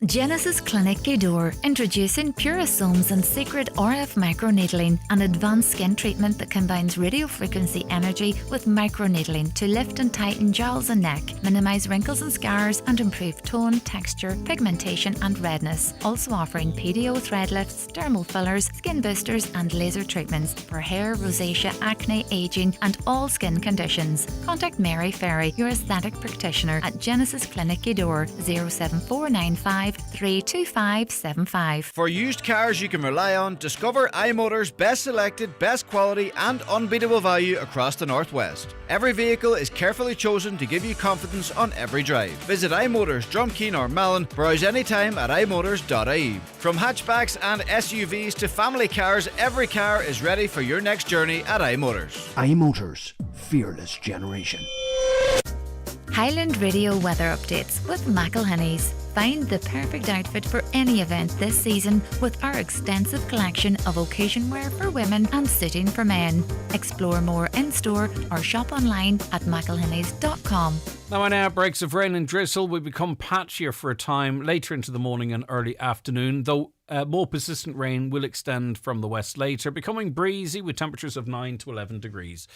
[SPEAKER 17] Genesis Clinic Gudor, introducing Purasomes and Secret RF Microneedling, an advanced skin treatment that combines radiofrequency energy with microneedling to lift and tighten jowls and neck, minimise wrinkles and scars, and improve tone, texture, pigmentation and redness. Also offering PDO thread lifts, dermal fillers, skin boosters and laser treatments for hair, rosacea, acne, ageing and all skin conditions. Contact Mary Ferry, your aesthetic practitioner at Genesis Clinic Gudor, 07495 32575.
[SPEAKER 18] For used cars you can rely on, discover iMotors' best selected, best quality and unbeatable value across the Northwest. Every vehicle is carefully chosen to give you confidence on every drive. Visit iMotors Drumkeen or Malin. Browse anytime at imotors.ie. From hatchbacks and SUVs to family cars, every car is ready for your next journey at iMotors.
[SPEAKER 19] iMotors, fearless generation.
[SPEAKER 17] Highland Radio weather updates with McElhinney's. Find the perfect outfit for any event this season with our extensive collection of occasion wear for women and suiting for men. Explore more in-store or shop online at mcelhinneys.com.
[SPEAKER 1] Now, in outbreaks of rain and drizzle will become patchier for a time later into the morning and early afternoon, though more persistent rain will extend from the west later, becoming breezy with temperatures of 9 to 11 degrees.